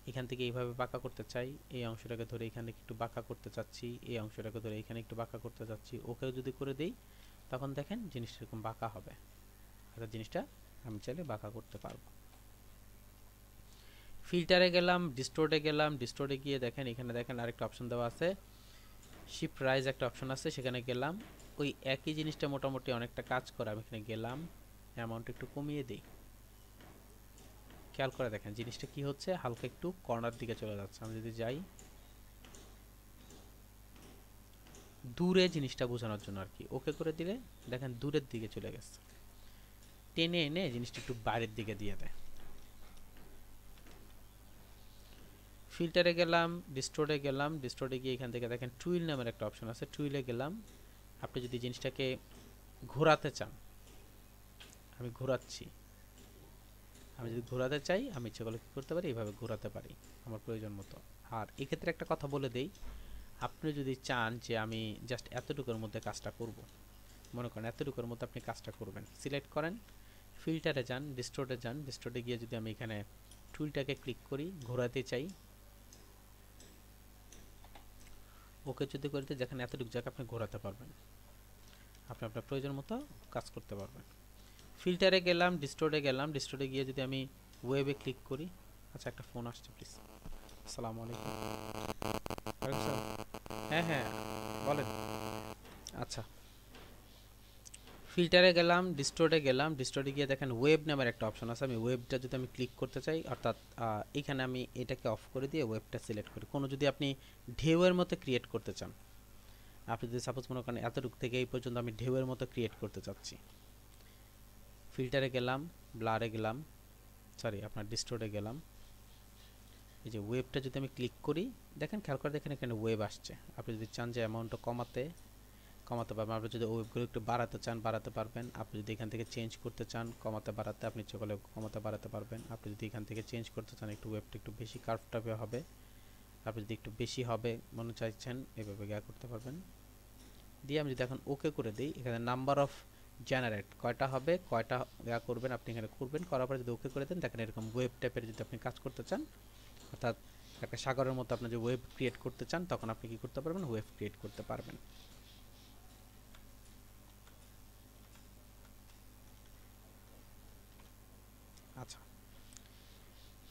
এখান থেকে এইভাবে বাঁকা করতে চাই, এই অংশটাকে ধরে এখানে একটু বাঁকা করতে চাচ্ছি, এই অংশটাকে ধরে এখানে একটু বাঁকা করতে চাচ্ছি, ওকে যদি করে দিই তখন দেখেন জিনিসটা এরকম বাঁকা হবে, অর্থাৎ জিনিসটা আমি চাইলে বাঁকা করতে পারবো। ফিল্টারে গেলাম, ডিস্টোর্টে গেলাম, ডিস্টোর্টে গিয়ে দেখেন এখানে দেখেন আরেকটা অপশন দেওয়া আছে শিফট রাইজ একটা অপশন আছে, সেখানে গেলাম, ওই একই জিনিসটা মোটামুটি অনেকটা কাজ করে, আমি এখানে গেলাম অ্যামাউন্ট একটু কমিয়ে দিই, খেয়াল করে দেখেন জিনিসটা কি হচ্ছে, হালকা একটু কর্নার দিকে চলে যাচ্ছে। আমি যদি যাই দূরে জিনিসটা বোঝানোর জন্য আর কি। ওকে করে দিলে দেখেন দূরের দিকে চলে গেছে, টেনে এনে জিনিসটা একটু বাইরের দিকে দিয়ে দেয়। ফিল্টারে গেলাম, ডিস্টোরে গেলাম, ডিস্টোরে গিয়ে এখান থেকে দেখেন টুইল নামের একটা অপশন আছে, টুইলে গেলাম। আপনি যদি জিনিসটাকে ঘোরাতে চান, আমি ঘোরাচ্ছি, আমি যদি ঘোরাতে চাই আমি ইচ্ছে করলে কী করতে পারি, এইভাবে ঘোরাতে পারি আমার প্রয়োজন মতো। আর এক্ষেত্রে একটা কথা বলে দেই, আপনি যদি চান যে আমি জাস্ট এতটুকুর মধ্যে কাজটা করব, মনে করেন এতটুকুর মধ্যে আপনি কাজটা করবেন, সিলেক্ট করেন, ফিল্টারে যান, ডিস্টোরে যান, ডিস্টোরে গিয়ে যদি আমি এখানে টুলটাকে ক্লিক করি, ঘোরাতে চাই, ওকে যদি করতে যেখানে এতটুকু জায়গা আপনি ঘোরাতে পারবেন, আপনি আপনার প্রয়োজন মতো কাজ করতে পারবেন। ফিল্টারে গেলাম, ডিস্টোরে গেলাম, ডিস্টোরে গিয়ে যদি আমি ওয়েবে ক্লিক করি, আচ্ছা একটা ফোন আসছে প্লিজ। আসসালামু আলাইকুম। ওয়ালাইকুম আসসালাম। হ্যাঁ হ্যাঁ বলেন। আচ্ছা, ফিল্টারে গেলাম, ডিস্টোরে গেলাম, ডিস্টোরে গিয়ে দেখেন ওয়েব নামের একটা অপশন আছে, আমি ওয়েবটা যদি আমি ক্লিক করতে চাই, অর্থাৎ এখানে আমি এটাকে অফ করে দিয়ে ওয়েবটা সিলেক্ট করি। কোনো যদি আপনি ঢেউয়ের মতো ক্রিয়েট করতে চান, আপনি যদি সাপোজ মনে করেন এতটুকু থেকে এই পর্যন্ত আমি ঢেউয়ের মতো ক্রিয়েট করতে চাচ্ছি, ফিল্টারে গেলাম, ব্লারে গেলাম, সরি আপনার ডিস্টোরে গেলাম, এই যে ওয়েবটা যদি আমি ক্লিক করি, দেখেন খেয়াল করে দেখেন এখানে ওয়েব আসছে। আপনি যদি চান যে অ্যামাউন্টটা কমাতে পারবেন, আপনি যদি ওয়েবগুলো একটু বাড়াতে চান বাড়াতে পারবেন, আপনি যদি এখান থেকে চেঞ্জ করতে চান কমাতে বাড়াতে, আপনি ইচ্ছে করলে কমাতে বাড়াতে পারবেন। আপনি যদি এখান থেকে চেঞ্জ করতে চান একটু ওয়েবটা একটু বেশি কার্ভ টাইপে হবে, আপনি যদি একটু বেশি হবে মনে চাইছেন এভাবে গিয়া করতে পারবেন। দিয়ে আমি যদি এখন ওকে করে দিই, এখানে নাম্বার অফ জেনারেট কয়টা হবে, কয়টা ইয়া করবেন আপনি এখানে করবেন, করার পরে যদি ওকে করে দেন দেখেন এরকম ওয়েব টাইপের যদি আপনি কাজ করতে চান, অর্থাৎ একটা সাগরের মতো আপনি যে ওয়েব ক্রিয়েট করতে চান, তখন আপনি কি করতে পারবেন, ওয়েব ক্রিয়েট করতে পারবেন। আচ্ছা,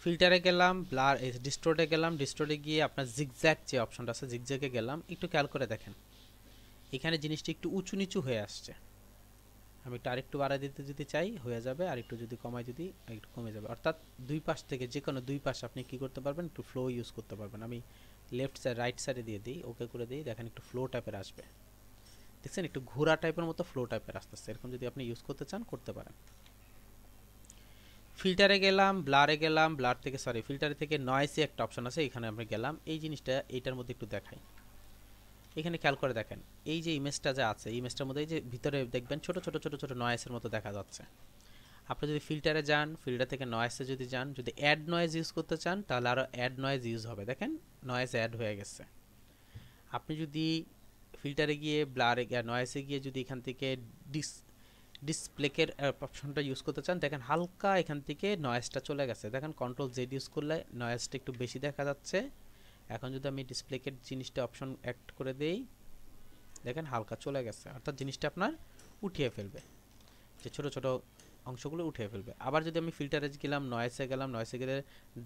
ফিল্টারে গেলাম, ব্লার ডিস্টোরে গেলাম, ডিস্টোরে গিয়ে আপনার জিগজ্যাগ যে অপশনটা আছে জিগজ্যাগে গেলাম, একটু খেয়াল করে দেখেন এখানে জিনিসটা একটু উঁচু নিচু হয়ে আসছে। আমি একটু আরেকটু বাড়ায় দিতে যদি চাই হয়ে যাবে, আর একটু যদি কমায় যদি একটু কমে যাবে, অর্থাৎ দুই পাশ থেকে যে কোনো দুই পাশ আপনি কি করতে পারবেন, একটু ফ্লো ইউজ করতে পারবেন। আমি লেফট সাইড রাইট সাইডে দিয়ে দিই, ওকে করে দিই, দেখেন একটু ফ্লো টাইপের আসবে, দেখছেন একটু ঘোরা টাইপের মতো ফ্লো টাইপের আসতেছে, এরকম যদি আপনি ইউজ করতে চান করতে পারেন। ফিল্টারে গেলাম, ব্লারে গেলাম, ব্লার থেকে সরি ফিল্টারে থেকে নয়েসি একটা অপশন আছে, এখানে আমরা গেলাম। এই জিনিসটা এইটার মধ্যে একটু দেখাই, এখানে খেয়াল করে দেখেন এই যে ইমেজটা যে আছে, ইমেজটার মধ্যে এই যে ভিতরে দেখবেন ছোট ছোট ছোট ছোট নয়েসের মতো দেখা যাচ্ছে। আপনি যদি ফিল্টারে যান, ফিল্টার থেকে নয়েসে যদি যান, যদি অ্যাড নয়েজ ইউজ করতে চান তাহলে আরও অ্যাড নয়েজ ইউজ হবে, দেখেন নয়েজ অ্যাড হয়ে গেছে। আপনি যদি ফিল্টারে গিয়ে ব্লারে নয়েসে গিয়ে যদি এখান থেকে ডিসপ্লেকের অপশনটা ইউজ করতে চান, দেখেন হালকা এখান থেকে নয়েজটা চলে গেছে, দেখেন কন্ট্রোল জেড ইউজ করলে নয়েজটা একটু বেশি দেখা যাচ্ছে। এখন যদি আমি ডিসপ্লেকের জিনিসটা অপশন অ্যাড করে দেই, দেখেন হালকা চলে গেছে, অর্থাৎ জিনিসটা আপনার উঠিয়ে ফেলবে, যে ছোট ছোট অংশগুলো উঠিয়ে ফেলবে। আবার যদি আমি ফিল্টারে গেলাম, নয়েসে গেলাম, নয়েসে গেলে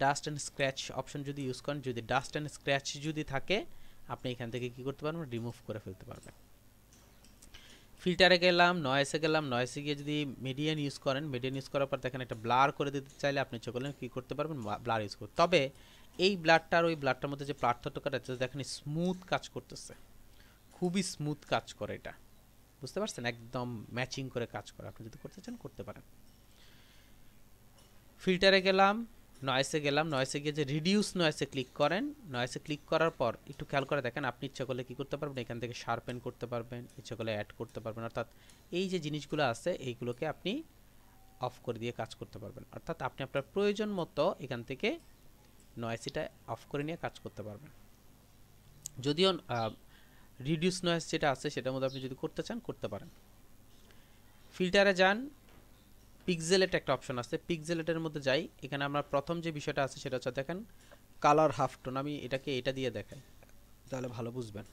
ডাস্ট অ্যান্ড স্ক্র্যাচ অপশন যদি ইউজ করেন, যদি ডাস্ট অ্যান্ড স্ক্র্যাচ যদি থাকে আপনি এখান থেকে কি করতে পারবেন, রিমুভ করে ফেলতে পারবেন। ফিল্টারে গেলাম, নয়েসে গেলাম, নয়েসে গিয়ে যদি মিডিয়ান ইউজ করেন, মিডিয়ান ইউজ করার পর দেখেন একটা ব্লার করে দিতে চাইলে আপনি ইচ্ছে করলেন কী করতে পারবেন, ব্লার ইউজ করতে। তবে এই ব্লারটা আর ওই ব্লারটার মধ্যে যে পার্থক্যটা আছে, দেখেন স্মুথ কাজ করতেছে, খুবই স্মুথ কাজ করে এটা, বুঝতে পারছেন, একদম ম্যাচিং করে কাজ করে। আপনি যদি করতে চান করতে পারেন। ফিল্টারে গেলাম, নয়েসে গেলাম, নয়েসে গিয়ে যে রিডিউস নয়েসে ক্লিক করেন, নয়েসে ক্লিক করার পর একটু খেয়াল করে দেখেন আপনি ইচ্ছা করলে কী করতে পারবেন, এখান থেকে শার্পেন করতে পারবেন, ইচ্ছা করলে অ্যাড করতে পারবেন, অর্থাৎ এই যে জিনিসগুলো আছে এইগুলোকে আপনি অফ করে দিয়ে কাজ করতে পারবেন, অর্থাৎ আপনি আপনার প্রয়োজন মতো এখান থেকে নয়েসিটা অফ করে নিয়ে কাজ করতে পারবেন। যদিও রিডিউস নয়েস যেটা আছে সেটার মধ্যে আপনি যদি করতে চান করতে পারেন। ফিল্টারে যান, পিক্সেলেট একটা অপশন আছে, পিক্সেলেটের মধ্যে যাই, এখানে আমরা প্রথম যে বিষয়টা আছে সেটা হচ্ছে দেখেন কালার হাফ টোন, আমি এটাকে এটা দিয়ে দেখাই তাহলে ভালো বুঝবেন।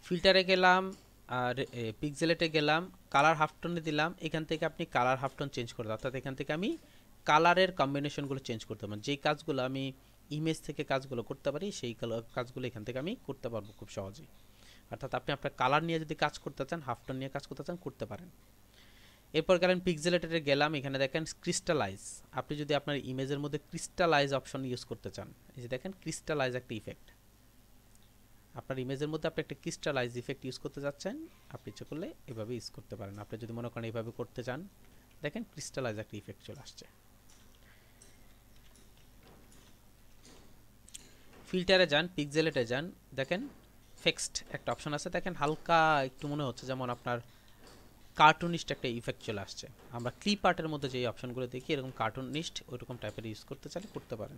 ফিল্টারে গেলাম আর পিক্সেলেটে গেলাম, কালার হাফ টোনে দিলাম, এখান থেকে আপনি কালার হাফ টোন চেঞ্জ করতে, অর্থাৎ এখান থেকে আমি কালারের কম্বিনেশনগুলো চেঞ্জ করতে পারবো, যেই কাজগুলো আমি ইমেজ থেকে কাজগুলো করতে পারি সেই কাজগুলো এখান থেকে আমি করতে পারবো খুব সহজেই। অর্থাৎ আপনি আপনার কালার নিয়ে যদি কাজ করতে চান, হাফ টোন নিয়ে কাজ করতে চান করতে পারেন। এরপর গেলেন পিক্সেলেটরে গেলাম, এখানে দেখেন ক্রিস্টালাইজ, আপনি যদি আপনার ইমেজের মধ্যে ক্রিস্টালাইজ অপশন ইউজ করতে চান, এই যে দেখেন ক্রিস্টালাইজ একটা ইফেক্ট, আপনার ইমেজের মধ্যে আপনি একটা ক্রিস্টালাইজ ইফেক্ট ইউজ করতে যাচ্ছেন, আপনি ইচ্ছে করলে এভাবে ইউজ করতে পারেন। আপনি যদি মনে করেন এইভাবে করতে চান, দেখেন ক্রিস্টালাইজ একটা ইফেক্ট চলে আসছে। ফিল্টারে যান, পিক্সেলেটে যান, দেখেন ফিক্সড একটা অপশন আছে, দেখেন হালকা একটু মনে হচ্ছে যেমন আপনার কার্টুনিস্ট একটা ইফেক্ট চলে আসছে। আমরা ক্লিপ আর্টের মধ্যে যে অপশনগুলো দেখি এরকম কার্টুনিস্ট ওইরকম টাইপের ইউজ করতে চাইলে করতে পারেন।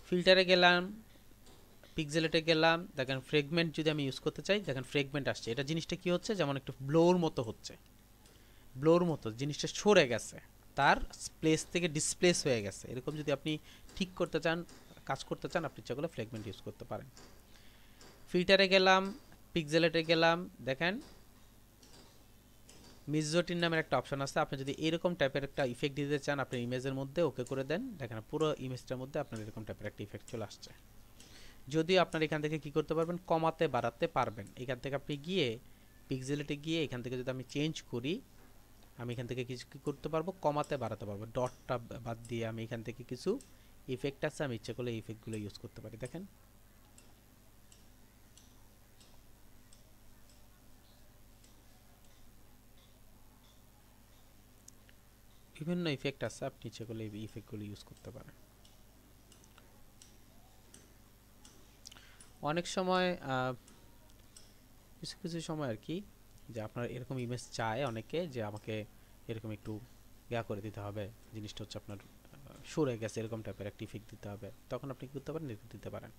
ফিল্টারে গেলাম, পিক্সেলেটে গেলাম, দেখেন ফ্রেগমেন্ট যদি আমি ইউজ করতে চাই, দেখেন ফ্রেগমেন্ট আসছে। এটা জিনিসটা কি হচ্ছে, যেমন একটু ব্লোর মতো হচ্ছে, ব্লোর মতো জিনিসটা সরে গেছে, তার প্লেস থেকে ডিসপ্লেস হয়ে গেছে। এরকম যদি আপনি ঠিক করতে চান, কাজ করতে চান, আপনি ইচ্ছা করলে ফ্রেগমেন্ট ইউজ করতে পারেন। ফিল্টারে গেলাম, পিক্সেলেটে গেলাম, দেখেন মিজোটিন নামের একটা অপশন আছে। আপনি যদি এরকম টাইপের একটা ইফেক্ট দিতে চান আপনার ইমেজের মধ্যে, ওকে করে দেন, দেখেন পুরো ইমেজটার মধ্যে আপনার এরকম টাইপের একটা ইফেক্ট চলে আসছে। যদিও আপনার এখান থেকে কি করতে পারবেন, কমাতে বাড়াতে পারবেন। এখান থেকে আপনি গিয়ে পিক্সেলেটে গিয়ে এখান থেকে যদি আমি চেঞ্জ করি, আমি এখান থেকে কিছু কি করতে পারবো, কমাতে বাড়াতে পারবো। ডটটা বাদ দিয়ে আমি এখান থেকে কিছু ইফেক্ট আছে, আমি ইচ্ছে করলে এই ইফেক্টগুলো ইউজ করতে পারি। দেখেন বিভিন্ন ইফেক্ট আছে, আপনি ইচ্ছে করলে এই ইফেক্টগুলো ইউজ করতে পারেন। অনেক সময় কিছু কিছু সময় আর কি, যে আপনার এরকম ইমেজ চায় অনেকে, যে আমাকে এরকম একটু করে দিতে হবে, জিনিসটা হচ্ছে আপনার সরে গেছে, এরকম টাইপের একটা ইফেক্ট দিতে হবে, তখন আপনি কি করতে পারেন, দিতে পারেন।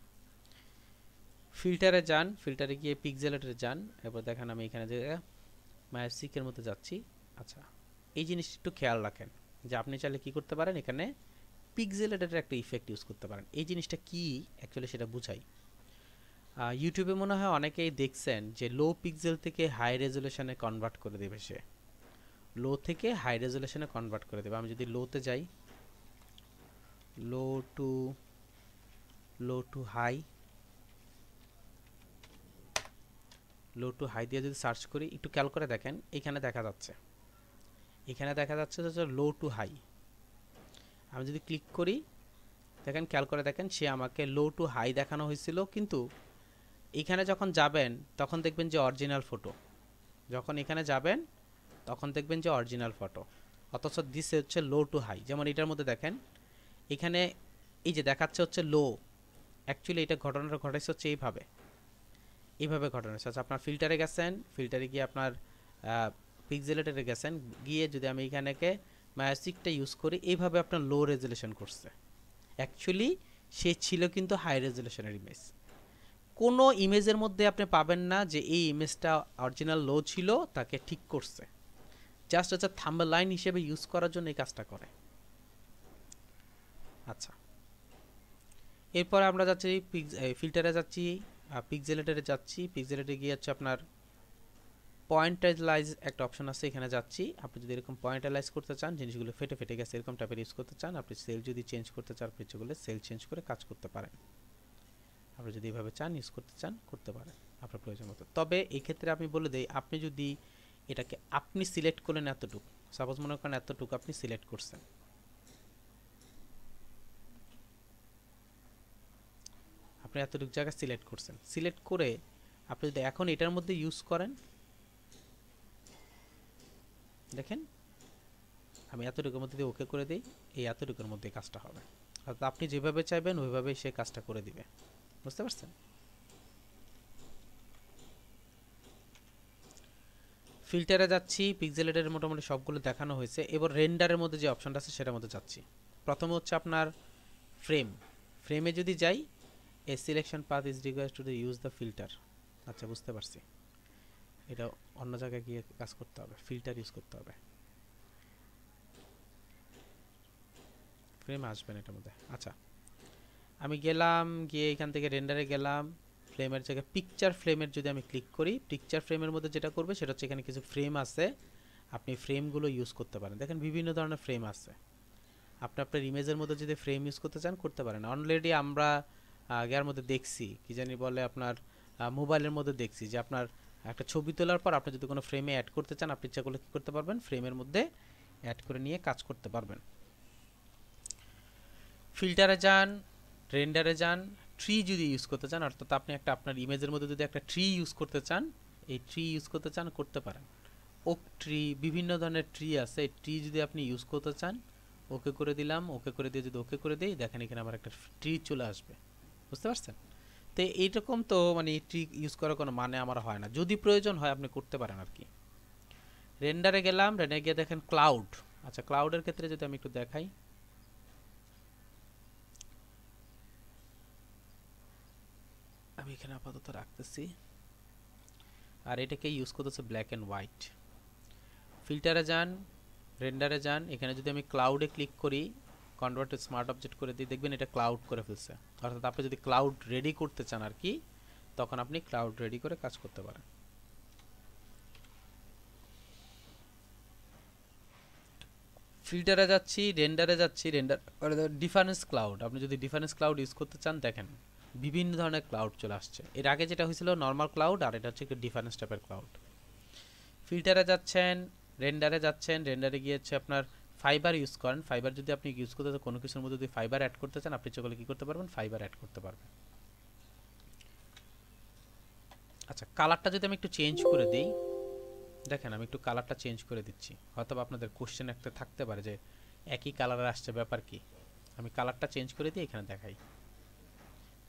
ফিল্টারে যান, ফিল্টারে গিয়ে পিক্সেলেটে যান, এরপর দেখেন আমি এখানে যে ম্যাজিকের মধ্যে যাচ্ছি। আচ্ছা, এই জিনিসটা একটু খেয়াল রাখেন যে আপনি চাইলে কি করতে পারেন, এখানে পিক্সেলেটের একটা ইফেক্ট ইউজ করতে পারেন। এই জিনিসটা কি অ্যাকচুয়ালি সেটা বুঝাই। ইউটিউবে মনে হয় অনেকেই দেখছেন যে লো পিক্সেল থেকে হাই রেজুলেশনে কনভার্ট করে দেবে, সে লো থেকে হাই রেজুলেশনে কনভার্ট করে দেবে। আমি যদি লোতে যাই, low to high, low to high দিয়ে যদি সার্চ করি, একটু খেয়াল করে দেখেন এখানে দেখা যাচ্ছে, এখানে দেখা যাচ্ছে যে লো টু হাই। আমি যদি ক্লিক করি, দেখেন খেয়াল করে দেখেন সে আমাকে লো টু হাই দেখানো হয়েছিল, কিন্তু এখানে যখন যাবেন তখন দেখবেন যে অরিজিনাল ফটো, যখন এখানে যাবেন তখন দেখবেন যে অরিজিনাল ফটো, অথচ দিছে হচ্ছে লো টু হাই। যেমন এটার মধ্যে দেখেন এখানে এই যে দেখাচ্ছে হচ্ছে লো, অ্যাকচুয়ালি এটা ঘটনাটা ঘটাইছে হচ্ছে এইভাবে ঘটনা হচ্ছে। আচ্ছা, আপনার ফিল্টারে গেছেন, ফিল্টারে গিয়ে আপনার পিক্সেলেটে গেছেন, গিয়ে যদি আমি এখানেকে ম্যাজিকটা ইউজ করি, এইভাবে আপনার লো রেজুলেশন করছে। অ্যাকচুয়ালি সে ছিল কিন্তু হাই রেজুলেশনের ইমেজ। কোনো ইমেজের মধ্যে আপনি পাবেন না যে এই ইমেজটা অরিজিনাল লো ছিল, তাকে ঠিক করছে, জাস্ট হচ্ছে থাম্বনেইল হিসেবে ইউজ করার জন্য এই কাজটা করে। আচ্ছা, এরপর আমরা যাচ্ছি ফিল্টারে যাচ্ছি, পিক্সেলেটে যাচ্ছি, পিক্সেলেটে গিয়ে হচ্ছে আপনার পয়েন্টালাইজ একটা অপশন আছে, এখানে যাচ্ছি। আপনি যদি এরকম পয়েন্টালাইজ করতে চান, জিনিসগুলো ফেটে ফেটে গেছে এরকম টাইপের ইউজ করতে চান, আপনি সেল যদি চেঞ্জ করতে চান, আপনি ইচ্ছে করলে সেল চেঞ্জ করে কাজ করতে পারেন। আপনি যদি এভাবে চান ইউজ করতে চান, করতে পারেন আপনার প্রয়োজন মতো। তবে এই ক্ষেত্রে আমি বলে দিই, আপনি যদি এটাকে আপনি সিলেক্ট করলেন এতটুকু, সাপোজ মনে করেন এতটুকু আপনি সিলেক্ট করছেন, আপনি এতটুকু জায়গা সিলেক্ট করছেন, সিলেক্ট করে আপনি যদি এখন এটার মধ্যে ইউজ করেন, দেখেন আমি এতটুকুর মধ্যে দিয়ে ওকে করে দিই, এই এতটুকুর মধ্যে কাজটা হবে। অর্থাৎ আপনি যেভাবে চাইবেন ওইভাবেই সে কাজটা করে দিবে। বুঝতে পারছেন? ফিল্টারে যাচ্ছি, পিক্সেলেটের মোটামুটি সবগুলো দেখানো হয়েছে। এবার রেন্ডারের মধ্যে যে অপশনটা আছে সেটার মধ্যে যাচ্ছি। প্রথমে হচ্ছে আপনার ফ্রেমে যদি যাই, a selection path is required to use the filter. আচ্ছা, বুঝতে পারছি, এটা অন্য জায়গায় গিয়ে কাজ করতে হবে, ফিল্টার ইউজ করতে হবে, ফ্রেমে আসবেন এটার মধ্যে। আচ্ছা, আমি গেলাম, গিয়ে এখান থেকে রেন্ডারে গেলাম, ফ্রেমের জায়গায় পিকচার ফ্রেমের যদি আমি ক্লিক করি, পিকচার ফ্রেমের মধ্যে যেটা করবে সেটা হচ্ছে এখানে কিছু ফ্রেম আছে, আপনি ফ্রেমগুলো ইউজ করতে পারেন। দেখেন বিভিন্ন ধরনের ফ্রেম আছে, আপনি আপনার ইমেজের মধ্যে যদি ফ্রেম ইউজ করতে চান করতে পারেন। অলরেডি আমরা আগের মধ্যে দেখছি, কি জানি বলে আপনার মোবাইলের মধ্যে দেখছি যে আপনার একটা ছবি তোলার পর আপনি যদি কোনো ফ্রেমে অ্যাড করতে চান, আপনি ইচ্ছা করলে কী করতে পারবেন, ফ্রেমের মধ্যে অ্যাড করে নিয়ে কাজ করতে পারবেন। ফিল্টারে যান, রেন্ডারে যান, ট্রি যদি ইউজ করতে চান, অর্থাৎ আপনি একটা আপনার ইমেজের মধ্যে যদি একটা ট্রি ইউজ করতে চান, এই ট্রি ইউজ করতে চান, করতে পারেন। ওক ট্রি, বিভিন্ন ধরনের ট্রি আছে, এই ট্রি যদি আপনি ইউজ করতে চান, ওকে করে দিলাম। ওকে করে দিয়ে যদি ওকে করে দিই, দেখেন এখানে আমার একটা ট্রি চলে আসবে। বুঝতে পারছেন? তো এইরকম তো মানে ট্রি ইউজ করার কোনো মানে আমার হয় না, যদি প্রয়োজন হয় আপনি করতে পারেন আর কি। রেন্ডারে গেলাম, রেন্ডারে গিয়ে দেখেন ক্লাউড। আচ্ছা, ক্লাউডের ক্ষেত্রে যদি আমি একটু দেখাই, আমি এখানে আপাতত রাখতেছি, আর এটাকে ইউজ করতেছে ব্ল্যাক অ্যান্ড হোয়াইট। ফিল্টারে যান, রেন্ডারে যান, এখানে যদি আমি ক্লাউডে ক্লিক করি, কনভার্ট টু স্মার্ট অবজেক্ট করে দিই, দেখবেন এটা ক্লাউড করে ফেলছে। অর্থাৎ আপনি যদি ক্লাউড রেডি করতে চান আর কি, তখন আপনি ক্লাউড রেডি করে কাজ করতে পারেন। ফিল্টারে যাচ্ছি, রেন্ডারে যাচ্ছি, রেন্ডার ডিফারেন্স ক্লাউড। আপনি যদি ডিফারেন্স ক্লাউড ইউজ করতে চান, দেখেন বিভিন্ন ধরনের ক্লাউড চলে আসছে। এর আগে যেটা হয়েছিল নর্মাল ক্লাউড, আর এটা হচ্ছে একটু ডিফারেন্স টাইপের ক্লাউড। ফিল্টারে যাচ্ছেন, রেন্ডারে যাচ্ছেন, রেন্ডারে গিয়ে হচ্ছে আপনার ফাইবার ইউজ করেন। ফাইবার যদি আপনি ইউজ করতে চান, কোনো কিছুর মধ্যে যদি ফাইবার অ্যাড করতে চান, আপনি চলে কি করতে পারবেন, ফাইবার অ্যাড করতে পারবেন। আচ্ছা, কালারটা যদি আমি একটু চেঞ্জ করে দিই, দেখেন আমি একটু কালারটা চেঞ্জ করে দিচ্ছি। হয়তো আপনাদের কোশ্চেন একটা থাকতে পারে যে একই কালারের আসছে, ব্যাপার কি। আমি কালারটা চেঞ্জ করে দিয়ে এখানে দেখাই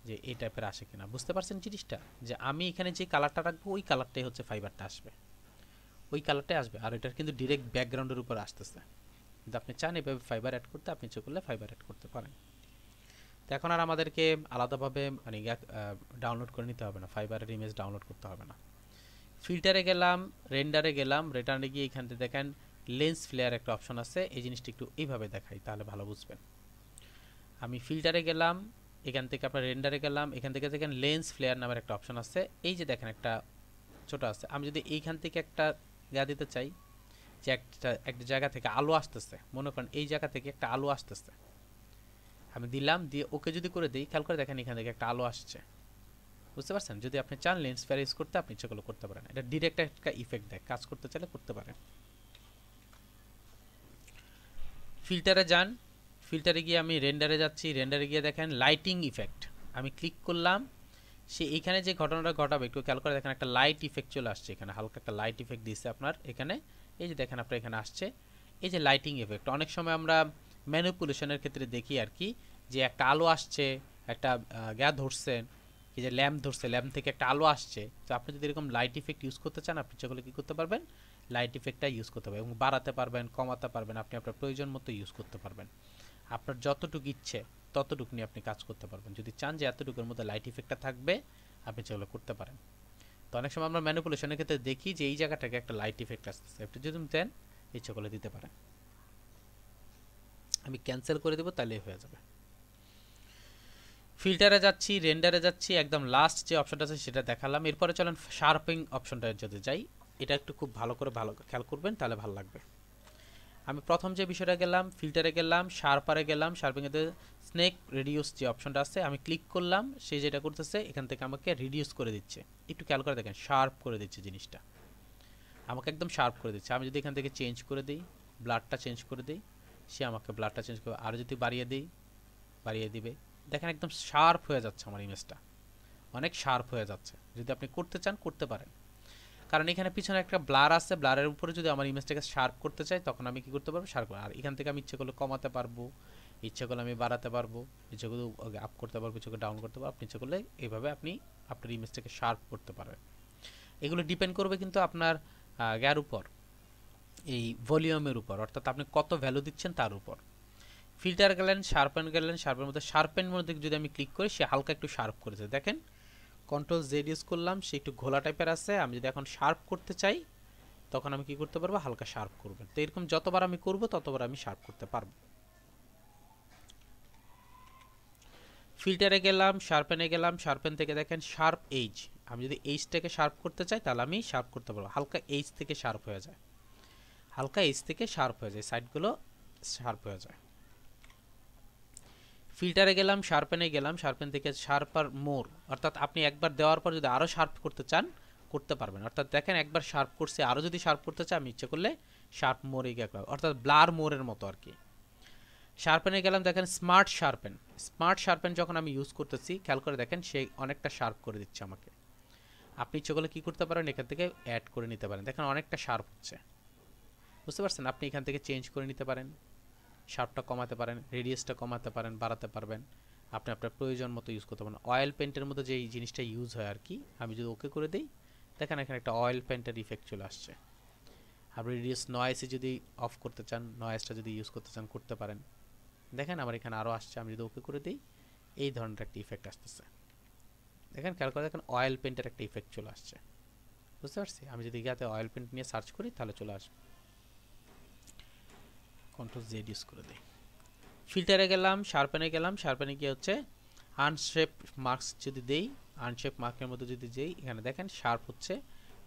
যে এই টাইপের আসে কিনা। বুঝতে পারছেন জিনিসটা, যে আমি এখানে যে কালারটা রাখবো ওই কালারটাই হচ্ছে ফাইবারটা আসবে, ওই কালারটাই আসবে। আর এটার কিন্তু ডিরেক্ট ব্যাকগ্রাউন্ডের উপর আসতেছে। যদি আপনি চান এভাবে ফাইবার অ্যাড করতে, আপনি ইচ্ছে করলে ফাইবার অ্যাড করতে পারেন। তো এখন আর আমাদেরকে আলাদাভাবে মানে ডাউনলোড করে নিতে হবে না, ফাইবারের ইমেজ ডাউনলোড করতে হবে না। ফিল্টারে গেলাম, রেন্ডারে গেলাম, রেন্ডারে গিয়ে এখান থেকে দেখেন লেন্স ফ্লেয়ার একটা অপশন আছে। এই জিনিসটা একটু এইভাবে দেখাই, তাহলে ভালো বুঝবেন। আমি ফিল্টারে গেলাম, এখান থেকে আপনার রেন্ডারে গেলাম, এখান থেকে দেখেন লেন্স ফ্লেয়ার নামের একটা অপশন আছে। এই যে দেখেন একটা ছোট আছে, আমি যদি এইখান থেকে একটা দিতে চাই যে একটা জায়গা থেকে আলো আসতেছে, মনে করেন এই জায়গা থেকে একটা আলো আসতেছে, আমি দিলাম, দিয়ে ওকে যদি করে দিই, খেয়াল করে দেখেন এখান থেকে একটা আলো আসছে। বুঝতে পারছেন? যদি আপনি চান লেন্স ফ্লেয়ার ইউজ করতে, আপনি ইচ্ছেগুলো করতে পারেন। এটা ডিরেক্ট একটা ইফেক্ট দেয়, কাজ করতে চাইলে করতে পারেন। ফিল্টারে যান, ফিল্টারে গিয়ে আমি রেন্ডারে যাচ্ছি, রেন্ডারে গিয়ে দেখেন লাইটিং ইফেক্ট, আমি ক্লিক করলাম। সে এইখানে যে ঘটনাটা ঘটাবে একটু খেয়াল করে দেখেন, একটা লাইট ইফেক্ট চলে আসছে এখানে, হালকা একটা লাইট ইফেক্ট দিচ্ছে আপনার এখানে। এই যে দেখেন আপনার এখানে আসছে এই যে লাইটিং ইফেক্ট। অনেক সময় আমরা ম্যানিপুলেশনের ক্ষেত্রে দেখি আর কি, যে একটা আলো আসছে, একটা ধরছেন কি, যে ল্যাম্প ধরছে, ল্যাম্প থেকে একটা আলো আসছে। তো আপনি যদি এরকম লাইট ইফেক্ট ইউজ করতে চান, আপনি সেগুলো কী করতে পারবেন, লাইট ইফেক্টটা ইউজ করতে পারবেন, এবং বাড়াতে পারবেন, কমাতে পারবেন, আপনি আপনার প্রয়োজন মতো ইউজ করতে পারবেন। আপনার যতটুকু ইচ্ছে ততটুকু নিয়ে আপনি কাজ করতে পারবেন। যদি চান যে এতটুকুর মধ্যে লাইট ইফেক্টটা থাকবে, আপনি সেগুলো করতে পারেন। তো অনেক সময় আমরা ম্যানিপুলেশনের ক্ষেত্রে দেখি যে এই জায়গাটাকে একটা লাইট ইফেক্ট আসতেছে, আপনি যদি দেন ইচ্ছে করলে দিতে পারেন। আমি ক্যান্সেল করে দেবো, তাহলেই হয়ে যাবে। ফিল্টারে যাচ্ছি, রেন্ডারে যাচ্ছি, একদম লাস্ট যে অপশনটা আছে সেটা দেখালাম। এরপরে চলেন শার্পিং অপশনটা যদি যাই, এটা একটু খুব ভালো করে খেয়াল করবেন, তাহলে ভালো লাগবে। আমি প্রথম যে বিষয়টা গেলাম, ফিল্টারে গেলাম, শার্পারে গেলাম, শার্পিংয়েতে স্নেক রিডিউস যে অপশনটা আছে আমি ক্লিক করলাম। সে যেটা করতেছে এখান থেকে আমাকে রিডিউস করে দিচ্ছে, একটু খেয়াল করে দেখেন, শার্প করে দিচ্ছে জিনিসটা, আমাকে একদম শার্প করে দিচ্ছে। আমি যদি এখান থেকে চেঞ্জ করে দিই, ব্লাডটা চেঞ্জ করে দিই, সে আমাকে ব্লাডটা চেঞ্জ করে, আর যদি বাড়িয়ে দিই বাড়িয়ে দিবে। দেখেন একদম শার্প হয়ে যাচ্ছে আমার ইমেজটা, অনেক শার্প হয়ে যাচ্ছে। যদি আপনি করতে চান করতে পারেন, কারণ এখানে পিছনে একটা ব্লার আছে, ব্লারের উপরে যদি আমার ইমেজটাকে শার্প করতে চাই, তখন আমি কি করতে পারবো, শার্প। আর এখান থেকে আমি ইচ্ছে করলে কমাতে পারবো, ইচ্ছে করলে আমি বাড়াতে পারবো, ইচ্ছে করলে আপ করতে পারবো, ইচ্ছে করে ডাউন করতে পারবো। আপনি ইচ্ছে করলে এইভাবে আপনি আপনার ইমেজটাকে শার্প করতে পারবেন। এগুলো ডিপেন্ড করবে কিন্তু আপনার গ্যার উপর, এই ভলিউমের উপর, অর্থাৎ আপনি কত ভ্যালু দিচ্ছেন তার উপর। ফিল্টার গেলেন, শার্পেন গেলেন, শার্পের মধ্যে শার্পেন মধ্যে যদি আমি ক্লিক করি, সে হালকা একটু শার্প করেছে। দেখেন কন্ট্রোল জেড ইউজ করলাম, সে একটু ঘোলা টাইপের আছে। আমি যদি এখন শার্প করতে চাই, তখন আমি কি করতে পারবো, হালকা শার্প করবেন। তো এরকম যতবার আমি করব ততবার আমি শার্প করতে পারবো। ফিল্টারে গেলাম, শার্পেনে গেলাম, শার্পেন থেকে দেখেন শার্প এইজ, আমি যদি এইজটাকে শার্প করতে চাই তাহলে আমি শার্প করতে পারবো। হালকা এইজ থেকে শার্প হয়ে যায়, হালকা এইজ থেকে শার্প হয়ে যায়, সাইডগুলো শার্প হয়ে যায়। ফিল্টারে গেলাম, শার্পেনে গেলাম, শার্পেন থেকে শার্পার মোর, অর্থাৎ আপনি একবার দেওয়ার পর যদি আরও শার্প করতে চান করতে পারবেন। অর্থাৎ দেখেন একবার শার্প করছে, আরও যদি শার্প করতে চাই আমি ইচ্ছে করলে শার্প মোরে গিয়ে, অর্থাৎ ব্লার মোরের মতো আর কি। শার্পেনে গেলাম, দেখেন স্মার্ট শার্পেন। স্মার্ট শার্পেন যখন আমি ইউজ করতেছি খেয়াল করে দেখেন সে অনেকটা শার্প করে দিচ্ছে আমাকে। আপনি ইচ্ছে করলে কী করতে পারেন, এখান থেকে অ্যাড করে নিতে পারেন, দেখেন অনেকটা শার্প হচ্ছে, বুঝতে পারছেন? আপনি এখান থেকে চেঞ্জ করে নিতে পারেন, শার্পটা কমাতে পারেন, রেডিয়াসটা কমাতে পারেন, বাড়াতে পারবেন, আপনি আপনার প্রয়োজন মতো ইউজ করতে পারেন। অয়েল পেন্টের মধ্যে যে এই জিনিসটা ইউজ হয় আর কি, আমি যদি ওকে করে দিই দেখেন এখানে একটা অয়েল পেন্টের ইফেক্ট চলে আসছে। আপনি রেডিয়াস নয়েসে যদি অফ করতে চান, নয়েসটা যদি ইউজ করতে চান করতে পারেন। দেখেন আমার এখানে আরও আসছে, আমি যদি ওকে করে দিই এই ধরনের একটা ইফেক্ট আসতেছে। দেখেন খেয়াল করে দেখেন অয়েল পেন্টের একটা ইফেক্ট চলে আসছে, বুঝতে পারছি? আমি যদি ইয়াতে অয়েল পেন্ট নিয়ে সার্চ করি তাহলে চলে আসবে। কন্ট্রোল জেড ইউজ করে দিই। ফিল্টারে গেলাম, শার্পেনে গেলাম, শার্পেনে গিয়ে হচ্ছে আনশেপ মার্কস যদি দেই, আনশেপ মার্কের মধ্যে যদি যেই এখানে দেখেন শার্প হচ্ছে,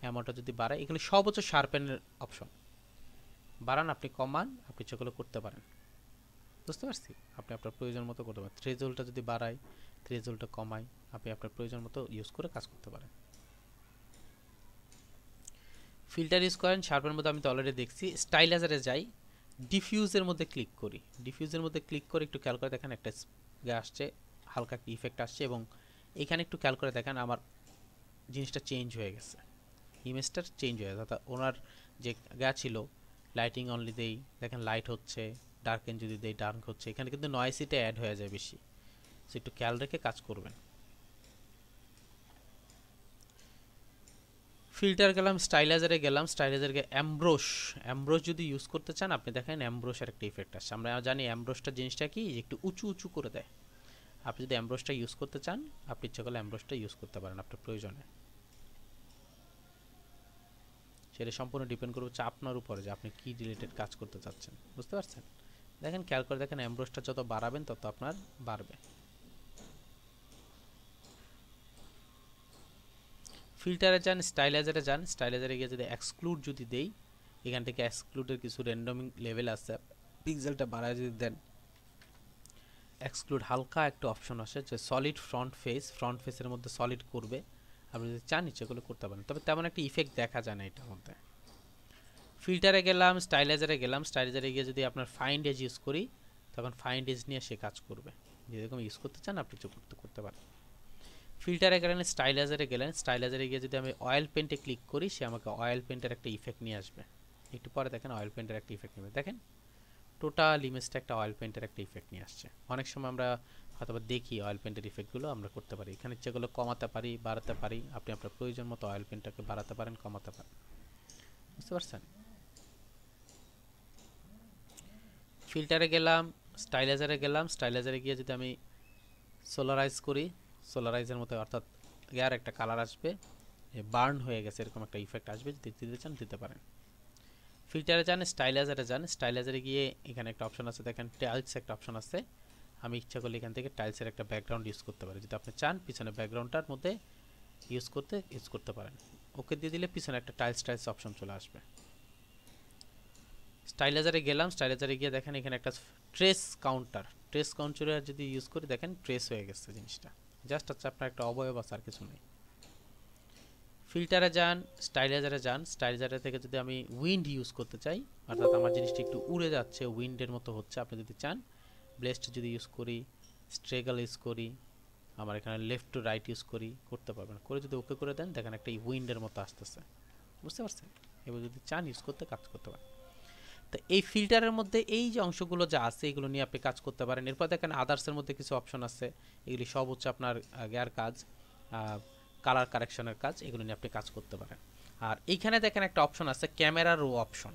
অ্যামাউন্টটা যদি বাড়ায়, এগুলো সব হচ্ছে শার্পেনের অপশন। বাড়ান আপনি, কমান আপনি সেগুলো করতে পারেন, বুঝতে পারছি? আপনি আপনার প্রয়োজন মতো করতে পারেন। থ্রেজোল্ডটা যদি বাড়ায়, থ্রেজোল্ডটা কমায়, আপনি আপনার প্রয়োজন মতো ইউজ করে কাজ করতে পারেন। ফিল্টার ইউজ করেন, শার্পের মধ্যে আমি তো অলরেডি দেখছি। স্টাইলাইজারে যাই, ডিফিউজের মধ্যে ক্লিক করি, ডিফিউজের মধ্যে ক্লিক করে একটু খেয়াল করে দেখেন একটা আসছে, হালকা একটা ইফেক্ট আসছে, এবং এখানে একটু খেয়াল করে দেখেন আমার জিনিসটা চেঞ্জ হয়ে গেছে, ইমেজটার চেঞ্জ হয়ে গেছে। অর্থাৎ ওনার যে ছিল লাইটিং অনলি দেই, দেখেন লাইট হচ্ছে, ডার্কেন যদি দেই ডার্ক হচ্ছে, এখানে কিন্তু নয়েসিটা অ্যাড হয়ে যায় বেশি, সো একটু খেয়াল রেখে কাজ করবেন। ফিল্টার গেলাম, স্টাইলাইজারে গেলাম, স্টাইলাইজারে অ্যামব্রোশ, অ্যামব্রোশ যদি ইউজ করতে চান আপনি দেখেন অ্যামব্রোশের একটা ইফেক্ট আসছে। আমরা জানি অ্যামব্রোশটা জিনিসটা কি, একটু উঁচু উঁচু করে দেয়। আপনি যদি অ্যামব্রোশটা ইউজ করতে চান আপনি ইচ্ছা করলে অ্যামব্রোশটা ইউজ করতে পারেন আপনার প্রয়োজনে, সেটা সম্পূর্ণ ডিপেন্ড করবে হচ্ছে আপনার উপরে যে আপনি কি রিলেটেড কাজ করতে চাচ্ছেন, বুঝতে পারছেন? দেখেন খেয়াল করে দেখেন অ্যামব্রোশটা যত বাড়াবেন তত আপনার বাড়বে। ফিল্টারে যান, স্টাইলাইজারে যান, স্টাইলাইজারে গিয়ে যদি এক্সক্লুড যদি দেই, এখান থেকে এক্সক্লুডের কিছু র্যান্ডমিং লেভেল আছে, পিক্সেলটা বাড়ায় যদি দেন এক্সক্লুড হালকা একটা অপশন আসে যে সলিড ফ্রন্ট ফেস, ফ্রন্ট ফেসের মধ্যে সলিড করবে, আপনি যদি চান ইচ্ছেগুলো করতে পারেন, তবে তেমন একটা ইফেক্ট দেখা যায় না এটার মধ্যে। ফিল্টারে গেলাম, স্টাইলাইজারে গেলাম, স্টাইলাইজারে গিয়ে যদি আপনার ফাইন্ড এজ ইউজ করি তখন ফাইন্ড এজ নিয়ে সে কাজ করবে, যেরকম ইউজ করতে চান আপনি করতে পারেন। ফিল্টারে গেলেন, স্টাইলাইজারে গেলেন, স্টাইলাইজারে গিয়ে যদি আমি অয়েল পেন্টে ক্লিক করি সে আমাকে অয়েল পেন্টের একটা ইফেক্ট নিয়ে আসবে। একটু পরে দেখেন অয়েল পেন্টের একটা ইফেক্ট নেবে, দেখেন টোটাল ইমেজটা একটা অয়েল পেন্টের একটা ইফেক্ট নিয়ে আসছে। অনেক সময় আমরা হয়তো দেখি অয়েল পেন্টের ইফেক্টগুলো আমরা করতে পারি, এখানে যেগুলো কমাতে পারি বাড়াতে পারি, আপনি আপনার প্রয়োজন মতো অয়েল পেন্টটাকে বাড়াতে পারেন কমাতে পারেন, বুঝতে পারছেন? ফিল্টারে গেলাম, স্টাইলাইজারে গেলাম, স্টাইলাইজারে গিয়ে যদি আমি সোলারাইজ করি, সোলারাইজের মতো অর্থাৎ এর একটা কালার আসবে, বার্ন হয়ে গেছে এরকম একটা ইফেক্ট আসবে, যদি দিতে চান দিতে পারেন। ফিল্টারে যান, স্টাইলাইজারে যান, স্টাইলাইজারে গিয়ে এখানে একটা অপশন আছে দেখেন টাইলস একটা অপশন আছে, আমি ইচ্ছা করলে এখান থেকে টাইলসের একটা ব্যাকগ্রাউন্ড ইউজ করতে পারি, যদি আপনি চান পিছনে ব্যাকগ্রাউন্ডটার মধ্যে ইউজ করতে পারেন। ওকে দিয়ে দিলে পিছনে একটা টাইলস অপশন চলে আসবে। স্টাইলাইজারে গেলাম, স্টাইলাইজারে গিয়ে দেখেন এখানে একটা ট্রেস কাউন্টার যদি ইউজ করি দেখেন ট্রেস হয়ে গেছে জিনিসটা, জাস্ট হচ্ছে আপনার একটা অবয়ব আছে আর কিছু নেই। ফিল্টারে যান, স্টাইলাইজারে যান, স্টাইলাইজারে থেকে যদি আমি উইন্ড ইউজ করতে চাই, অর্থাৎ আমার জিনিসটা একটু উড়ে যাচ্ছে উইন্ডের মতো হচ্ছে, আপনি যদি চান ব্লেস্ট যদি ইউজ করি, স্ট্রেগল ইউজ করি, আমার এখানে লেফট টু রাইট ইউজ করি, করতে পারবেন। করে যদি ওকে করে দেন দেখেন একটা উইন্ডের মতো আসতেছে, বুঝতে পারছেন? এবার যদি চান ইউজ করতে কাজ করতে পারেন। তো এই ফিল্টারের মধ্যে এই যে অংশগুলো যা আছে এগুলো নিয়ে আপনি কাজ করতে পারেন। এরপর দেখেন আদার্সের মধ্যে কিছু অপশন আছে, এগুলি সব হচ্ছে আপনার গেয়ার কাজ, কালার কারেকশনের কাজ, এগুলো নিয়ে আপনি কাজ করতে পারেন। আর এইখানে দেখেন একটা অপশন আছে camera raw option,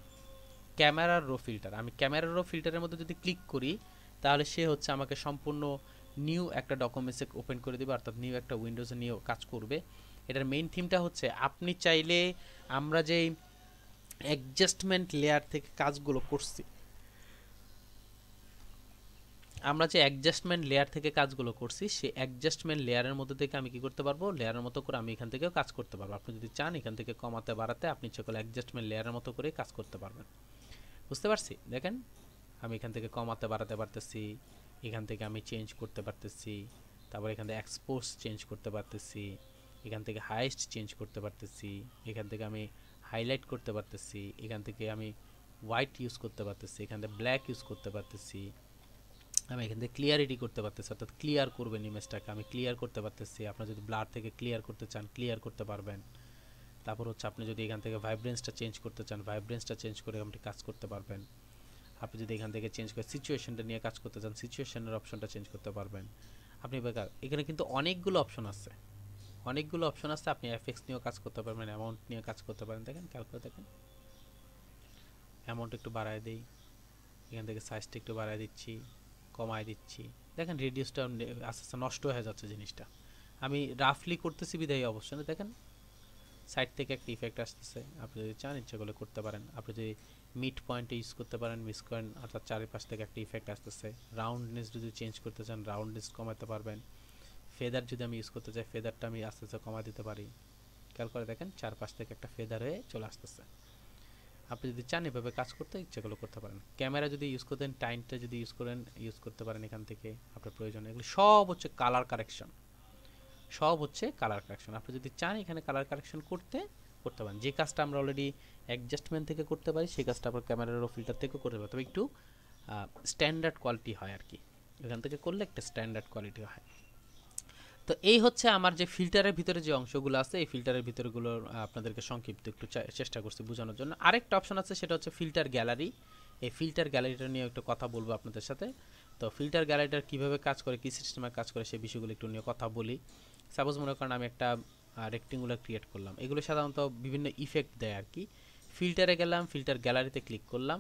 camera raw filter. আমি ক্যামেরা রো ফিল্টারের মধ্যে যদি ক্লিক করি তাহলে সে হচ্ছে আমাকে সম্পূর্ণ নিউ একটা ডকুমেন্টসে ওপেন করে দেবে, অর্থাৎ নিউ একটা উইন্ডোজে নিয়েও কাজ করবে। এটার মেইন থিমটা হচ্ছে আপনি চাইলে আমরা যেই অ্যাডজাস্টমেন্ট লেয়ার থেকে কাজগুলো করছি, সেই অ্যাডজাস্টমেন্ট লেয়ারের মধ্যে থেকে আমি কি করতে পারবো, লেয়ারের মতো করে আমি এখান থেকেও কাজ করতে পারবো। আপনি যদি চান এখান থেকে কমাতে বাড়াতে আপনি সকল অ্যাডজাস্টমেন্ট লেয়ারের মতো করে কাজ করতে পারবেন, বুঝতে পারছি? দেখেন আমি এখান থেকে কমাতে বাড়াতে পারতেছি, এখান থেকে আমি চেঞ্জ করতে পারতেছি, তারপর এখান থেকে এক্সপোর্টস চেঞ্জ করতে পারতেছি, এখান থেকে হাইস্ট চেঞ্জ করতে পারতেছি, এখান থেকে আমি হাইলাইট করতে পারতেছি, এখান থেকে আমি হোয়াইট ইউজ করতে পারতেছি, এখান থেকে ব্ল্যাক ইউজ করতে পারতেছি, আমি এখান থেকে ক্লিয়ারিটি করতে পারতেছি, অর্থাৎ ক্লিয়ার করবেন ইমেজটাকে, আমি ক্লিয়ার করতে পারতেছি। আপনার যদি ব্লার থেকে ক্লিয়ার করতে চান ক্লিয়ার করতে পারবেন। তারপর হচ্ছে আপনি যদি এখান থেকে ভাইব্রেন্সটা চেঞ্জ করতে চান ভাইব্রেন্সটা চেঞ্জ করে আপনি কাজ করতে পারবেন। আপনি যদি এখান থেকে চেঞ্জ করে সিচুয়েশনটা নিয়ে কাজ করতে চান সিচুয়েশনের অপশনটা চেঞ্জ করতে পারবেন। আপনি এখানে কিন্তু অনেকগুলো অপশন আছে, অনেকগুলো অপশন আছে। আপনি এফএক্স নিয়েও কাজ করতে পারবেন, অ্যামাউন্ট নিয়ে কাজ করতে পারেন। দেখেন খেয়াল করে দেখেন, অ্যামাউন্ট একটু বাড়ায় দিই, এখান থেকে সাইজটা একটু বাড়ায় দিচ্ছি, কমায় দিচ্ছি। দেখেন রেডিউসটা আস্তে আস্তে নষ্ট হয়ে যাচ্ছে জিনিসটা। আমি রাফলি করতেছি বিধায় অবশ্যই দেখেন সাইড থেকে একটা ইফেক্ট আসতেছে। আপনি যদি চান ইচ্ছা করলে করতে পারেন। আপনি যদি মিড পয়েন্টে ইউজ করতে পারেন, মিস করেন, অর্থাৎ চারিপাশ থেকে একটা ইফেক্ট আসতেছে। রাউন্ডনেস যদি চেঞ্জ করতে চান রাউন্ডনেস কমাতে পারবেন। ফেদার যদি আমি ইউজ করতে চাই ফেদারটা আমি আস্তে আস্তে কমা দিতে পারি। খেয়াল করে দেখেন চারপাশ থেকে একটা ফেদার হয়ে চলে আসতেছে। আপনি যদি চান এভাবে কাজ করতে ইচ্ছা করলে করতে পারেন। ক্যামেরা যদি ইউজ করতেন টাইমটা যদি ইউজ করেন ইউজ করতে পারেন এখান থেকে আপনার প্রয়োজন। এগুলো সব হচ্ছে কালার কারেকশন, সব হচ্ছে কালার কারেকশন। আপনি যদি চান এখানে কালার কারেকশন করতে করতে পারেন। যে কাজটা আমরা অলরেডি অ্যাডজাস্টমেন্ট থেকে করতে পারি সেই কাজটা আপনার ক্যামেরার ফিল্টার থেকে করতে পারি, তবে একটু স্ট্যান্ডার্ড কোয়ালিটি হয় আর কি। এখান থেকে করলে একটা স্ট্যান্ডার্ড কোয়ালিটি হয়। তো এই হচ্ছে আমার যে ফিল্টারের ভিতরে যে অংশগুলো আছে এই ফিল্টারের ভিতরগুলো আপনাদেরকে সংক্ষিপ্ত একটু চেষ্টা করছি বোঝানোর জন্য। আরেকটা অপশন আছে সেটা হচ্ছে ফিল্টার গ্যালারি। এই ফিল্টার গ্যালারিটা নিয়ে একটু কথা বলবো আপনাদের সাথে। তো ফিল্টার গ্যালারিটার কীভাবে কাজ করে কী সিস্টেমে কাজ করে সেই বিষয়গুলো একটু নিয়ে কথা বলি। সাপোজ মনে করেন আমি একটা রেক্টেঙ্গুলার ক্রিয়েট করলাম, এগুলো সাধারণত বিভিন্ন ইফেক্ট দেয় আর কি। ফিল্টারে গেলাম, ফিল্টার গ্যালারিতে ক্লিক করলাম,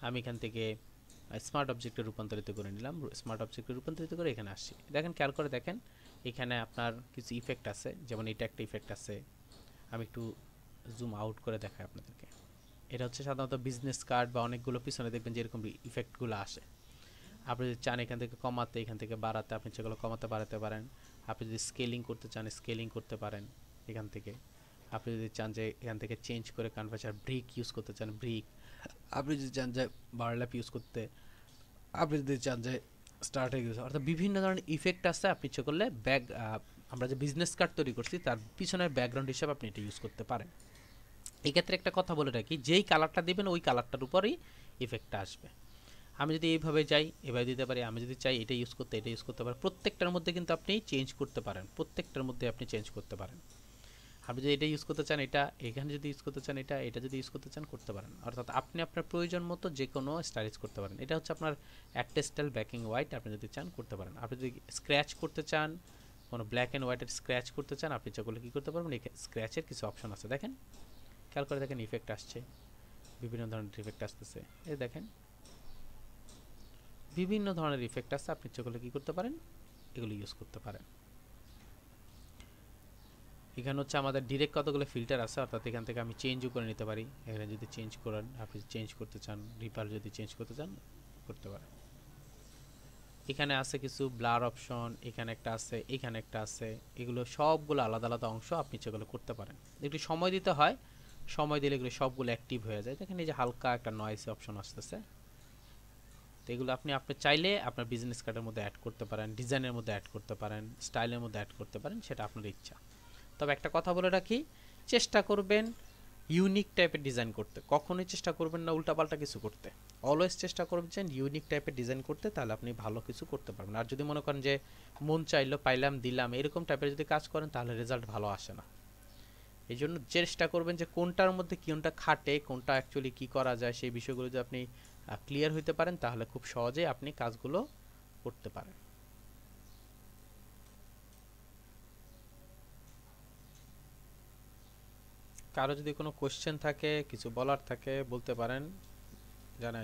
আমি এখান থেকে স্মার্ট অবজেক্টে রূপান্তরিত করে নিলাম, স্মার্ট অবজেক্টে রূপান্তরিত করে এখানে আসছি। দেখেন খেয়াল করে দেখেন এখানে আপনার কিছু ইফেক্ট আছে, যেমন এটা একটা ইফেক্ট আছে। আমি একটু জুম আউট করে দেখাই আপনাদেরকে। এটা হচ্ছে সাধারণত বিজনেস কার্ড বা অনেকগুলো পিছনে দেখবেন যে এরকম ইফেক্টগুলো আসে। আপনি যদি চান এখান থেকে কমাতে এখান থেকে বাড়াতে আপনি সেগুলো কমাতে বাড়াতে পারেন। আপনি যদি স্কেলিং করতে চান স্কেলিং করতে পারেন এখান থেকে। আপনি যদি চান যে এখান থেকে চেঞ্জ করে কনভার্সার ব্রিক ইউজ করতে চান ব্রিক। আপনি যদি চান যে বারল্যাপ ইউজ করতে, আপনি যদি চান যে স্টার্টার ইউজ, অর্থাৎ বিভিন্ন ধরনের ইফেক্ট আছে। আপনি ইচ্ছে করলে আমরা যে বিজনেস কার্ড তৈরি করছি তার পিছনের ব্যাকগ্রাউন্ড হিসাবে আপনি এটা ইউজ করতে পারেন। এক্ষেত্রে একটা কথা বলে রাখি, যেই কালারটা দিবেন ওই কালারটার উপরেই ইফেক্টটা আসবে। আমি যদি এইভাবে যাই এভাবে দিতে পারি, আমি যদি চাই এটা ইউজ করতে এটা ইউজ করতে পারি। প্রত্যেকটার মধ্যে কিন্তু আপনি চেঞ্জ করতে পারেন, প্রত্যেকটার মধ্যে আপনি চেঞ্জ করতে পারেন। আপনি যদি এটা ইউজ করতে চান এটা, এখানে যদি ইউজ করতে চান এটা, এটা যদি ইউজ করতে চান করতে পারেন। অর্থাৎ আপনি আপনার প্রয়োজন মতো যে কোনো স্টাইলিশ করতে পারেন। এটা হচ্ছে আপনার একটা স্টাইল ব্ল্যাক অ্যান্ড হোয়াইট, আপনি যদি চান করতে পারেন। আপনি যদি স্ক্র্যাচ করতে চান কোনো ব্ল্যাক অ্যান্ড হোয়াইটের স্ক্র্যাচ করতে চান আপনি ইচ্ছা করলে কী করতে পারবেন, এই স্ক্র্যাচের কিছু অপশন আছে দেখেন। খেয়াল করে দেখেন ইফেক্ট আসছে, বিভিন্ন ধরনের ইফেক্ট আসতেছে। এই দেখেন বিভিন্ন ধরনের ইফেক্ট আছে, আপনি ইচ্ছা করলে কী করতে পারেন এগুলো ইউজ করতে পারেন। এখানে হচ্ছে আমাদের ডিরেক্ট কতগুলো ফিল্টার আছে, অর্থাৎ এখান থেকে আমি চেঞ্জও করে নিতে পারি। এখানে যদি চেঞ্জ করেন আপনি চেঞ্জ করতে চান, রিপার যদি চেঞ্জ করতে চান করতে পারেন। এখানে আছে কিছু ব্লার অপশন, এখানে একটা আছে, এখানে একটা আছে। এগুলো সবগুলো আলাদা আলাদা অংশ, আপনি যেগুলো করতে পারেন। একটু সময় দিতে হয়, সময় দিলে এগুলো সবগুলো অ্যাক্টিভ হয়ে যায়। দেখেন এই যে হালকা একটা নয়েজ অপশন আসতেছে। তো এগুলো আপনি চাইলে আপনার বিজনেস কার্ডের মধ্যে অ্যাড করতে পারেন, ডিজাইনের মধ্যে অ্যাড করতে পারেন, স্টাইলের মধ্যে অ্যাড করতে পারেন, সেটা আপনার ইচ্ছা। তবে একটা কথা বলে রাখি, চেষ্টা করবেন ইউনিক টাইপের ডিজাইন করতে, কখনোই চেষ্টা করবেন না উল্টাপাল্টা কিছু করতে। অলওয়েজ চেষ্টা করবেন ইউনিক টাইপের ডিজাইন করতে, তাহলে আপনি ভালো কিছু করতে পারবেন। আর যদি মনে করেন যে মন চাইলো পাইলাম দিলাম এরকম টাইপের যদি কাজ করেন তাহলে রেজাল্ট ভালো আসে না। এই জন্য চেষ্টা করবেন যে কোনটার মধ্যে কোনটা খাটে, কোনটা অ্যাকচুয়ালি কী করা যায় সেই বিষয়গুলো যদি আপনি ক্লিয়ার হইতে পারেন তাহলে খুব সহজেই আপনি কাজগুলো করতে পারেন। কারো যদি কোনো কোশ্চেন থাকে কিছু বলার থাকে বলতে পারেন, জানাই।